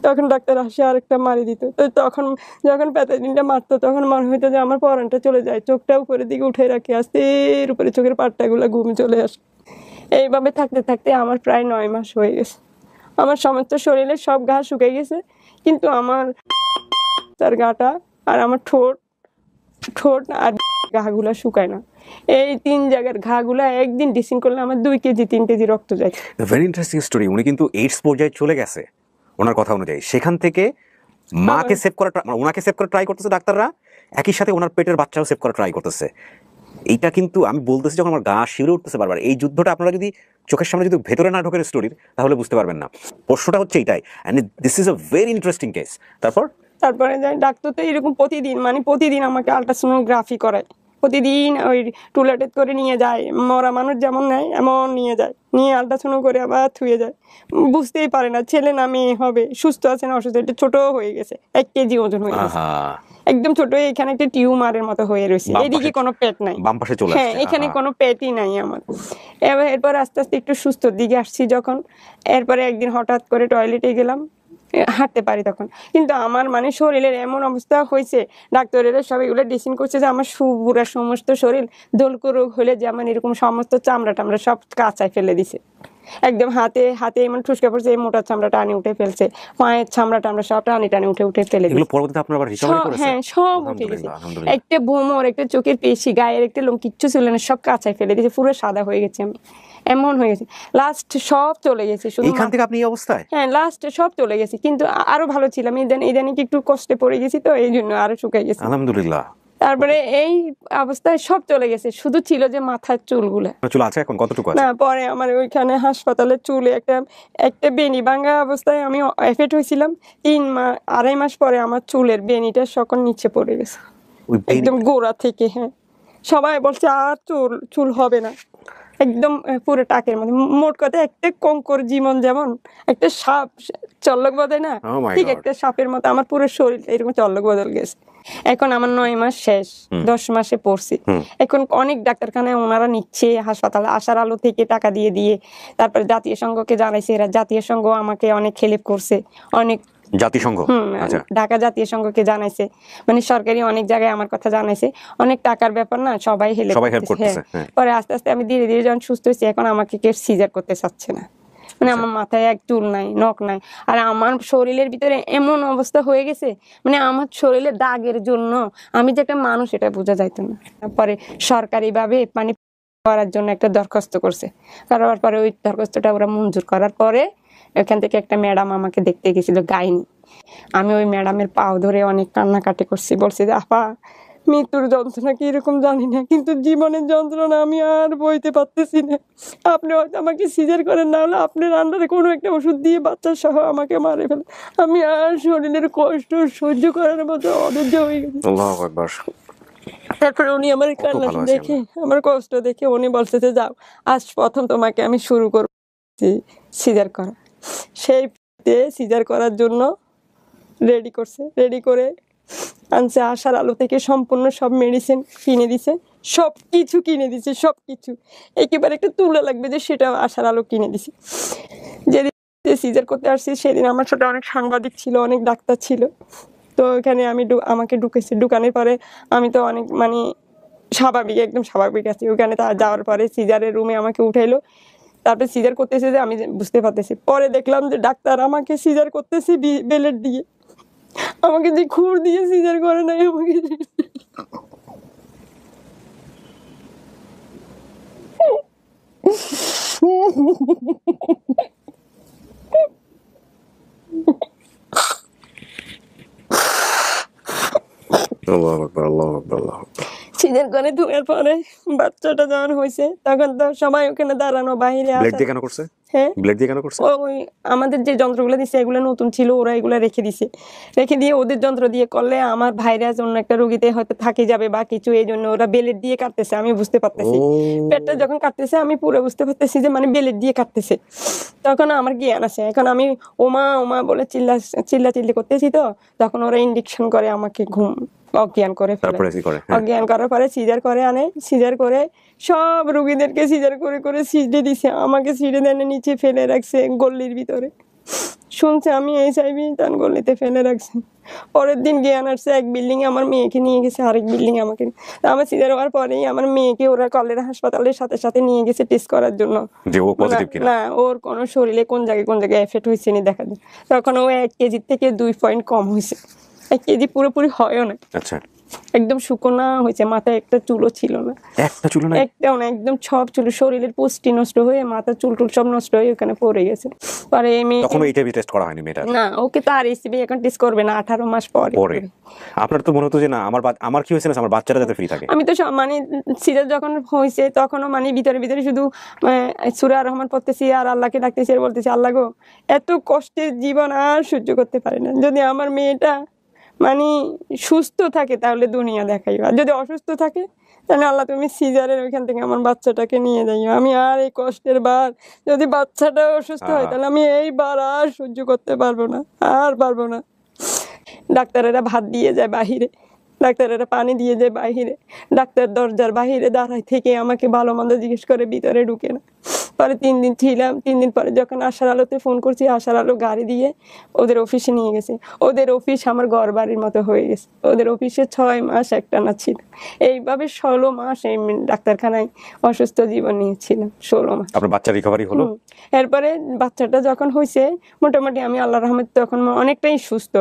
তখন ডাক্তার আসে আরেকটা মারি দিত। তো তখন যখন প্যাথাডিনটা মারতো তখন মনে হইতো যে আমার পরানটা চলে যায়, চোখটা উপরের দিকে উঠে রাখি, আস্তে এর উপরে চোখের পাট্টাগুলো ঘুম চলে আসে। এইভাবে থাকতে থাকতে আমার প্রায় 9 মাস হয়ে গেছে। আমার সমস্ত শরীরের সব ঘা শুকিয়ে গেছে, কিন্তু আমার তার গাটা আর আমার ঠোঁট আর ঘাগুলা শুকায় না। এই 3 জায়গার ঘাগুলা একদিন ড্রেসিং করলে আমার 2 কেজি 3 কেজি রক্ত যায়। Very interesting story. উনি কিন্তু এইডস পর্যায়ে চলে গেছে ওনার কথা অনুযায়ী, সেখান থেকে মাকে সেভ করা, ওনাকে সেভ করা ট্রাই করতেছে ডাক্তাররা, একই সাথে ওনার পেটের বাচ্চাও সেভ করা ট্রাই করতেছে। এইটা কিন্তু আমি বলতেছি যখন আমার গা শিউরে উঠতেছে বারবার। এই যুদ্ধটা আপনারা যদি চোখের সামনে যদি ভেতরে না ঢোকের স্টোরির তাহলে বুঝতে পারবেন না। প্রশ্নটা হচ্ছে এইটাই, and this is a very interesting case. তারপরে ডাক্তার তো এরকম প্রতিদিন আমাকে আলট্রাসোনোগ্রাফি করায়, প্রতিদিন ওই টুলেটেড করে নিয়ে যায়, মরা মানুষ যেমন নেয় এমন নিয়ে যায়, নিয়ে আলট্রাসোনো করে আবার থুয়ে যায়। বুঝতেই পারে না ছেলে না মেয়ে হবে, সুস্থ আছে না অসুস্থ। এটা ছোট হয়ে গেছে, 1 কেজি ওজন হয়ে গেছে, একদম ছোট। এখানে একটা টিউমারের মতো হয়ে রয়েছে, এদিকে কোনো পেট নাই, বাম পাশে চলে আসছে, হ্যাঁ এখানে কোনো পেটই নাই আমার। এরপর আস্তে আস্তে একটু সুস্থর দিকে আসছি যখন, এরপরে একদিন হঠাৎ করে টয়লেটে গেলাম, হাঁটতে পারি তখন, কিন্তু আমার মানে শরীরের এমন অবস্থা হয়েছে, ডাক্তারেরা সব এগুলো ড্রেসিং করছে যে আমার পুরা সমস্ত শরীর দোলক রোগ হলে যেমন এরকম সমস্ত চামড়া টামড়া সব কাঁচায় ফেলে দিছে, একদম হাতে এমন ঠুসকে পড়ছে, এই মোটা চামড়া টানি উঠে ফেলছে, পায়ের চামড়া টামড়া সব টানি উঠে ফেলে দিছে। হ্যাঁ সব উঠে গেছে, একটা ভোমর, একটা চোখের পেশি, গায়ের একটা লোম কিচ্ছু ছিল না, সব কাঁচায় ফেলে দিয়েছে, পুরো সাদা হয়ে গেছে আমি, এমন হয়ে গেছে। লাস্ট সব চলে গেছে, এইখান থেকে আপনি এই অবস্থায়? হ্যাঁ লাস্ট সব চলে গেছে, কিন্তু আরো ভালো ছিলাম। ইদানিং একটু কষ্টে পড়ে গেছি, তো এই জন্য আরো শুকাই গেছে আলহামদুলিল্লাহ। তারপরে এই অবস্থায় সব চলে গেছে, শুধু ছিল যে মাথার চুলগুলা। চুল আছে এখন কতটুকু আছে? না, পরে আমার ওইখানে হাসপাতালে চুলে একটা বেনি ভাঙা অবস্থায় আমি এফেক্ট হয়েছিলাম। 2.5 মাস পরে আমার চুলের বেনিটা সকল নিচে পড়ে গেছে, একদম গোড়া থেকে। হ্যাঁ, সবাই বলছে আর চুল হবে না, একদম পুরো টাকের মধ্যে। মোট কথা একটা কঙ্কর জীবন, যেমন একটা সাপ চল্লক বদলে না, ঠিক একটা সাপের মতো আমার পুরো শরীর এরকম চল্লক বদল গেছে। এখন আমার 9 মাস শেষ, 10 মাসে পড়ছি। এখন অনেক ডাক্তারখানায় ওনারা নিচ্ছে, হাসপাতালে আশার আলো থেকে টাকা দিয়ে তারপরে জাতীয় সংঘকে জানাইছে, এরা জাতীয় সংঘ আমাকে অনেক হেল্প করছে, অনেক জাতিসংঘ, ঢাকা জাতীয় সংঘকে জানাইছে, মানে সরকারি অনেক জায়গায় আমার কথা জানাইছে। অনেক টাকার ব্যাপার না, সবাই হেল্প করতেছে। পরে আস্তে আস্তে আমি ধীরে ধীরে যখন সুস্থ হয়েছি, এখন আমাকে কেউ সিজার করতে চাচ্ছে না, মানে আমার মাথায় এক চুল নাই, নখ নাই, আর আমার শরীরের ভিতরে এমন অবস্থা হয়ে গেছে, মানে আমার শরীরে দাগের জন্য আমি যে একটা মানুষ এটা বোঝা যাইতো না। পরে সরকারি ভাবে মানে করার জন্য একটা দরখাস্ত করছে, করার পরে ওই দরখাস্তটা ওরা মঞ্জুর করার পরে ওখান থেকে একটা ম্যাডাম আমাকে দেখতে গেছিল, গাইনি। আমি ওই ম্যাডামের পাও ধরে অনেক কান্নাকাটি করছি, বলছি যে আপা মৃত্যুর যন্ত্রণা কি এরকম জানি না, কিন্তু জীবনের যন্ত্রণা আমি আর বইতে পারতেছি না। আপনি হয়তো আমাকে সিজার করেন, না হলে আপনার আন্ডারে কোনো একটা ওষুধ দিয়ে বাচ্চা সহ আমাকে মারে ফেলে, আমি আর শরীরের কষ্ট সহ্য করার মতো অধৈর্য হয়ে গেছি। আল্লাহু আকবার। তারপরে উনি আমার কান্না দেখে, আমার কষ্ট দেখে উনি বলছে যে যাও, আজ প্রথম তোমাকে আমি শুরু করব সিজার করা। সেই সিজার করার জন্য রেডি করে আনছে, আশার আলো থেকে সম্পূর্ণ সব মেডিসিন কিনে দিছে, সবকিছু কিনে দিছে, সবকিছু একেবারে একটা তুলা লাগবে যে সেটা আশার আলো কিনে দিছে। যেদিন সিজার করতে আসছি সেদিন আমার সাথে অনেক সাংবাদিক ছিল, অনেক ডাক্তার ছিল। তো ওখানে আমাকে ঢুকানোর পরে আমি তো অনেক মানে স্বাভাবিক, একদম স্বাভাবিক আছি। ওখানে যাওয়ার পরে সিজারের রুমে আমাকে উঠাইলো। তারপরে সিজার করতেছে যে আমি বুঝতে পারতেছি। পরে দেখলাম যে ডাক্তার আমাকে সিজার করতেছে বেলেট দিয়ে, আমাকে যে খুর দিয়ে সিজার করে নাই আমাকে। আল্লাহু আকবার, আল্লাহু আকবার, আল্লাহু আকবার। সিজার করে ধোয়ার পরে বাচ্চাটা যখন হয়েছে তখন তো সবাই ওখানে দাঁড়ানো, বাহিরে ব্লেড দিয়ে কেন করছে? হ্যাঁ, ব্লেড দিয়ে কেন করছে? ওই আমাদের যে যন্ত্রগুলো দিচ্ছে এগুলো নতুন ছিল, ওরা এগুলো রেখে দিয়ে ওদের যন্ত্র দিয়ে করলে আমার ভাইরাস অন্য একটা রোগীতে হয়তো থাকি যাবে বা কিছু, এই জন্য ওরা বেলেট দিয়ে কাটতেছে। আমি বুঝতে পারতেছি পেটটা যখন কাটতেছে, আমি পুরো বুঝতে পারতেছি যে মানে বেলেট দিয়ে কাটতেছে। তখন আমার জ্ঞান আছে, এখন আমি ওমা ওমা বলে চিল্লি করতেছি। তো তখন ওরা ইনজেকশন করে আমাকে অজ্ঞান করে ফেলে। অজ্ঞান করার পরে সিজার করে সব রোগীদেরকে সিজার করে সিটে দিছে, আমাকে সিটে দেনে নিচে ফেলে রাখছে গল্লির ভিতরে। শুনছে আমি HIV, তখন গল্লিতে ফেলে রাখছে। পরের দিন জ্ঞান আসছে, এক বিল্ডিং আমার মেয়েকে নিয়ে গেছে, আরেক বিল্ডিং আমাকে। আমার সিজার হওয়ার পরেই আমার মেয়েকে ওরা কলেরা হাসপাতালের সাথে নিয়ে গেছে টেস্ট করার জন্য, না ওর কোনো শরীরে কোন জায়গায় এফেক্ট হয়েছে নি দেখা যায়। তখন ও 1 কেজির থেকে 2 পয়েন্ট কম হয়েছে। 1 কেজি পুরোপুরি হয়ও না। আচ্ছা, একদম শুকনা হয়েছে, মাথায় একটা চুলও ছিল না, একটাও না, একদম সব চুল, শরীরের পুষ্টি নষ্ট হয়ে মাথার চুল সব নষ্ট হয়ে ওখানে পড়ে গেছে। পরে তখন এইচআইভি টেস্ট করা হয়নি মেয়েটার? না, ওকে তো আর এইচআইভি এখন টেস্ট করবে না, 18 মাস পরে। আপনার তো মনে হতো যে না আমার কি হয়েছে না, আমার বাচ্চাটা যাতে ফ্রি থাকে। আমি তো মানে সিজার যখন হয়েছে তখনও মানে ভিতরে শুধু সূরা রহমান পড়তেছি আর আল্লাহকে ডাকতেছি আর বলতেছি, আল্লাহ গো, এত কষ্টের জীবন আর সহ্য করতে পারি না। যদি আমার মেয়েটা মানে সুস্থ থাকে তাহলে দুনিয়া দেখাইও, আর যদি অসুস্থ থাকে তাহলে আল্লাহ তুমি সিজারের ওইখান থেকে আমার বাচ্চাটাকে নিয়ে যাইও। আমি আর এই কষ্টের বার, যদি বাচ্চাটা অসুস্থ হয় তাহলে আমি এই বার আর সহ্য করতে পারবো না। ডাক্তারেরা ভাত দিয়ে যায় বাহিরে, ডাক্তারেরা পানি দিয়ে যায় বাহিরে, ডাক্তার দরজার বাহিরে দাঁড়ায় থেকে আমাকে ভালো মন্দ জিজ্ঞেস করে, ভিতরে ঢুকে না। পরে 3 দিন ছিলাম। 3 দিন পরে যখন আশার আলোতে ফোন করছি, আশার আলো গাড়ি দিয়ে ওদের অফিসে নিয়ে গেছে। ওদের অফিস আমার ঘর বাড়ির মতো হয়ে গেছে। ওদের অফিসে 6 মাস একটানা ছিল। এইভাবে 16 মাস এই ডাক্তারখানায় অসুস্থ জীবন নিয়েছিলাম। 16 মাস। আপনার বাচ্চা রিকভারি হলো? এরপরে বাচ্চাটা যখন হয়েছে মোটামুটি আমি আল্লাহর রহমতে তখন অনেকটাই সুস্থ।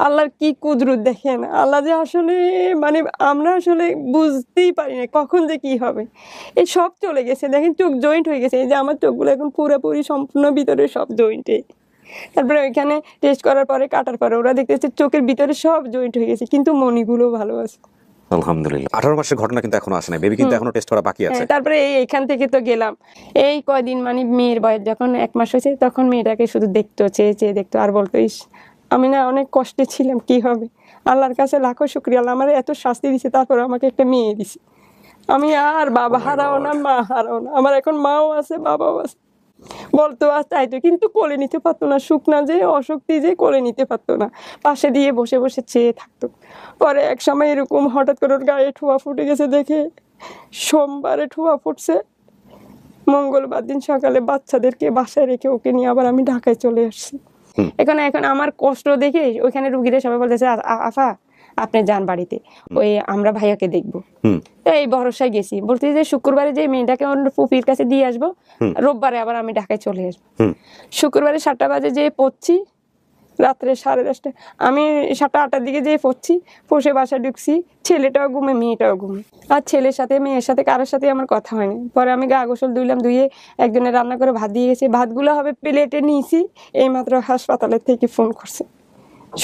আল্লাহর কি কুদরত দেখেন, আল্লাহ যে আসলে মানে আমরা আসলে বুঝতেই পারি না কখন যে কি হবে। এই সব চলে গেছে, দেখেন চোখ জয়েন্ট হয়ে গেছে। এই যে আমার চোখগুলো এখন পুরোপুরি সম্পূর্ণ ভিতরে সব জয়েন্টে। তারপরে ওইখানে টেস্ট করার পরে কাটার পরে ওরা দেখতেছে চোখের ভিতরে সব জয়েন্ট হয়ে গেছে, কিন্তু মণিগুলো ভালো আছে। আলহামদুলিল্লাহ। 18 মাসের ঘটনা কিন্তু এখনো আসে নাই, বেবি কিন্তু এখনো টেস্ট করা বাকি আছে। তারপরে এইখান থেকে তো গেলাম, এই কয়দিন মানে মেয়ের বয়স যখন 1 মাস হয়েছে তখন মেয়েটাকে শুধু দেখতো, চেয়ে দেখতো আর বলতো, ইস আমি না অনেক কষ্টে ছিলাম, কি হবে। আল্লাহর কাছে লাখো শুকরিয়া, আল্লাহ আমার এত শাস্তি দিছে, তারপরে আমাকে একটা মেয়ে দিছে। আমি আর বাবা হারাও না, মা হারাও না। আমার এখন মাও আছে, বাবাও আছে। বলতো আর চাইতো, কিন্তু কোলে নিতে পারতো না, শুকনা যে অশক্তি যে কোলে নিতে পারতো না, পাশে দিয়ে বসে চেয়ে থাকতো। পরে এক সময় এরকম হঠাৎ করে ওর গায়ে ঠোঁয়া ফুটে গেছে দেখে, সোমবারে ঠোঁয়া ফুটছে, মঙ্গলবার দিন সকালে বাচ্চাদেরকে বাসায় রেখে ওকে নিয়ে আবার আমি ঢাকায় চলে আসছি। এখন আমার কষ্ট দেখে ওইখানে রুগীরা সবাই বলতেছে, আফা আপনি যান বাড়িতে, ওই আমরা ভাইয়াকে দেখবো। এই ভরসায় গেছি, বলতে যে শুক্রবারে যে মেয়েটাকে ফুপির কাছে দিয়ে আসবো, রোববারে আবার আমি ঢাকায় চলে আসবো। শুক্রবারে 7টা বাজে যে পড়ছি, রাত্রে 10:30 আমি 7টা 8টার দিকে যেয়ে পড়ছি, পড়ে বাসায় ঢুকছি, ছেলেটাও ঘুমে মেয়েটাও ঘুমে। আর ছেলের সাথে মেয়ের সাথে কারোর সাথে আমার কথা হয়নি। পরে আমি গা গোসল ধুইলাম, ধুয়ে একজনের রান্না করে ভাত দিয়ে গেছে, ভাতগুলো হবে প্লেটে নিয়েছি। এইমাত্র হাসপাতালের থেকে ফোন করছে,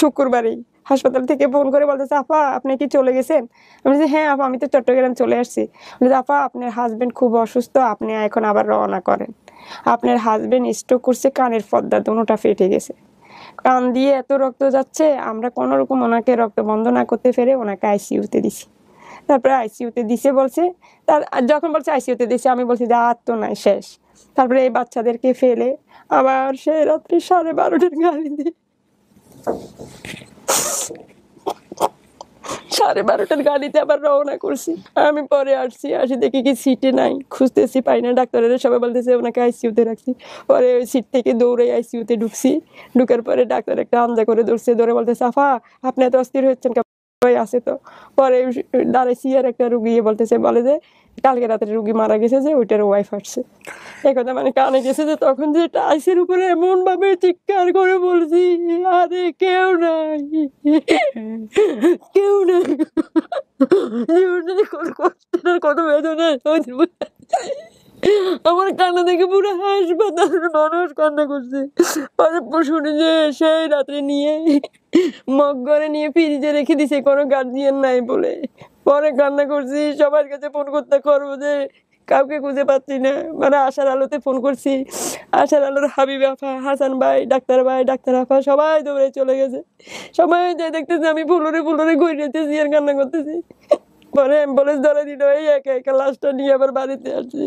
শুক্রবারেই হাসপাতাল থেকে ফোন করে বলতেছে, আপা আপনি কি চলে গেছেন? আমি বলছি, হ্যাঁ আপা আমি তো চট্টগ্রাম চলে আসছি। বলছে, আপা আপনার হাজবেন্ড খুব অসুস্থ, আপনি এখন আবার রওনা করেন। আপনার হাজবেন্ড স্ট্রোক করছে, কানের পর্দা দুটোটা ফেটে গেছে, কান দিয়ে এত রক্ত যাচ্ছে, আমরা কোনো রকম ওনাকে রক্ত বন্ধ না করতে পেরে ওনাকে আইসিইউতে দিছি। তারপরে আইসিইউতে দিছে বলছে, যখন বলছে আইসিইউতে দিছে আমি বলছি যে আর তো নাই, শেষ। তারপরে এই বাচ্চাদেরকে ফেলে আবার সেই রাত্রে 12:30টার গাড়ি দিয়ে 12:30টার গাড়িতে আবার রওনা করছি। আমি পরে আসি দেখি কি সিটে নাই, খুঁজতেছি পাই না। ডাক্তারেরা সবাই বলতেছে ওনাকে আইসিইউতে রাখছি। পরে ওই সিট থেকে দৌড়ে আইসিইউতে ঢুকছি। ঢুকার পরে ডাক্তার একটা আন্দা করে ধরে বলতেছে, আফা আপনি এত অস্থির হচ্ছেন আছে তো। পরে দাঁড়াইছি আর একটা রুগী বলে যে কালকে রাতে রুগী মারা গেছে, যে ওইটার ওয়াইফ আসছে। এই কথা মানে কানে গেছে, যে তখন যে টাইসের উপরে এমন ভাবে চিৎকার করে বলছি, আরে কেউ নাই, কেউ নাই, জীবনে কোনো কষ্ট না, কোনো বেদনা। আমার কান্না দেখে পুরো হাসপাতালের মানুষ কান্না করছে। পরে শুনি যে সেই রাত্রে নিয়ে মগঘরে নিয়ে ফ্রিজে রেখে দিছে, কোনো গার্জিয়ান নাই বলে। পরে কান্না করছি, সবার কাছে ফোন করতে করবো যে কাউকে খুঁজে পাচ্ছি না। মানে আশার আলোতে ফোন করছি, আশার আলোর হাবিব আফা, হাসান ভাই, ডাক্তার আফা সবাই দৌড়ে চলে গেছে। সবাই যাই দেখতেছে আমি ফুলরে ঘুরেতেছি আর কান্না করতেছি। পরে অ্যাম্বুলেন্স ধরে দিল, এই একা একা লাশটা নিয়ে আবার বাড়িতে আসছি।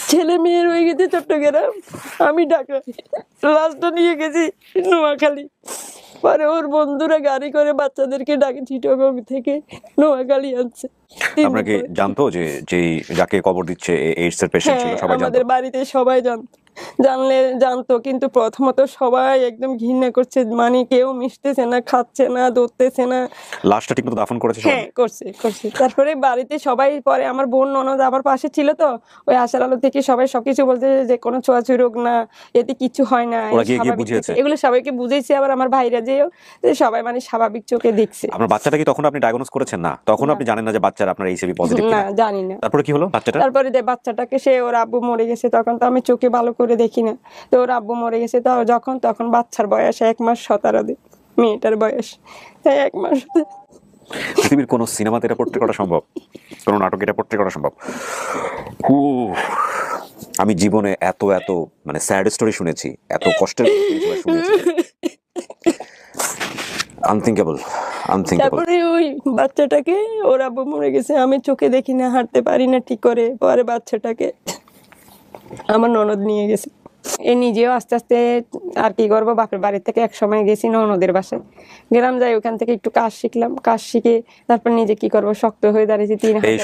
ছেলে মেয়ে রয়ে গেছে চট্টগ্রাম, আমি ঢাকা। লাশটা নিয়ে গেছি নোয়াখালী। পরে ওর বন্ধুরা গাড়ি করে বাচ্চাদেরকে ডাকে চিটাগং থেকে নোয়াখালী আনছে। আমরা কি জানতো যে যেই যাকে কবর দিচ্ছে এইডস এর পেশেন্ট ছিল? সবাই জানতো? আমাদের বাড়িতে সবাই জানতো, কিন্তু প্রথমত সবাই একদম ঘৃণা করছে, মানে কেউ মিশতেছে না, খাচ্ছে না, ধরতেছে না। লাশটা ঠিকমতো দাফন করেছে সবাই? হ্যাঁ করছে। তারপরে বাড়িতে সবাই, পরে আমার বোন ননদ আমার পাশে ছিল তো, ওই আশার আলো থেকে সবাই সবকিছু বলতে যে কোনো ছোঁয়াছুঁই রোগ না, এতে কিছু হয় না, এগুলো সবাইকে বুঝেছে। আবার আমার ভাইরা যেও সবাই মানে স্বাভাবিক চোখে দেখছে। আপনার বাচ্চাটা কি তখন আপনি ডায়াগনোজ করেছেন? না, তখন আপনি জানেন না যে বাচ্চার আপনার এইচআইভি পজিটিভ? না, জানি না। তারপরে কি হলো বাচ্চাটা? তারপরে বাচ্চাটাকে ওর আব্বু মরে গেছে, তখন তো আমি চোখে ভালো করে দেখি না। তো ওর আব্বু মরে গেছে, তো তখন বাচ্চার বয়স 1 মাস 17 দিন, মেয়েটার বয়স 1 মাস। পৃথিবীর কোন সিনেমাতে এটা পোট্রে করা সম্ভব? কোন নাটকে এটা পোট্রে করা সম্ভব? আমি জীবনে এত মানে স্যাড স্টোরি শুনেছি, এত কষ্টের শুনেছি, আনথিঙ্কেবল। তারপরে ওই বাচ্চাটাকে ওর আব্বু মরে গেছে, আমি চোখে দেখি না, হাঁটতে পারি না ঠিক করে। পরে বাচ্চাটাকে আমার ননদ নিয়ে গেছে। নিজেও আস্তে আস্তে আর কি করবো, বাপের বাড়ি থেকে এক সময় গেছি ননদের বাসায়, গেলাম, যাই ওখান থেকে একটু কাজ শিখলাম। কাজ শিখে তারপর নিজে কি করবো, শক্ত হয়ে দাঁড়িয়েছি।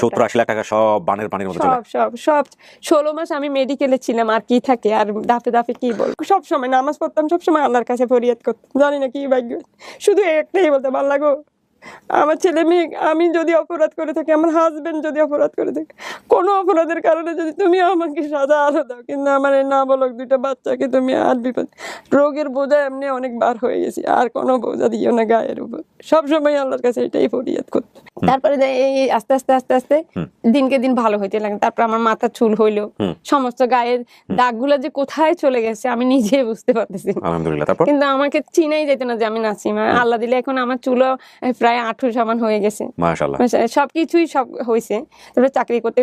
70-80 লাখ টাকা সব বানের পানির মধ্যে সব 16 মাস আমি মেডিকেলে ছিলাম। আর কি থাকে, আর দাফে কি বলবো, সবসময় নামাজ পড়তাম, সবসময় আল্লাহর কাছে ফরিয়াদ করতাম। জানি না কি ভাগ্য, শুধু একটাই বলতাম, আল্লাহ গো আমার ছেলে মেয়ে, আমি যদি অপরাধ করে থাকি, আমার হাজবেন্ড যদি অপরাধ করে থাকে, কোনো অপরাধের কারণে যদি তুমি আমাকে সাজা আরো দাও, কিন্তু আমার না বলক 2টা বাচ্চাকে তুমি আর বিপদ। রোগের বোঝা এমনি অনেক বার হয়ে গেছি, আর কোনো বোঝা দিও না গায়ের উপর। সবসময় আল্লাহর কাছে এটাই ফরিয়াদ করতো। তারপরে এই আস্তে আস্তে দিনকে দিন ভালো হইতে লাগে। তারপর আমার মাথা চুল হইলো, সমস্ত গায়ের দাগগুলো যে কোথায় চলে গেছে আমি নিজে বুঝতে পারতেছি। আলহামদুলিল্লাহ। কিন্তু আমাকে চিনাই যেত না যে আমি নাসিমা। আল্লাহ দিলে এখন আমার চুলও প্রায় 8 সমান হয়ে গেছে, মাশাআল্লাহ। সবকিছুই সব হয়েছে। তারপরে চাকরি করতে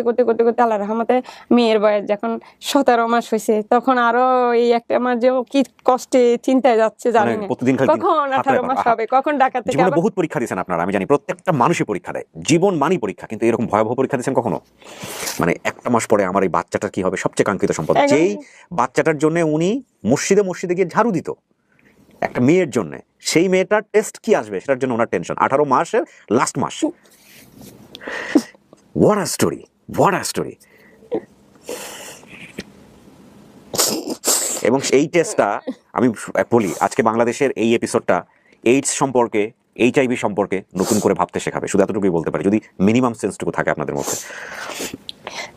আল্লাহর রহমতে মেয়ের বয়স যখন 17 মাস হয়েছে, তখন আরো এই একটা আমার যে কি কষ্টে চিন্তায় যাচ্ছে, জানি না কখন 18 মাস হবে, কখন ঢাকা থেকে। জীবনে বহুত পরীক্ষা দিয়েছেন আপনারা, আমি জানি প্রত্যেকটা মানুষই পরীক্ষা দেয়, জীবন মানি পরীক্ষা, কিন্তু এরকম ভয়াবহ পরীক্ষা দিয়েছেন কখনো? মানে 1টা মাস পরে আমার এই বাচ্চাটার কি হবে, সবচেয়ে কাঙ্ক্ষিত সম্পদ, যেই বাচ্চাটার জন্য উনি মসজিদে গিয়ে ঝাড়ু দিত একটা মেয়ের জন্য, সেই মেয়েটার টেস্ট কি আসবে সেটার জন্য ওনার টেনশন। 18 মাসের লাস্ট মাস। What a story. এবং এই টেস্টটা আমি বলি, আজকে বাংলাদেশের এই এপিসোডটা এইডস সম্পর্কে, এইচআইভি সম্পর্কে নতুন করে ভাবতে শেখাবে, শুধু এতটুকুই বলতে পারি, যদি মিনিমাম সেন্সটুকু থাকে আপনাদের মধ্যে।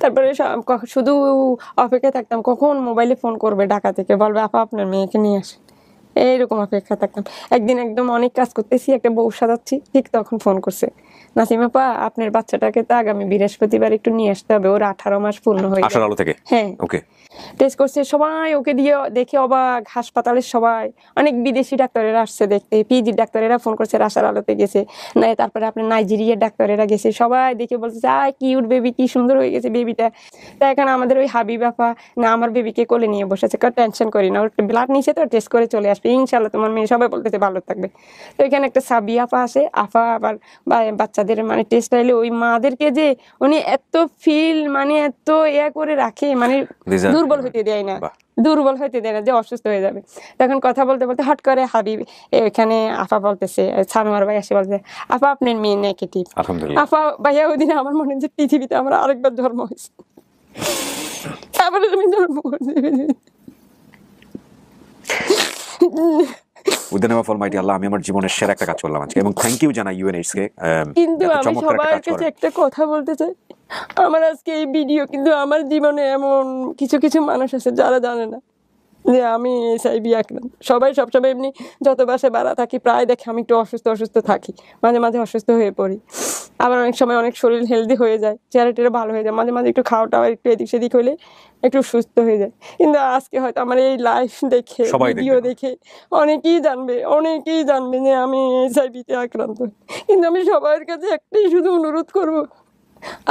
তারপরে শুধু অপেক্ষায় থাকতাম কখন মোবাইলে ফোন করবে ঢাকা থেকে, বলবে আপা আপনার মেয়েকে নিয়ে আসেন, এইরকম অপেক্ষা থাকতাম। একদিন একদম অনেক কাজ করতেছি, একটা বউ সাজাচ্ছি, ঠিক তখন ফোন করছে, নাসিমা আপা আপনার বাচ্চাটাকে তো আগামী বৃহস্পতিবার একটু নিয়ে আসতে হবে, ওর 18 মাস পূর্ণ হয়ে গেছে। আশার আলো থেকে? হ্যাঁ। ওকে। টেস্ট করছে সবাই, ওকে দিয়ে দেখে অবাক, হাসপাতালের সবাই, অনেক বিদেশি ডাক্তারেরা আসছে দেখতে, পিজি ডাক্তারেরা ফোন করছে, আশার আলোতে গেছে, না তারপরে আপনার নাইজেরিয়ার ডাক্তারেরা গেছে, সবাই দেখে বলছে কিউট বেবি, কি সুন্দর হয়ে গেছে বেবিটা। তাই এখন আমাদের ওই হাবিব আপা না আমার বেবিকে কোলে নিয়ে বসেছে, টেনশন করি না, ওর ব্লাড নিচে তো টেস্ট করে চলে আসবে ইনশাল্লাহ, তোমার মেয়ে সবাই বলতেছে ভালো থাকবে। তো এখানে একটা সাবি আপা আসে, আফা আবার বাচ্চাদের মানে টেস্ট আইলে ওই মাদেরকে যে উনি এত ফিল মানে এত করে রাখে, মানে দুর্বল দুর্বল হতে দেয় না, দুর্বল হতে দেয় না যে অসুস্থ হয়ে যাবে। তখন কথা বলতে বলতে হট করে হাবিব এখানে আপা বলতেছে, সানোয়ার ভাই এসে বলছে, আপা আপনার মেয়ে নেগেটিভ। আপা ভাইয়া ওই দিন আমার মনে হচ্ছে পৃথিবীতে আমার আরেকবার জন্ম হয়েছে, তারপরে তুমি জন্ম করতে আল্লাহ, আমি আমার জীবনের সেরা একটা কাজ করলাম আজকে, এবং থ্যাংক ইউ জানাই ইউএনএইডস কে। কিন্তু আমি সবার কাছে একটা কথা বলতে চাই, আমার আজকে এই ভিডিও কিন্তু আমার জীবনে এমন কিছু কিছু মানুষ আছে যারা জানে না যে আমি এইচআইভি আক্রান্ত। সবাই সবসময় এমনি যত বাসে বাড়া থাকি প্রায় দেখে আমি একটু অসুস্থ থাকি, মাঝে মাঝে অসুস্থ হয়ে পড়ি, আবার অনেক সময় অনেক শরীর হেলদি হয়ে যায়, চেহারা টেরা ভালো হয়ে যায়, মাঝে মাঝে একটু খাওয়া টাওয়া একটু এদিক সেদিক হলে একটু সুস্থ হয়ে যায়। কিন্তু আজকে হয়তো আমার এই লাইফ দেখে, ভিডিও দেখে অনেকেই জানবে যে আমি এইচআইভিতে আক্রান্ত। কিন্তু আমি সবার কাছে একটাই শুধু অনুরোধ করব,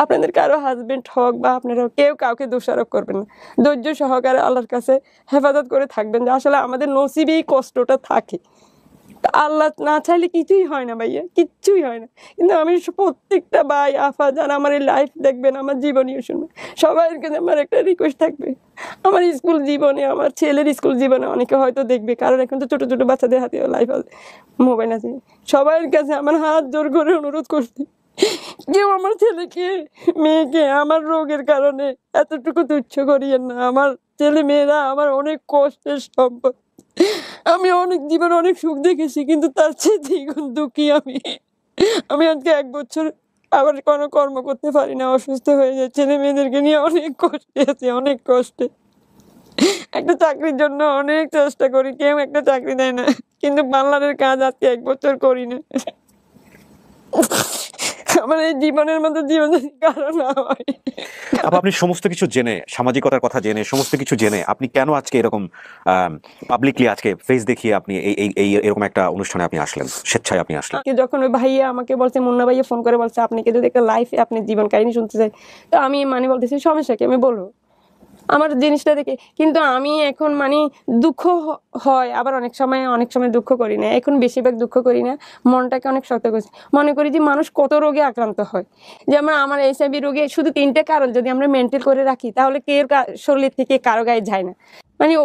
আপনাদের কারো হাজবেন্ড হোক বা আপনারা কেউ কাউকে দোষারোপ করবেন না, ধৈর্য সহকারে আল্লাহর কাছে হেফাজত করে থাকবেন যে আসলে আমাদের নসিবেই কষ্টটা থাকে, আল্লাহ না চাইলে কিছুই হয় না ভাইয়া, কিচ্ছুই হয় না। কিন্তু আমি প্রত্যেকটা ভাই আফা যারা আমার এই লাইফ দেখবেন, আমার জীবনীও শুনবেন, সবার কাছে আমার একটা রিকোয়েস্ট থাকবে, আমার স্কুল জীবনে, আমার ছেলের স্কুল জীবনে অনেকে হয়তো দেখবে, কারণ এখন তো ছোটো ছোটো বাচ্চাদের হাতে লাইফ আছে, মোবাইল আছে, সবার কাছে আমার হাত জোর করে অনুরোধ করছি, কেউ আমার ছেলেকে মেয়েকে আমার রোগের কারণে এতটুকু তুচ্ছ করিয়েন না। আমার ছেলে মেয়েরা আমার অনেক কষ্টের সম্পদ, আমি অনেক জীবনে অনেক সুখ দেখেছি, কিন্তু তার চেয়ে দ্বিগুণ দুঃখী আমি আজকে 1 বছর আবার কোনো কর্ম করতে পারি না, অসুস্থ হয়ে যায়, ছেলে মেয়েদেরকে নিয়ে অনেক কষ্টে আছি, অনেক কষ্টে। একটা চাকরির জন্য অনেক চেষ্টা করি, কেউ একটা চাকরি দেয় না, কিন্তু পার্লারের কাজ আজকে 1 বছর করি না। আমার এই জীবনের মধ্যে জীবন কারণ না হয়। আপনি সমস্ত কিছু জেনে, সামাজিকতার কথা জেনে, সমস্ত কিছু জেনে আপনি কেন আজকে এরকম পাবলিকলি আজকে ফেস দেখিয়ে আপনি এই এরকম একটা অনুষ্ঠানে আপনি আসলেন, স্বেচ্ছায় আপনি আসলেন? যখন ওই ভাইয়া আমাকে বলছে, মুন্না ভাইয়া ফোন করে বলছে আপনাকে যদি একটা লাইফে আপনি জীবন কাহিনী শুনতে চাই, তো আমি বলতেছি সমস্যা কি, আমি বলবো আমার জিনিসটা দেখে। কিন্তু আমি এখন দুঃখ হয়, আবার অনেক সময় দুঃখ করি না, এখন বেশিরভাগ দুঃখ করি না, মনটাকে অনেক শক্ত করছি, মনে করি যে মানুষ কত রোগে আক্রান্ত হয়। যেমন আমার এইচআইভি রোগে শুধু 3টে কারণ যদি আমরা মেনটেন করে রাখি, তাহলে কেউ শরীর থেকে কারো গায়ে যায় না,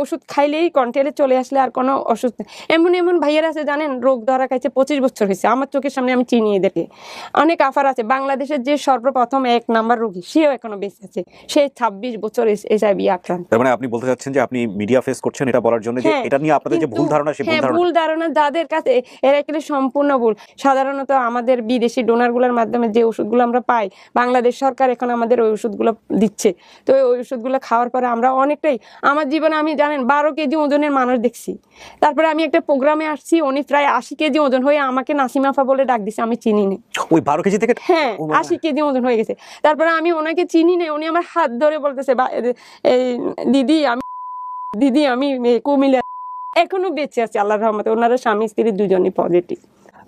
ওষুধ খাইলেই কন্ট্রোলে চলে আসলে আর কোনো অসুস্থ। এমন ভাইয়ার আছে জানেন, রোগ ধরা খাইছে 25 বছর হয়েছে, আমার চোখের সামনে আমি চিনি এদেরকে। অনেক আফার আছে, বাংলাদেশের যে সর্বপ্রথম 1 নাম্বার রোগী, সেও এখনো বেঁচে আছে, সে 26 বছর এইচআইভি আক্রান্ত। তার মানে আপনি বলতে চাচ্ছেন যে আপনি মিডিয়া ফেস করছেন এটা বলার জন্য যে এটা নিয়ে আপনাদের যে ভুল ধারণা, সেই ভুল ধারণা যাদের কাছে, এরা একেবারে সম্পূর্ণ ভুল। সাধারণত আমাদের বিদেশি ডোনারগুলোর মাধ্যমে যে ওষুধগুলো আমরা পাই, বাংলাদেশ সরকার এখন আমাদের ওই ওষুধগুলো দিচ্ছে, তো ওই ওষুধগুলো খাওয়ার পরে আমরা অনেকটাই, আমার জীবনে আমি জানেন 12 কেজি ওজনের মানুষ দেখছি। তারপরে আমি একটা প্রোগ্রামে আসছি, উনি প্রায় 80 কেজি ওজন হয়ে আমাকে নাসিমাফা বলে ডাক দিছে, আমি চিনি না। ওই 12 কেজি থেকে 80 কেজি ওজন হয়ে গেছে। তারপরে আমি ওনাকে চিনি না, উনি আমার হাত ধরে বলতেছে, দিদি আমি কুমিল্লা, এখনো বেঁচে আছে আল্লাহর রহমতে, ওনারা স্বামী স্ত্রী দুজনই পজিটিভ।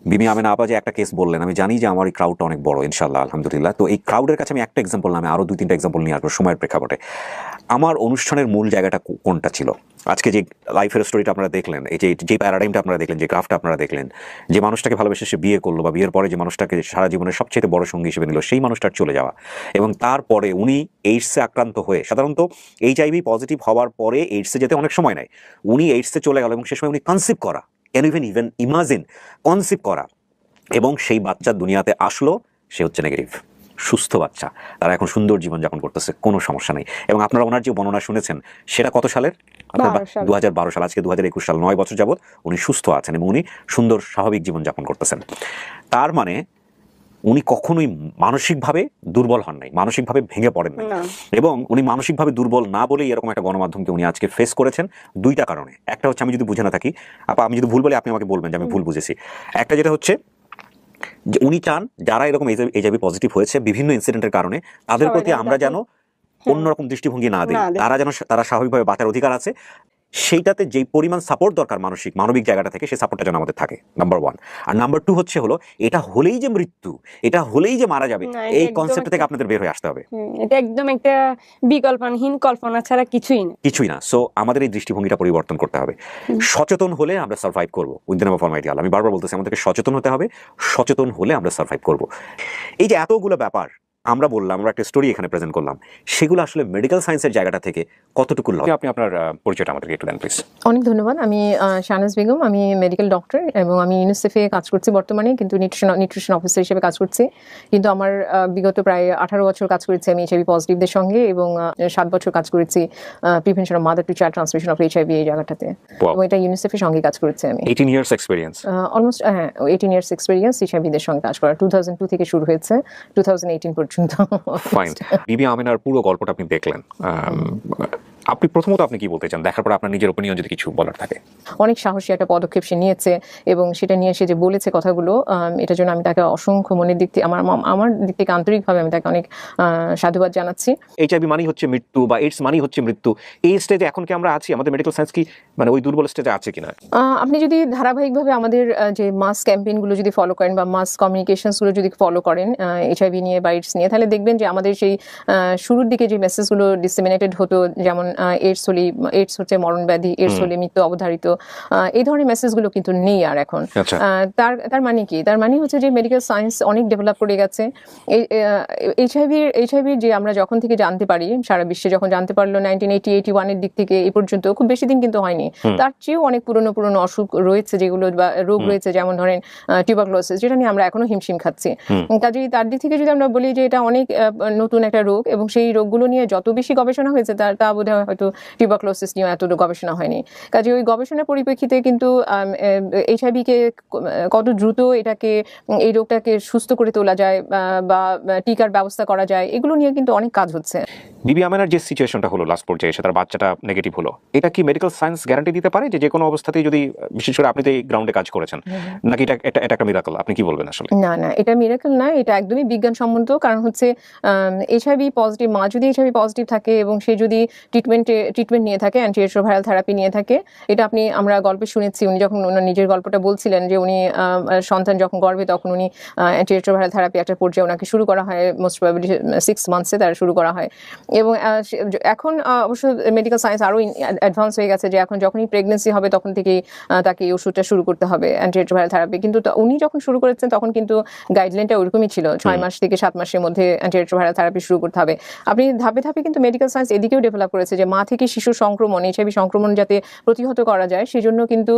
বিমি আমেনা আপা যে একটা কেস বললেন, আমি জানি যে আমার এই ক্রাউডটা অনেক বড় ইনশাআল্লাহ, আলহামদুলিল্লাহ। তো এই ক্রাউডের কাছে আমি একটা এক্সাম্পল না, আমি আরো 2-3টা এক্সাম্পল নিয়ে আসবো সময়ের প্রেক্ষাপটে। আমার অনুষ্ঠানের মূল জায়গাটা কোনটা ছিল? আজকে যে লাইফের স্টোরিটা আপনারা দেখলেন, এই যে প্যারাডাইমটা আপনারা দেখলেন, যে গ্রাফটা আপনারা দেখলেন, যে মানুষটাকে ভালোবেসে সে বিয়ে করলো, বা বিয়ের পরে যে মানুষটাকে সারা জীবনের সবচেয়ে বড় সঙ্গী হিসেবে নিল, সেই মানুষটার চলে যাওয়া, এবং তারপরে উনি এইডসে আক্রান্ত হয়ে, সাধারণত এইচআইভি পজিটিভ হওয়ার পরে এইডসে যেতে অনেক সময় নেয়, উনি এইডসে চলে গেল, এবং সে সময় উনি কনসিভ করা, ক্যান ইভেন ইমাজিন কনসিভ করা, এবং সেই বাচ্চা দুনিয়াতে আসলো, সে হচ্ছে নেগেটিভ, সুস্থ বাচ্চা, তারা এখন সুন্দর জীবনযাপন করতেছে, কোনো সমস্যা নেই। এবং আপনারা ওনার যে বর্ণনা শুনেছেন সেটা কত সালের? 2012 সাল, আজকে 2021 সাল, 9 বছর যাবত উনি সুস্থ আছেন এবং উনি সুন্দর স্বাভাবিক জীবনযাপন করতেছেন। তার মানে উনি কখনোই মানসিকভাবে দুর্বল হন নাই, মানসিকভাবে ভেঙে পড়েন নাই, এবং উনি মানসিকভাবে দুর্বল না বলেই এরকম একটা গণমাধ্যমকে উনি আজকে ফেস করেছেন 2টা কারণে। একটা হচ্ছে, আমি যদি বুঝে না থাকি আপা, আমি যদি ভুল বলি আপনি আমাকে বলবেন যে আমি ভুল বুঝেছি। একটা যেটা হচ্ছে যে উনি চান যারা এরকম এইচআইভি পজিটিভ হয়েছে বিভিন্ন ইনসিডেন্টের কারণে, তাদের প্রতি আমরা যেন অন্যরকম দৃষ্টিভঙ্গি না দিই, তারা স্বাভাবিকভাবে বাঁচার অধিকার আছে, সেইটাতে যেই পরিমাণ সাপোর্ট দরকার মানবিক জায়গাটা থেকে, সেই সাপোর্টটা যেন আমাদের থাকে, নাম্বার 1। আর নাম্বার 2 হচ্ছে হলো, এটা হলেই যে মৃত্যু, এটা হলেই যে মারা যাবে, এই কনসেপ্ট থেকে আপনাদের বের হয়ে আসতে হবে। এটা একদম একটা বিকল্পহীন কল্পনা ছাড়া কিছুই না। সো আমাদের এই দৃষ্টিভঙ্গিটা পরিবর্তন করতে হবে। সচেতন হলে আমরা সার্ভাইভ করবো, with the name of almighty Allah. আমি বারবার বলতেছি, আমাদেরকে সচেতন হতে হবে, সচেতন হলে আমরা সার্ভাইভ করবো। এই যে এতগুলো ব্যাপার, আমরা বললাম, আমরা একটা স্টোরি এখানে প্রেজেন্ট করলাম, সেগুলো আসলে মেডিকেল সায়েন্সের জায়গাটা থেকে কতটুকু আপনি আপনার পরিচয়টা আমাদেরকে একটু দেন প্লিজ। অনেক ধন্যবাদ। আমি শাহনাজ বেগম, আমি মেডিকেল ডক্টর এবং আমি ইউনিসেফে কাজ করছি বর্তমানে, কিন্তু নিউট্রিশন অফিসার হিসেবে কাজ করছি। কিন্তু আমার বিগত প্রায় 18 বছর কাজ করেছি আমি এইচআইভি পজিটিভদের সঙ্গে, এবং 7 বছর কাজ করেছি prevention of mother to child transmission of HIV এই জায়গাটাতে, এবং এটা ইউনিসেফের সঙ্গে কাজ করেছি আমি। 18 years experience, almost 18 years experience এইচআইভিদের সঙ্গে কাজ করা। 2002 থেকে শুরু হয়েছে 2018 পর্যন্ত। ফাইন। বিবি আমেনার পুরো গল্পটা আপনি দেখলেন, আপনি প্রথমত আপনি কি বলতে চান, দেখার পর আপনার নিজের ওপিনিয়ন যদি কিছু বলার থাকে? অনেক সাহসী একটা পদক্ষেপ সে নিয়েছে, এবং সেটা নিয়ে সে যে বলেছে কথাগুলো, এটার জন্য আমি তাকে অসংখ্য মনের দিক থেকে আমার দিক থেকে আন্তরিকভাবে আমি তাকে অনেক সাধুবাদ জানাচ্ছি। এইচআইভি মানেই হচ্ছে মৃত্যু, বা এইডস মানেই হচ্ছে মৃত্যু, এই স্টেজে এখন কি আমরা আছি? আমাদের মেডিকেল সায়েন্স কি মানে ওই দুর্বল স্টেজে আছে কিনা? আপনি যদি ধারাবাহিকভাবে আমাদের যে মাস ক্যাম্পেইনগুলো যদি ফলো করেন বা মাস কমিউনিকেশনসগুলো যদি ফলো করেন এইচআইভি নিয়ে বা এইডস নিয়ে, তাহলে দেখবেন যে আমাদের সেই শুরুর দিকে যে মেসেজগুলো ডিসেমিনেটেড হতো, যেমন এইডস হচ্ছে মরণ ব্যাধি, এইডস হলে মৃত্যু অবধারিত, এই ধরনের মেসেজগুলো কিন্তু নেই আর এখন। তার মানে কি? তার মানে হচ্ছে যে মেডিকেল সায়েন্স অনেক ডেভেলপ করে গেছে। এইচআইভির যে আমরা যখন থেকে জানতে পারি, সারা বিশ্বে যখন জানতে পারলো 1981 এর দিক থেকে এই পর্যন্ত, খুব বেশি দিন কিন্তু হয়নি, তার চেয়েও অনেক পুরনো অসুখ রয়েছে, যেগুলো বা রোগ রয়েছে, যেমন ধরেন টিউবারকুলোসিস, যেটা নিয়ে আমরা এখনো হিমশিম খাচ্ছি। কাজেই তার দিক থেকে যদি আমরা বলি যে এটা অনেক নতুন একটা রোগ, এবং সেই রোগগুলো নিয়ে যত বেশি গবেষণা হয়েছে তা বোধহয় হয়তো টিউবারকুলোসিস নিয়ে এত গবেষণা হয়নি। কাজে ওই গবেষণার পরিপ্রেক্ষিতে কিন্তু এইচআইভিকে কত দ্রুত এই রোগটাকে সুস্থ করে তোলা যায় বা টিকার ব্যবস্থা করা যায়, এগুলো নিয়ে কিন্তু অনেক কাজ হচ্ছে। বিবি আমেনার যে সিচুয়েশনটা হলো লাস্ট পর্যায়ে এসে তার বাচ্চাটা নেগেটিভ হলো, এটা কি মেডিকেল সায়েন্স গ্যারান্টি দিতে পারে যে কোনো অবস্থাতেই, যদি বিশেষ করে আপনি তো এই গ্রাউন্ডে কাজ করেছেন, নাকি এটা একটা মিরাকল? আপনি কি বলবেন আসলে? না, এটা মিরাকল না, এটা একদমই বিজ্ঞানসম্মত। কারণ হচ্ছে এইচআইভি পজিটিভ মা যদি এইচআইভি পজিটিভ থাকে এবং সে যদি ট্রিটমেন্ট নিয়ে থাকে, অ্যান্টিরেট্রোভাইরাল থেরাপি নিয়ে থাকে, এটা আমরা গল্পে শুনেছি, উনি যখন ওনার নিজের গল্পটা বলছিলেন যে উনি সন্তান যখন গর্ভে, তখন উনি অ্যান্টিরেট্রোভাইরাল থেরাপি একটা পর্যায়ে ওনাকে শুরু করা হয়, মোস্ট প্রবাবলি 6 মান্থসে তার শুরু করা হয়। এবং এখন অবশ্য মেডিকেল সায়েন্স আরও অ্যাডভান্স হয়ে গেছে, যে এখন যখনই প্রেগনেন্সি হবে তখন থেকেই তাকে এই ওষুধটা শুরু করতে হবে, অ্যান্টিরেট্রোভাইরাল থেরাপি। কিন্তু উনি যখন শুরু করেছেন তখন কিন্তু গাইডলাইনটা ওরকমই ছিল, 6 মাস থেকে 7 মাসের মধ্যে অ্যান্টিরেট্রোভাইরাল থেরাপি শুরু করতে হবে। আপনি ধাপে ধাপে কিন্তু মেডিকেল সায়েন্স এদিকেও ডেভেলপ করেছে, যে মা থেকে শিশু সংক্রমণ, এইচআইভি সংক্রমণ যাতে প্রতিহত করা যায়, সেজন্য কিন্তু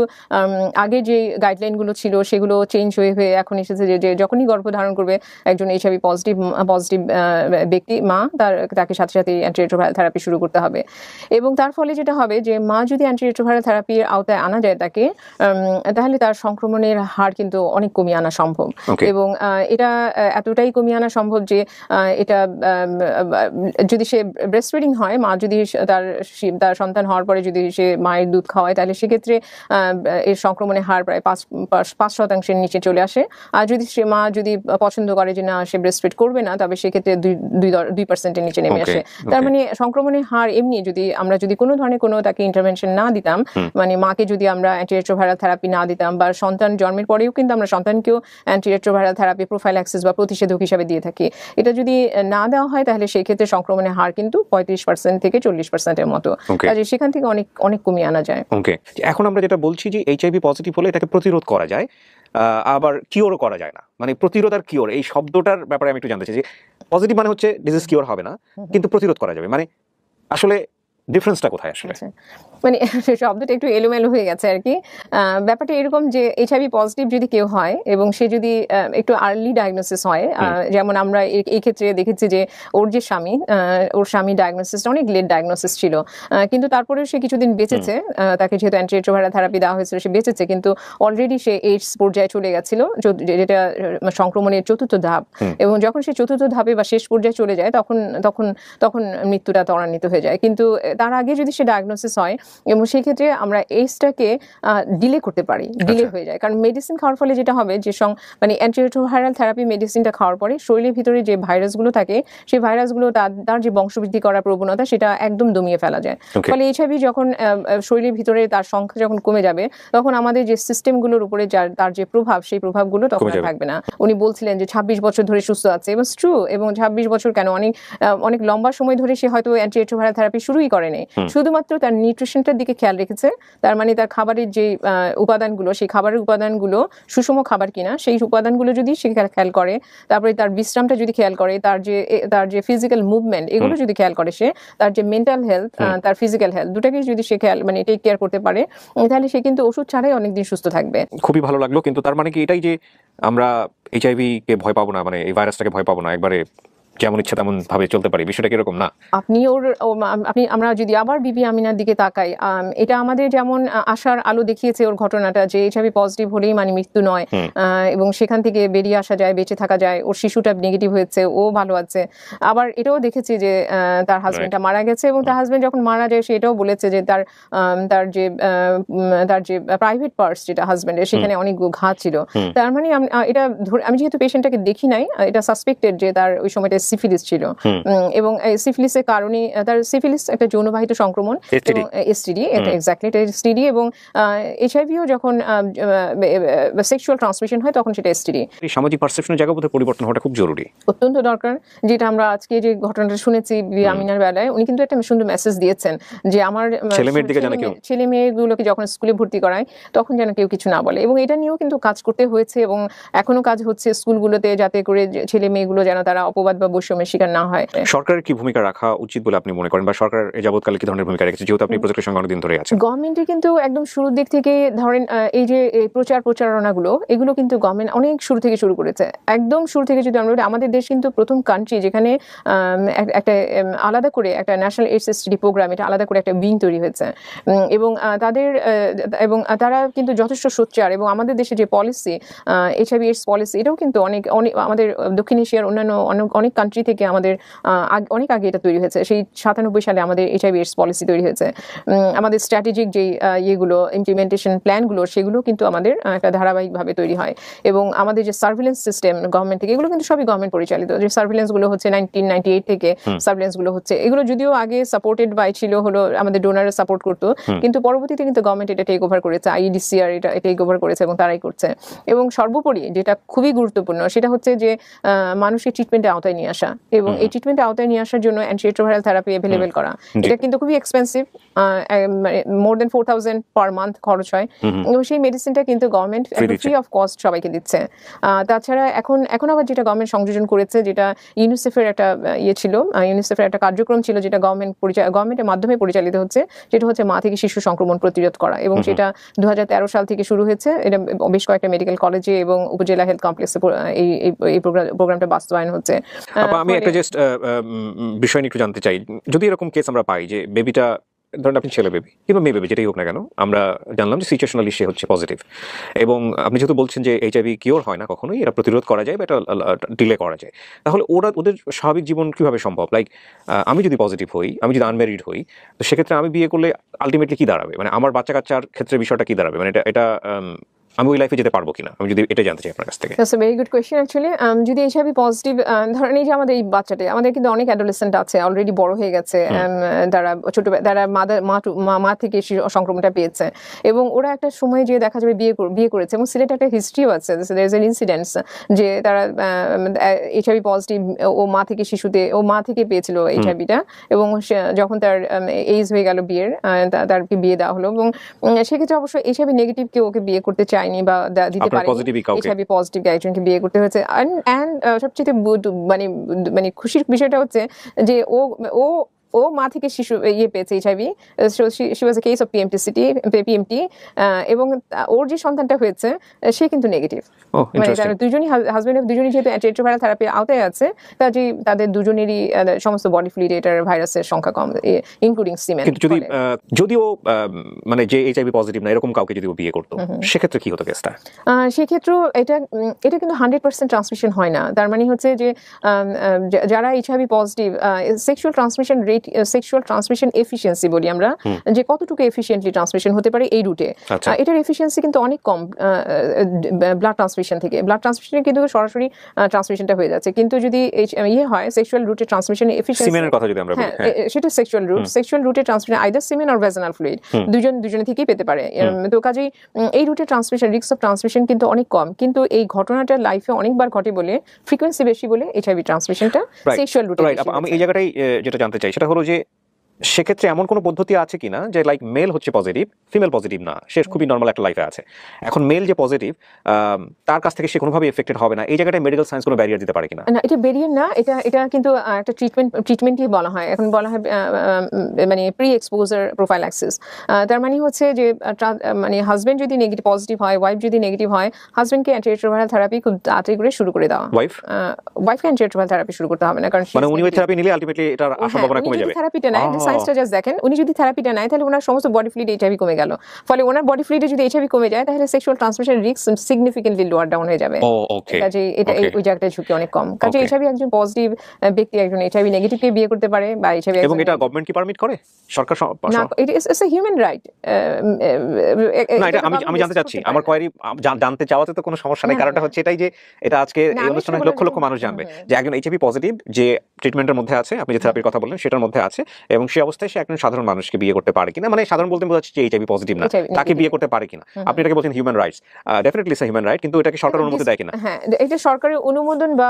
আগে যে গাইডলাইনগুলো ছিল সেগুলো চেঞ্জ হয়ে এখন এসেছে যে যখনই গর্ভধারণ করবে একজন এইচআইভি পজিটিভ ব্যক্তি, মা তাকে সাথে সাথে অ্যান্টিরেট্রোভাইরাল থেরাপি শুরু করতে হবে। এবং তার ফলে যেটা হবে যে মা যদি অ্যান্টিরেট্রোভাইরাল থেরাপির আওতায় আনা যায় তাকে, তাহলে তার সংক্রমণের হার কিন্তু অনেক কমিয়ে আনা সম্ভব। এবং এটা এতটাই কমিয়ে আনা সম্ভব যে এটা যদি সে ব্রেস্ট ফিডিং হয়, মা যদি তার সন্তান হওয়ার পরে যদি সে মায়ের দুধ খাওয়ায়, তাহলে সেক্ষেত্রে এর সংক্রমণের হার প্রায় 5% নিচে চলে আসে। আর যদি সে মা যদি পছন্দ করে যে না সে ব্রেস্ট ফিড করবে না, তবে সেক্ষেত্রে 2% নিচে নেমে আসে। তার মানে সংক্রমণের হার এমনি, আমরা যদি কোনো ধরনের কোনো তাকে ইন্টারভেনশন না দিতাম, মানে মাকে যদি আমরা অ্যান্টিরেট্রোভাইরাল থেরাপি না দিতাম, বা সন্তান জন্মের পরেও কিন্তু আমরা সন্তানকেও অ্যান্টিরেট্রোভাইরাল থেরাপি প্রোফাইল্যাক্সিস বা প্রতিষেধক হিসাবে দিয়ে থাকি, এটা যদি না দেওয়া হয় তাহলে সেই ক্ষেত্রে সংক্রমণের হার কিন্তু 35% থেকে 40%-এর মতো। কাজে সেখান থেকে অনেক কমিয়ে আনা যায়। ওকে, এখন আমরা যেটা বলছি যে এইচআইভি পজিটিভ হলে এটাকে প্রতিরোধ করা যায়, আবার কিওরও করা যায় না। মানে প্রতিরোধ আর কিওর এই শব্দটার ব্যাপারে আমি একটু জানতে চাই, যে পজিটিভ মানে হচ্ছে ডিজিজ কিওর হবে না, কিন্তু প্রতিরোধ করা যাবে, মানে আসলে ডিফারেন্সটা কোথায় আসলে? মানে শব্দটা একটু এলোমেলো হয়ে গেছে আর কি। ব্যাপারটা এরকম যে এইচআইভি পজিটিভ যদি কেউ হয় এবং সে যদি একটু আর্লি ডায়াগনোসিস হয়, যেমন আমরা এই ক্ষেত্রে দেখেছি যে ওর স্বামী ডায়াগনোসিসটা অনেক লেট ডায়াগনোসিস ছিল, কিন্তু তারপরেও সে কিছুদিন বেঁচেছে, তাকে যেহেতু অ্যান্টিরেট্রোভাইরাল থেরাপি দেওয়া হয়েছিল সে বেঁচেছে, কিন্তু অলরেডি সে এইডস পর্যায়ে চলে গেছিল, যেটা সংক্রমণের 4র্থ ধাপ। এবং যখন সে 4র্থ ধাপে বা শেষ পর্যায়ে চলে যায় তখন মৃত্যুটা ত্বরান্বিত হয়ে যায়। কিন্তু তার আগে যদি সে ডায়াগনোসিস হয়, এবং সেই ক্ষেত্রে আমরা এইডসটাকে ডিলে করতে পারি, ডিলে হয়ে যায়। কারণ মেডিসিন খাওয়ার ফলে যেটা হবে যে মানে অ্যান্টিরেট্রোভাইরাল থেরাপি মেডিসিনটা খাওয়ার পরে শরীরের ভিতরে যে ভাইরাসগুলো থাকে, সেই ভাইরাসগুলো তার যে বংশবৃদ্ধি করার প্রবণতা সেটা একদম দমিয়ে ফেলা যায়। ফলে এইচআইভি যখন শরীরের ভিতরে তার সংখ্যা যখন কমে যাবে, তখন আমাদের যে সিস্টেমগুলোর উপরে তার যে প্রভাব, সেই প্রভাবগুলো তখন থাকবে না। উনি বলছিলেন যে 26 বছর ধরে সুস্থ আছে, এবং ট্রু, এবং 26 বছর কেন, অনেক লম্বা সময় ধরে সে হয়তো অ্যান্টিরেট্রোভাইরাল থেরাপি শুরুই করে করে নাই, শুধুমাত্র তার নিউট্রিশনটার দিকে খেয়াল রেখেছে। তার মানে তার খাবারের যে উপাদানগুলো, সেই খাবারের উপাদানগুলো সুষম খাবার কিনা, সেই উপাদানগুলো যদি সে খেয়াল করে, তারপরে তার বিশ্রামটা যদি খেয়াল করে, তার যে ফিজিক্যাল মুভমেন্ট এগুলো যদি খেয়াল করে, সে তার যে মেন্টাল হেলথ, তার ফিজিক্যাল হেলথ দুটাকে যদি সে খেয়াল মানে টেক কেয়ার করতে পারে, তাহলে সে কিন্তু ওষুধ ছাড়াই অনেকদিন সুস্থ থাকবে। খুবই ভালো লাগলো। কিন্তু তার মানে কি এটাই যে আমরা এইচআইভি কে ভয় পাবো না, মানে এই ভাইরাসটাকে ভয় পাবো না, একবারে যেমন ইচ্ছা তেমন ভাবে চলতে পারি, বিষয়টা কিরকম না? আমরা যদি আবার বিবি আমিনার দিকে তাকাই, এটা আমাদের যেমন আশার আলো দেখিয়েছে ওর ঘটনাটা, যে এইচআইভি পজিটিভ হলেই মানে মৃত্যু নয়, এবং সেখান থেকে বেরিয়ে আসা যায়, বেঁচে থাকা যায়। ওর শিশুটা নেগেটিভ হয়েছে, ও ভালো আছে। আবার এটাও দেখেছি যে তার হাজবেন্ডটা মারা গেছে, এবং তার হাজবেন্ড যখন মারা যায় সে এটাও বলেছে যে তার যে প্রাইভেট পার্টস যেটা হাজবেন্ডের, সেখানে অনেক ঘা ছিল। তার মানে এটা আমি যেহেতু পেশেন্টটাকে দেখি নাই, এটা সাসপেক্টেড যে তার ওই সময়টা সিফিলিস ছিল, এবং সিফিলিসের কারণে তার সিফিলিস একটা যৌনবাহিত সংক্রমণ, এসটিডি, এটা এক্স্যাক্টলি এটা এসটিডি, এবং এইচআইভিও যখন সেক্সুয়াল ট্রান্সমিশন হয় তখন সেটা এসটিডি। সামাজিক পারসেপশনের জায়গা বোধহয় পরিবর্তন হওয়াটা খুব জরুরি, অত্যন্ত দরকার। যেটা আমরা আজকে যে ঘটনাটা শুনেছি আমিনার বেলায়, উনি কিন্তু একটা সুন্দর মেসেজ দিয়েছেন যে আমার ছেলে মেয়েগুলোকে যখন স্কুলে ভর্তি করায় তখন যেন কেউ কিছু না বলে, এবং এটা নিয়েও কিন্তু কাজ করতে হয়েছে, এবং এখনো কাজ হচ্ছে স্কুলগুলোতে, যাতে করে ছেলে মেয়েগুলো যেন তারা অপবাদ বা বৈষম্যের শিকার না হয়। সরকারের কি ভূমিকা রাখা উচিত বলে আপনি মনে করেন, বা সরকার যাবৎকালে কি ধরনের ভূমিকা রেখেছে, যেহেতু আপনি প্রজেক্টের সঙ্গে অনেকদিন ধরে আছেন? গভর্নমেন্টের কিন্তু একদম শুরুর দিক থেকে ধরেন এই যে প্রচারণাগুলো, এগুলো কিন্তু গভর্নমেন্ট অনেক শুরু থেকে শুরু করেছে। একদম শুরু থেকে যদি আমরা, আমাদের দেশ কিন্তু প্রথম কান্ট্রি যেখানে একটা আলাদা করে একটা ন্যাশনাল এইডস এসটিডি প্রোগ্রাম, এটা আলাদা করে একটা উইং তৈরি হয়েছে, এবং তারা কিন্তু যথেষ্ট সোচ্চার। এবং আমাদের দেশে যে পলিসি, এইচআইভি এইডস পলিসি, এটাও কিন্তু অনেক আমাদের দক্ষিণ এশিয়ার অন্যান্য অনেক কান্ট্রি থেকে আমাদের অনেক আগে এটা তৈরি হয়েছে। সেই 97 সালে আমাদের এইচআইভি এইডস পলিসি তৈরি হয়েছে। আমাদের স্ট্র্যাটেজিক যে ইয়েগুলো, ইমপ্লিমেন্টেশন প্ল্যানগুলো, সেগুলো কিন্তু আমাদের একটা ধারাবাহিকভাবে তৈরি হয়। এবং আমাদের যে সার্ভিলেন্স সিস্টেম গভর্নমেন্ট থেকে, এগুলো কিন্তু সবই গভর্নমেন্ট পরিচালিত। যে সার্ভিলেন্সগুলো হচ্ছে 1998 থেকে সার্ভিলেন্সগুলো হচ্ছে, এগুলো যদিও আগে সাপোর্টেড বাই ছিল হলো আমাদের ডোনাররা সাপোর্ট করতো, কিন্তু পরবর্তীতে কিন্তু গভর্নমেন্ট এটা টেক ওভার করেছে, আইইডিসিআর এটা টেক ওভার করেছে, এবং তারাই করছে। এবং সর্বোপরি যেটা খুবই গুরুত্বপূর্ণ সেটা হচ্ছে যে মানুষকে ট্রিটমেন্টের আওতায় নিয়ে আসা, এবং এই ট্রিটমেন্টের আওতায় নিয়ে আসার জন্য অ্যান্টিরেট্রোভাইরাল থেরাপি অ্যাভেলেবেল করা। এটা কিন্তু খুবই এক্সপেন্সিভ, মোর দেন 4000 পার মান্থ খরচ হয়, এবং সেই মেডিসিনটা কিন্তু গভর্নমেন্ট ফ্রি অফ কস্ট সবাইকে দিচ্ছে। তাছাড়া এখন আবার যেটা গভর্নমেন্ট সংযোজন করেছে, যেটা ইউনিসেফের একটা ছিল, ইউনিসেফের একটা কার্যক্রম ছিল, যেটা গভর্নমেন্টের মাধ্যমে পরিচালিত হচ্ছে, যেটা হচ্ছে মা থেকে শিশু সংক্রমণ প্রতিরোধ করা, এবং সেটা 2013 সাল থেকে শুরু হয়েছে। এটা বেশ কয়েকটা মেডিকেল কলেজে এবং উপজেলা হেলথ কমপ্লেক্সে এই প্রোগ্রামটা বাস্তবায়ন হচ্ছে। আমি একটা জাস্ট বিষয় নিয়ে একটু জানতে চাই, যদি এরকম কেস আমরা পাই যে বেবিটা, ধরেন আপনি ছেলে বেবি কিংবা মেয়ে বেবি যেটাই হোক না কেন, আমরা জানলাম যে সিচুয়েশনালি সে হচ্ছে পজিটিভ, এবং আপনি যেহেতু বলছেন যে এইচআইভি কিওর হয় না কখনোই, এটা প্রতিরোধ করা যায় বা এটা ডিলে করা যায়, তাহলে ওদের স্বাভাবিক জীবন কিভাবে সম্ভব? লাইক আমি যদি পজিটিভ হই, আমি যদি আনম্যারিড হই, তো সেক্ষেত্রে আমি বিয়ে করলে আলটিমেটলি কি দাঁড়াবে, মানে আমার বাচ্চা কাচ্চার ক্ষেত্রে বিষয়টা কি দাঁড়াবে, মানে এটা আমি ওই লাইফে যেতে পারবো কিনা, আমি যদি এটা জানতে চাই আপনার কাছ থেকে। That's a very good question actually. যদি এইচআইভি পজিটিভ, ধরেন এই যে আমাদের এই বাচ্চাটা, আমাদের কিন্তু অনেক অ্যাডোলেসেন্ট আছে, অলরেডি বড় হয়ে গেছে, তারা মা থেকে সংক্রমণটা পেয়েছে, এবং ওরা একটা সময় যে দেখা যাবে বিয়ে করেছে, এবং সিলেটে একটা হিস্ট্রিও আছে, দেয়ার ইজ অ্যান ইনসিডেন্টস যে তারা এইচআইভি পজিটিভ, ও মা থেকে পেয়েছিল এইচআইভিটা, এবং যখন তার এইজ হয়ে গেল বিয়ের, তারকে বিয়ে দেওয়া হলো, এবং সেক্ষেত্রে অবশ্য এইচআইভি নেগেটিভ কেউ ওকে বিয়ে করতে চায়নি বা দিতে পারেনি, এইচআইভি পজিটিভ একজনকে বিয়ে করতে হয়েছে। এন্ড সবচেয়ে মানে খুশির বিষয়টা হচ্ছে যে ও মা থেকে শিশু পেয়েছে HIV, she was A case of PMT, এবং ওর যে সন্তানটা হয়েছে সে কিন্তু নেগেটিভ। মানে তারা দুজনই হাজবেন্ড দুজনই যেহেতু অ্যান্টিরেট্রোভাইরাল থেরাপির আওতায় আছে, কাজেই তাদের দুজনেরই সমস্ত বডি ফ্লুইড এটার ভাইরাসের সংখ্যা কম, ইনক্লুডিং সিমেন। কিন্তু যদিও মানে যে এইচআইভি পজিটিভ না এরকম কাউকে যদি বিয়ে করতো, সেক্ষেত্রে কি হতো কেসটা? সেক্ষেত্রে এটা কিন্তু 100% ট্রান্সমিশন হয় না। তার মানে হচ্ছে যে যারা HIV positive, sexual transmission rate, sexual transmission efficiency বলি আমরা, যে কতটুকু এফিশিয়েন্টলি ট্রান্সমিশন হতে পারে এই রুটে, এটার এফিসিয়েন্সি কিন্তু অনেক কম ব্লাড ট্রান্সমিশন থেকে। ব্লাড ট্রান্সমিশনে কিন্তু সরাসরি ট্রান্সমিশনটা হয়ে যাচ্ছে, কিন্তু যদি হয় সেক্সুয়াল রুটে ট্রান্সমিশন এফিসিয়েন্সি, সিমেনের কথা যদি আমরা বলি, সেটা সেক্সুয়াল রুটে transmission either সিমেন or vaginal fluid, দুজনে থেকেই পেতে পারে। তো কাজেই এই রুটে ট্রান্সমিশন, রিস্ক অফ ট্রান্সমিশন কিন্তু অনেক কম, কিন্তু এই ঘটনাটা লাইফে অনেকবার ঘটে বলে, ফ্রিকোয়েন্সি বেশি বলে এইচআইভি ট্রান্সমিশনটা সেক্সুয়াল রুটে। আমি এই জায়গাটাই যেটা জানতে চাই সেটা হলো যে সেক্ষেত্রে এমন কোনো পদ্ধতি আছে কিনা যে লাইক মেল হচ্ছে পজিটিভ, ফিমেল পজিটিভ না, সে খুবই নর্মাল একটা লাইফে আছে, এখন মেল যে পজিটিভ তার কাছ থেকে সে কোনোভাবে এফেক্টেড হবে না, এই জায়গাটায় মেডিকেল সায়েন্স কোনো ব্যারিয়ার দিতে পারে কিনা? না, এটা বেরিয়ে না, এটা কিন্তু একটা ট্রিটমেন্টই বলা হয়, এখন বলা হয় মানে প্রি এক্সপোজার প্রোফাইল্যাক্সিস। তার মানে হচ্ছে যে মানে হাজবেন্ড যদি নেগেটিভ পজিটিভ হয়, ওয়াইফ যদি নেগেটিভ হয়, হাজবেন্ডকে অ্যান্টিরেট্রোভাইরাল থেরাপি খুব তাড়াতাড়ি করে শুরু করে দেওয়া। ওয়াইফকে অ্যান্টিরেট্রোভাইরাল থেরাপি শুরু করতে হবে না, কারণ মানে উনি ওই থেরাপি নিলে আলটিমেটলি এটার সম্ভাবনা কমে যাবে। থেরাপিটা নেয়, সায়েন্সটা জাস্ট দেখেন, উনি যদি থেরাপিটা নেয় তাহলে ওনার সমস্ত বডি ফ্লুইড এইচআইভি কমে গেল, ফলে ওনার বডি ফ্লুইডে যদি এইচআইভি কমে যায় তাহলে sexual transmission risk significantly lower down হয়ে যাবে। কাজে এটা ওই জায়গাটায় ঝুঁকি অনেক কম। কাজে এইচআইভি একজন পজিটিভ ব্যক্তি একজন এইচআইভি নেগেটিভকে বিয়ে করতে পারে, বা এইচআইভি, এবং এটা গভর্নমেন্ট কি পারমিট করে? সরকার? না, ইটস এ হিউম্যান রাইট। না, এটা আমি জানতে চাচ্ছি, আমার কোয়ারি জানতে চাওয়াতে তো কোনো সমস্যা নেই, কারণটা হচ্ছে এটাই যে এটা আজকে এই অনুষ্ঠানে লক্ষ লক্ষ মানুষ জানবে যে একজন এইচআইভি পজিটিভ যে ট্রিটমেন্টের মধ্যে আছে, আপনি যে থেরাপির কথা বললেন সেটার মধ্যে আছে, এবং সেই অবস্থায় সে একজন সাধারণ মানুষকে বিয়ে করতে পারে কিনা, মানে সাধারণ বলতে বোঝাচ্ছে যে এইচআইভি পজিটিভ না, তাকে বিয়ে করতে পারে কিনা। আপনি এটাকে বলছেন human rights, definitely it's human right, কিন্তু এটাকে সরকার অনুমতি দেয় কিনা? হ্যাঁ, এটা সরকারের অনুমোদন বা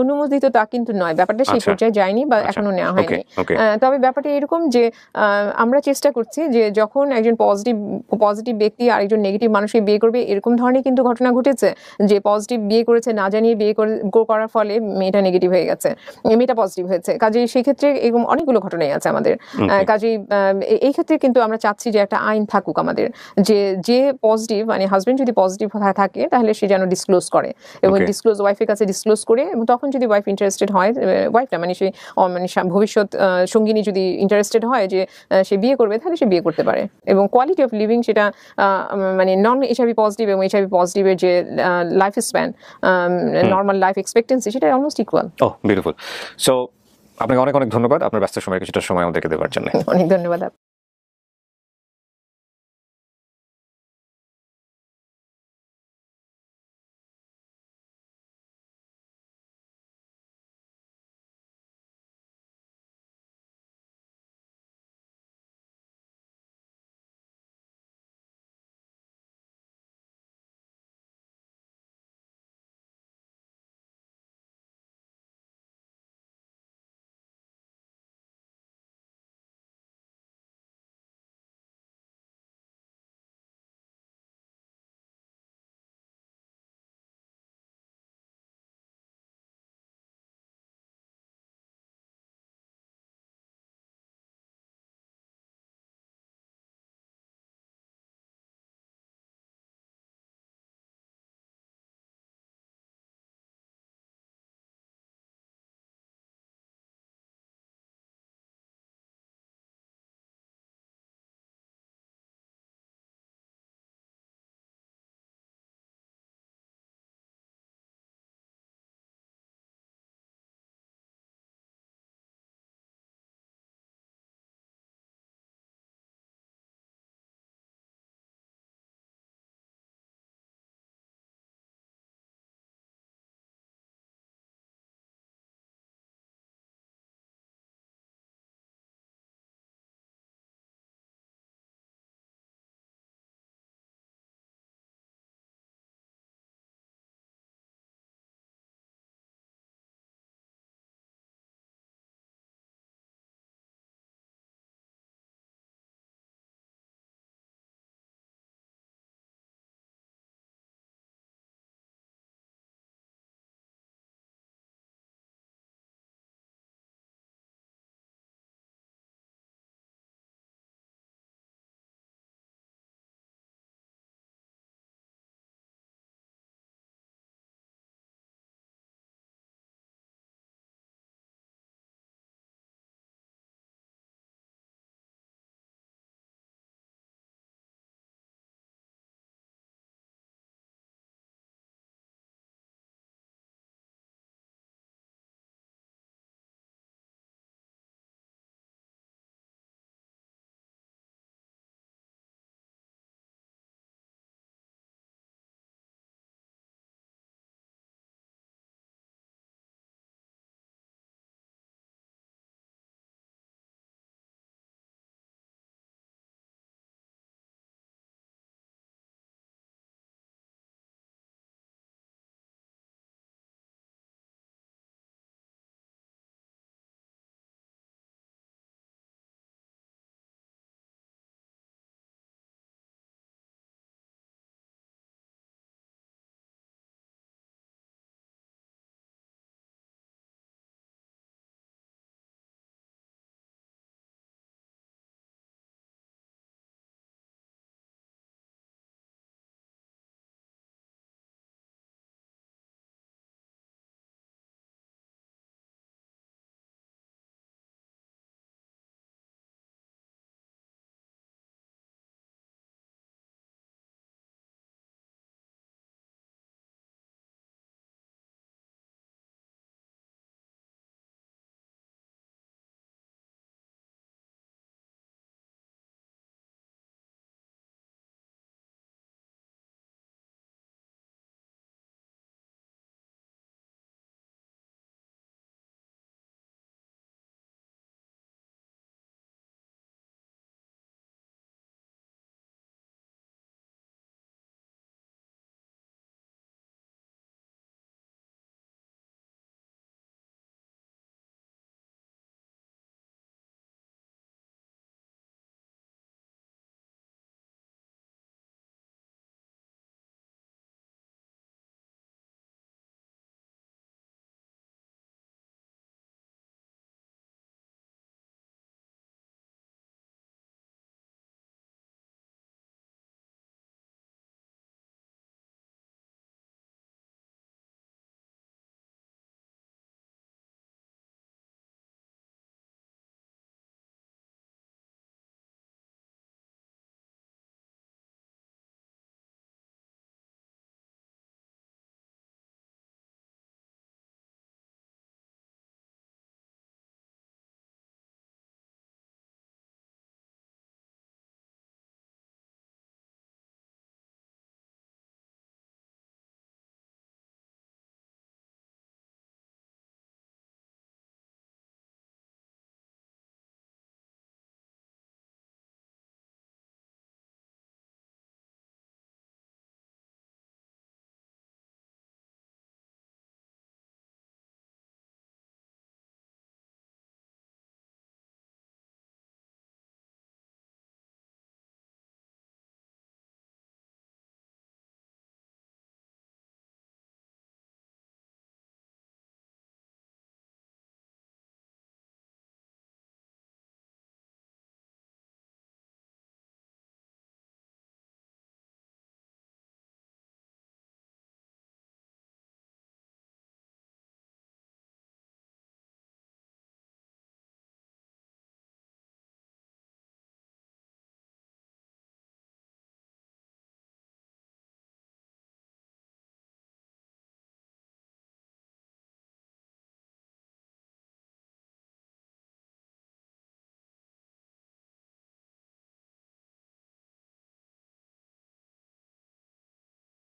অনুমোদিত তা কিন্তু নয়, ব্যাপারটা সেই পর্যায়ে যায়নি বা এখনো নেওয়া হয়নি। তবে ব্যাপারটা এরকম যে আমরা চেষ্টা করছি যে যখন একজন পজিটিভ ব্যক্তি আর একজন নেগেটিভ মানুষকে বিয়ে করবে, এরকম ধরনের কিন্তু ঘটনা ঘটেছে যে পজিটিভ বিয়ে করেছে, না জানিয়ে বিয়ে করার ফলে মেয়েটা নেগেটিভ হয়ে গেছে, মেয়েটা পজিটিভ হয়েছে। কাজেই সেই ক্ষেত্রে এরকম অনেকগুলো ঘটনাই আছে আমাদের। কাজেই এই ক্ষেত্রে কিন্তু আমরা চাচ্ছি যে একটা আইন থাকুক আমাদের, যে পজিটিভ, মানে হাজবেন্ড যদি পজিটিভ থাকে তাহলে সে যেন ডিসক্লোজ করে, এবং ডিসক্লোজ ওয়াইফের কাছে ডিসক্লোজ করে, এবং তখন যদি ওয়াইফ ইন্টারেস্টেড হয়, ওয়াইফ না মানে সে মানে ভবিষ্যৎ সঙ্গিনী যদি ইন্টারেস্টেড হয় যে সে বিয়ে করবে, তাহলে সে বিয়ে করতে পারে। এবং কোয়ালিটি অফ লিভিং সেটা মানে নন এইচআইভি পজিটিভ এবং এইচআইভি পজিটিভের যে life span, normal life expectancy, সেটা অলমোস্ট ইকুয়াল। ওহ, বিউটিফুল। সো আপনাকে অনেক অনেক ধন্যবাদ আপনার ব্যস্ত সময় কিছুটা সময় আমাদেরকে দেওয়ার জন্য। অনেক ধন্যবাদ।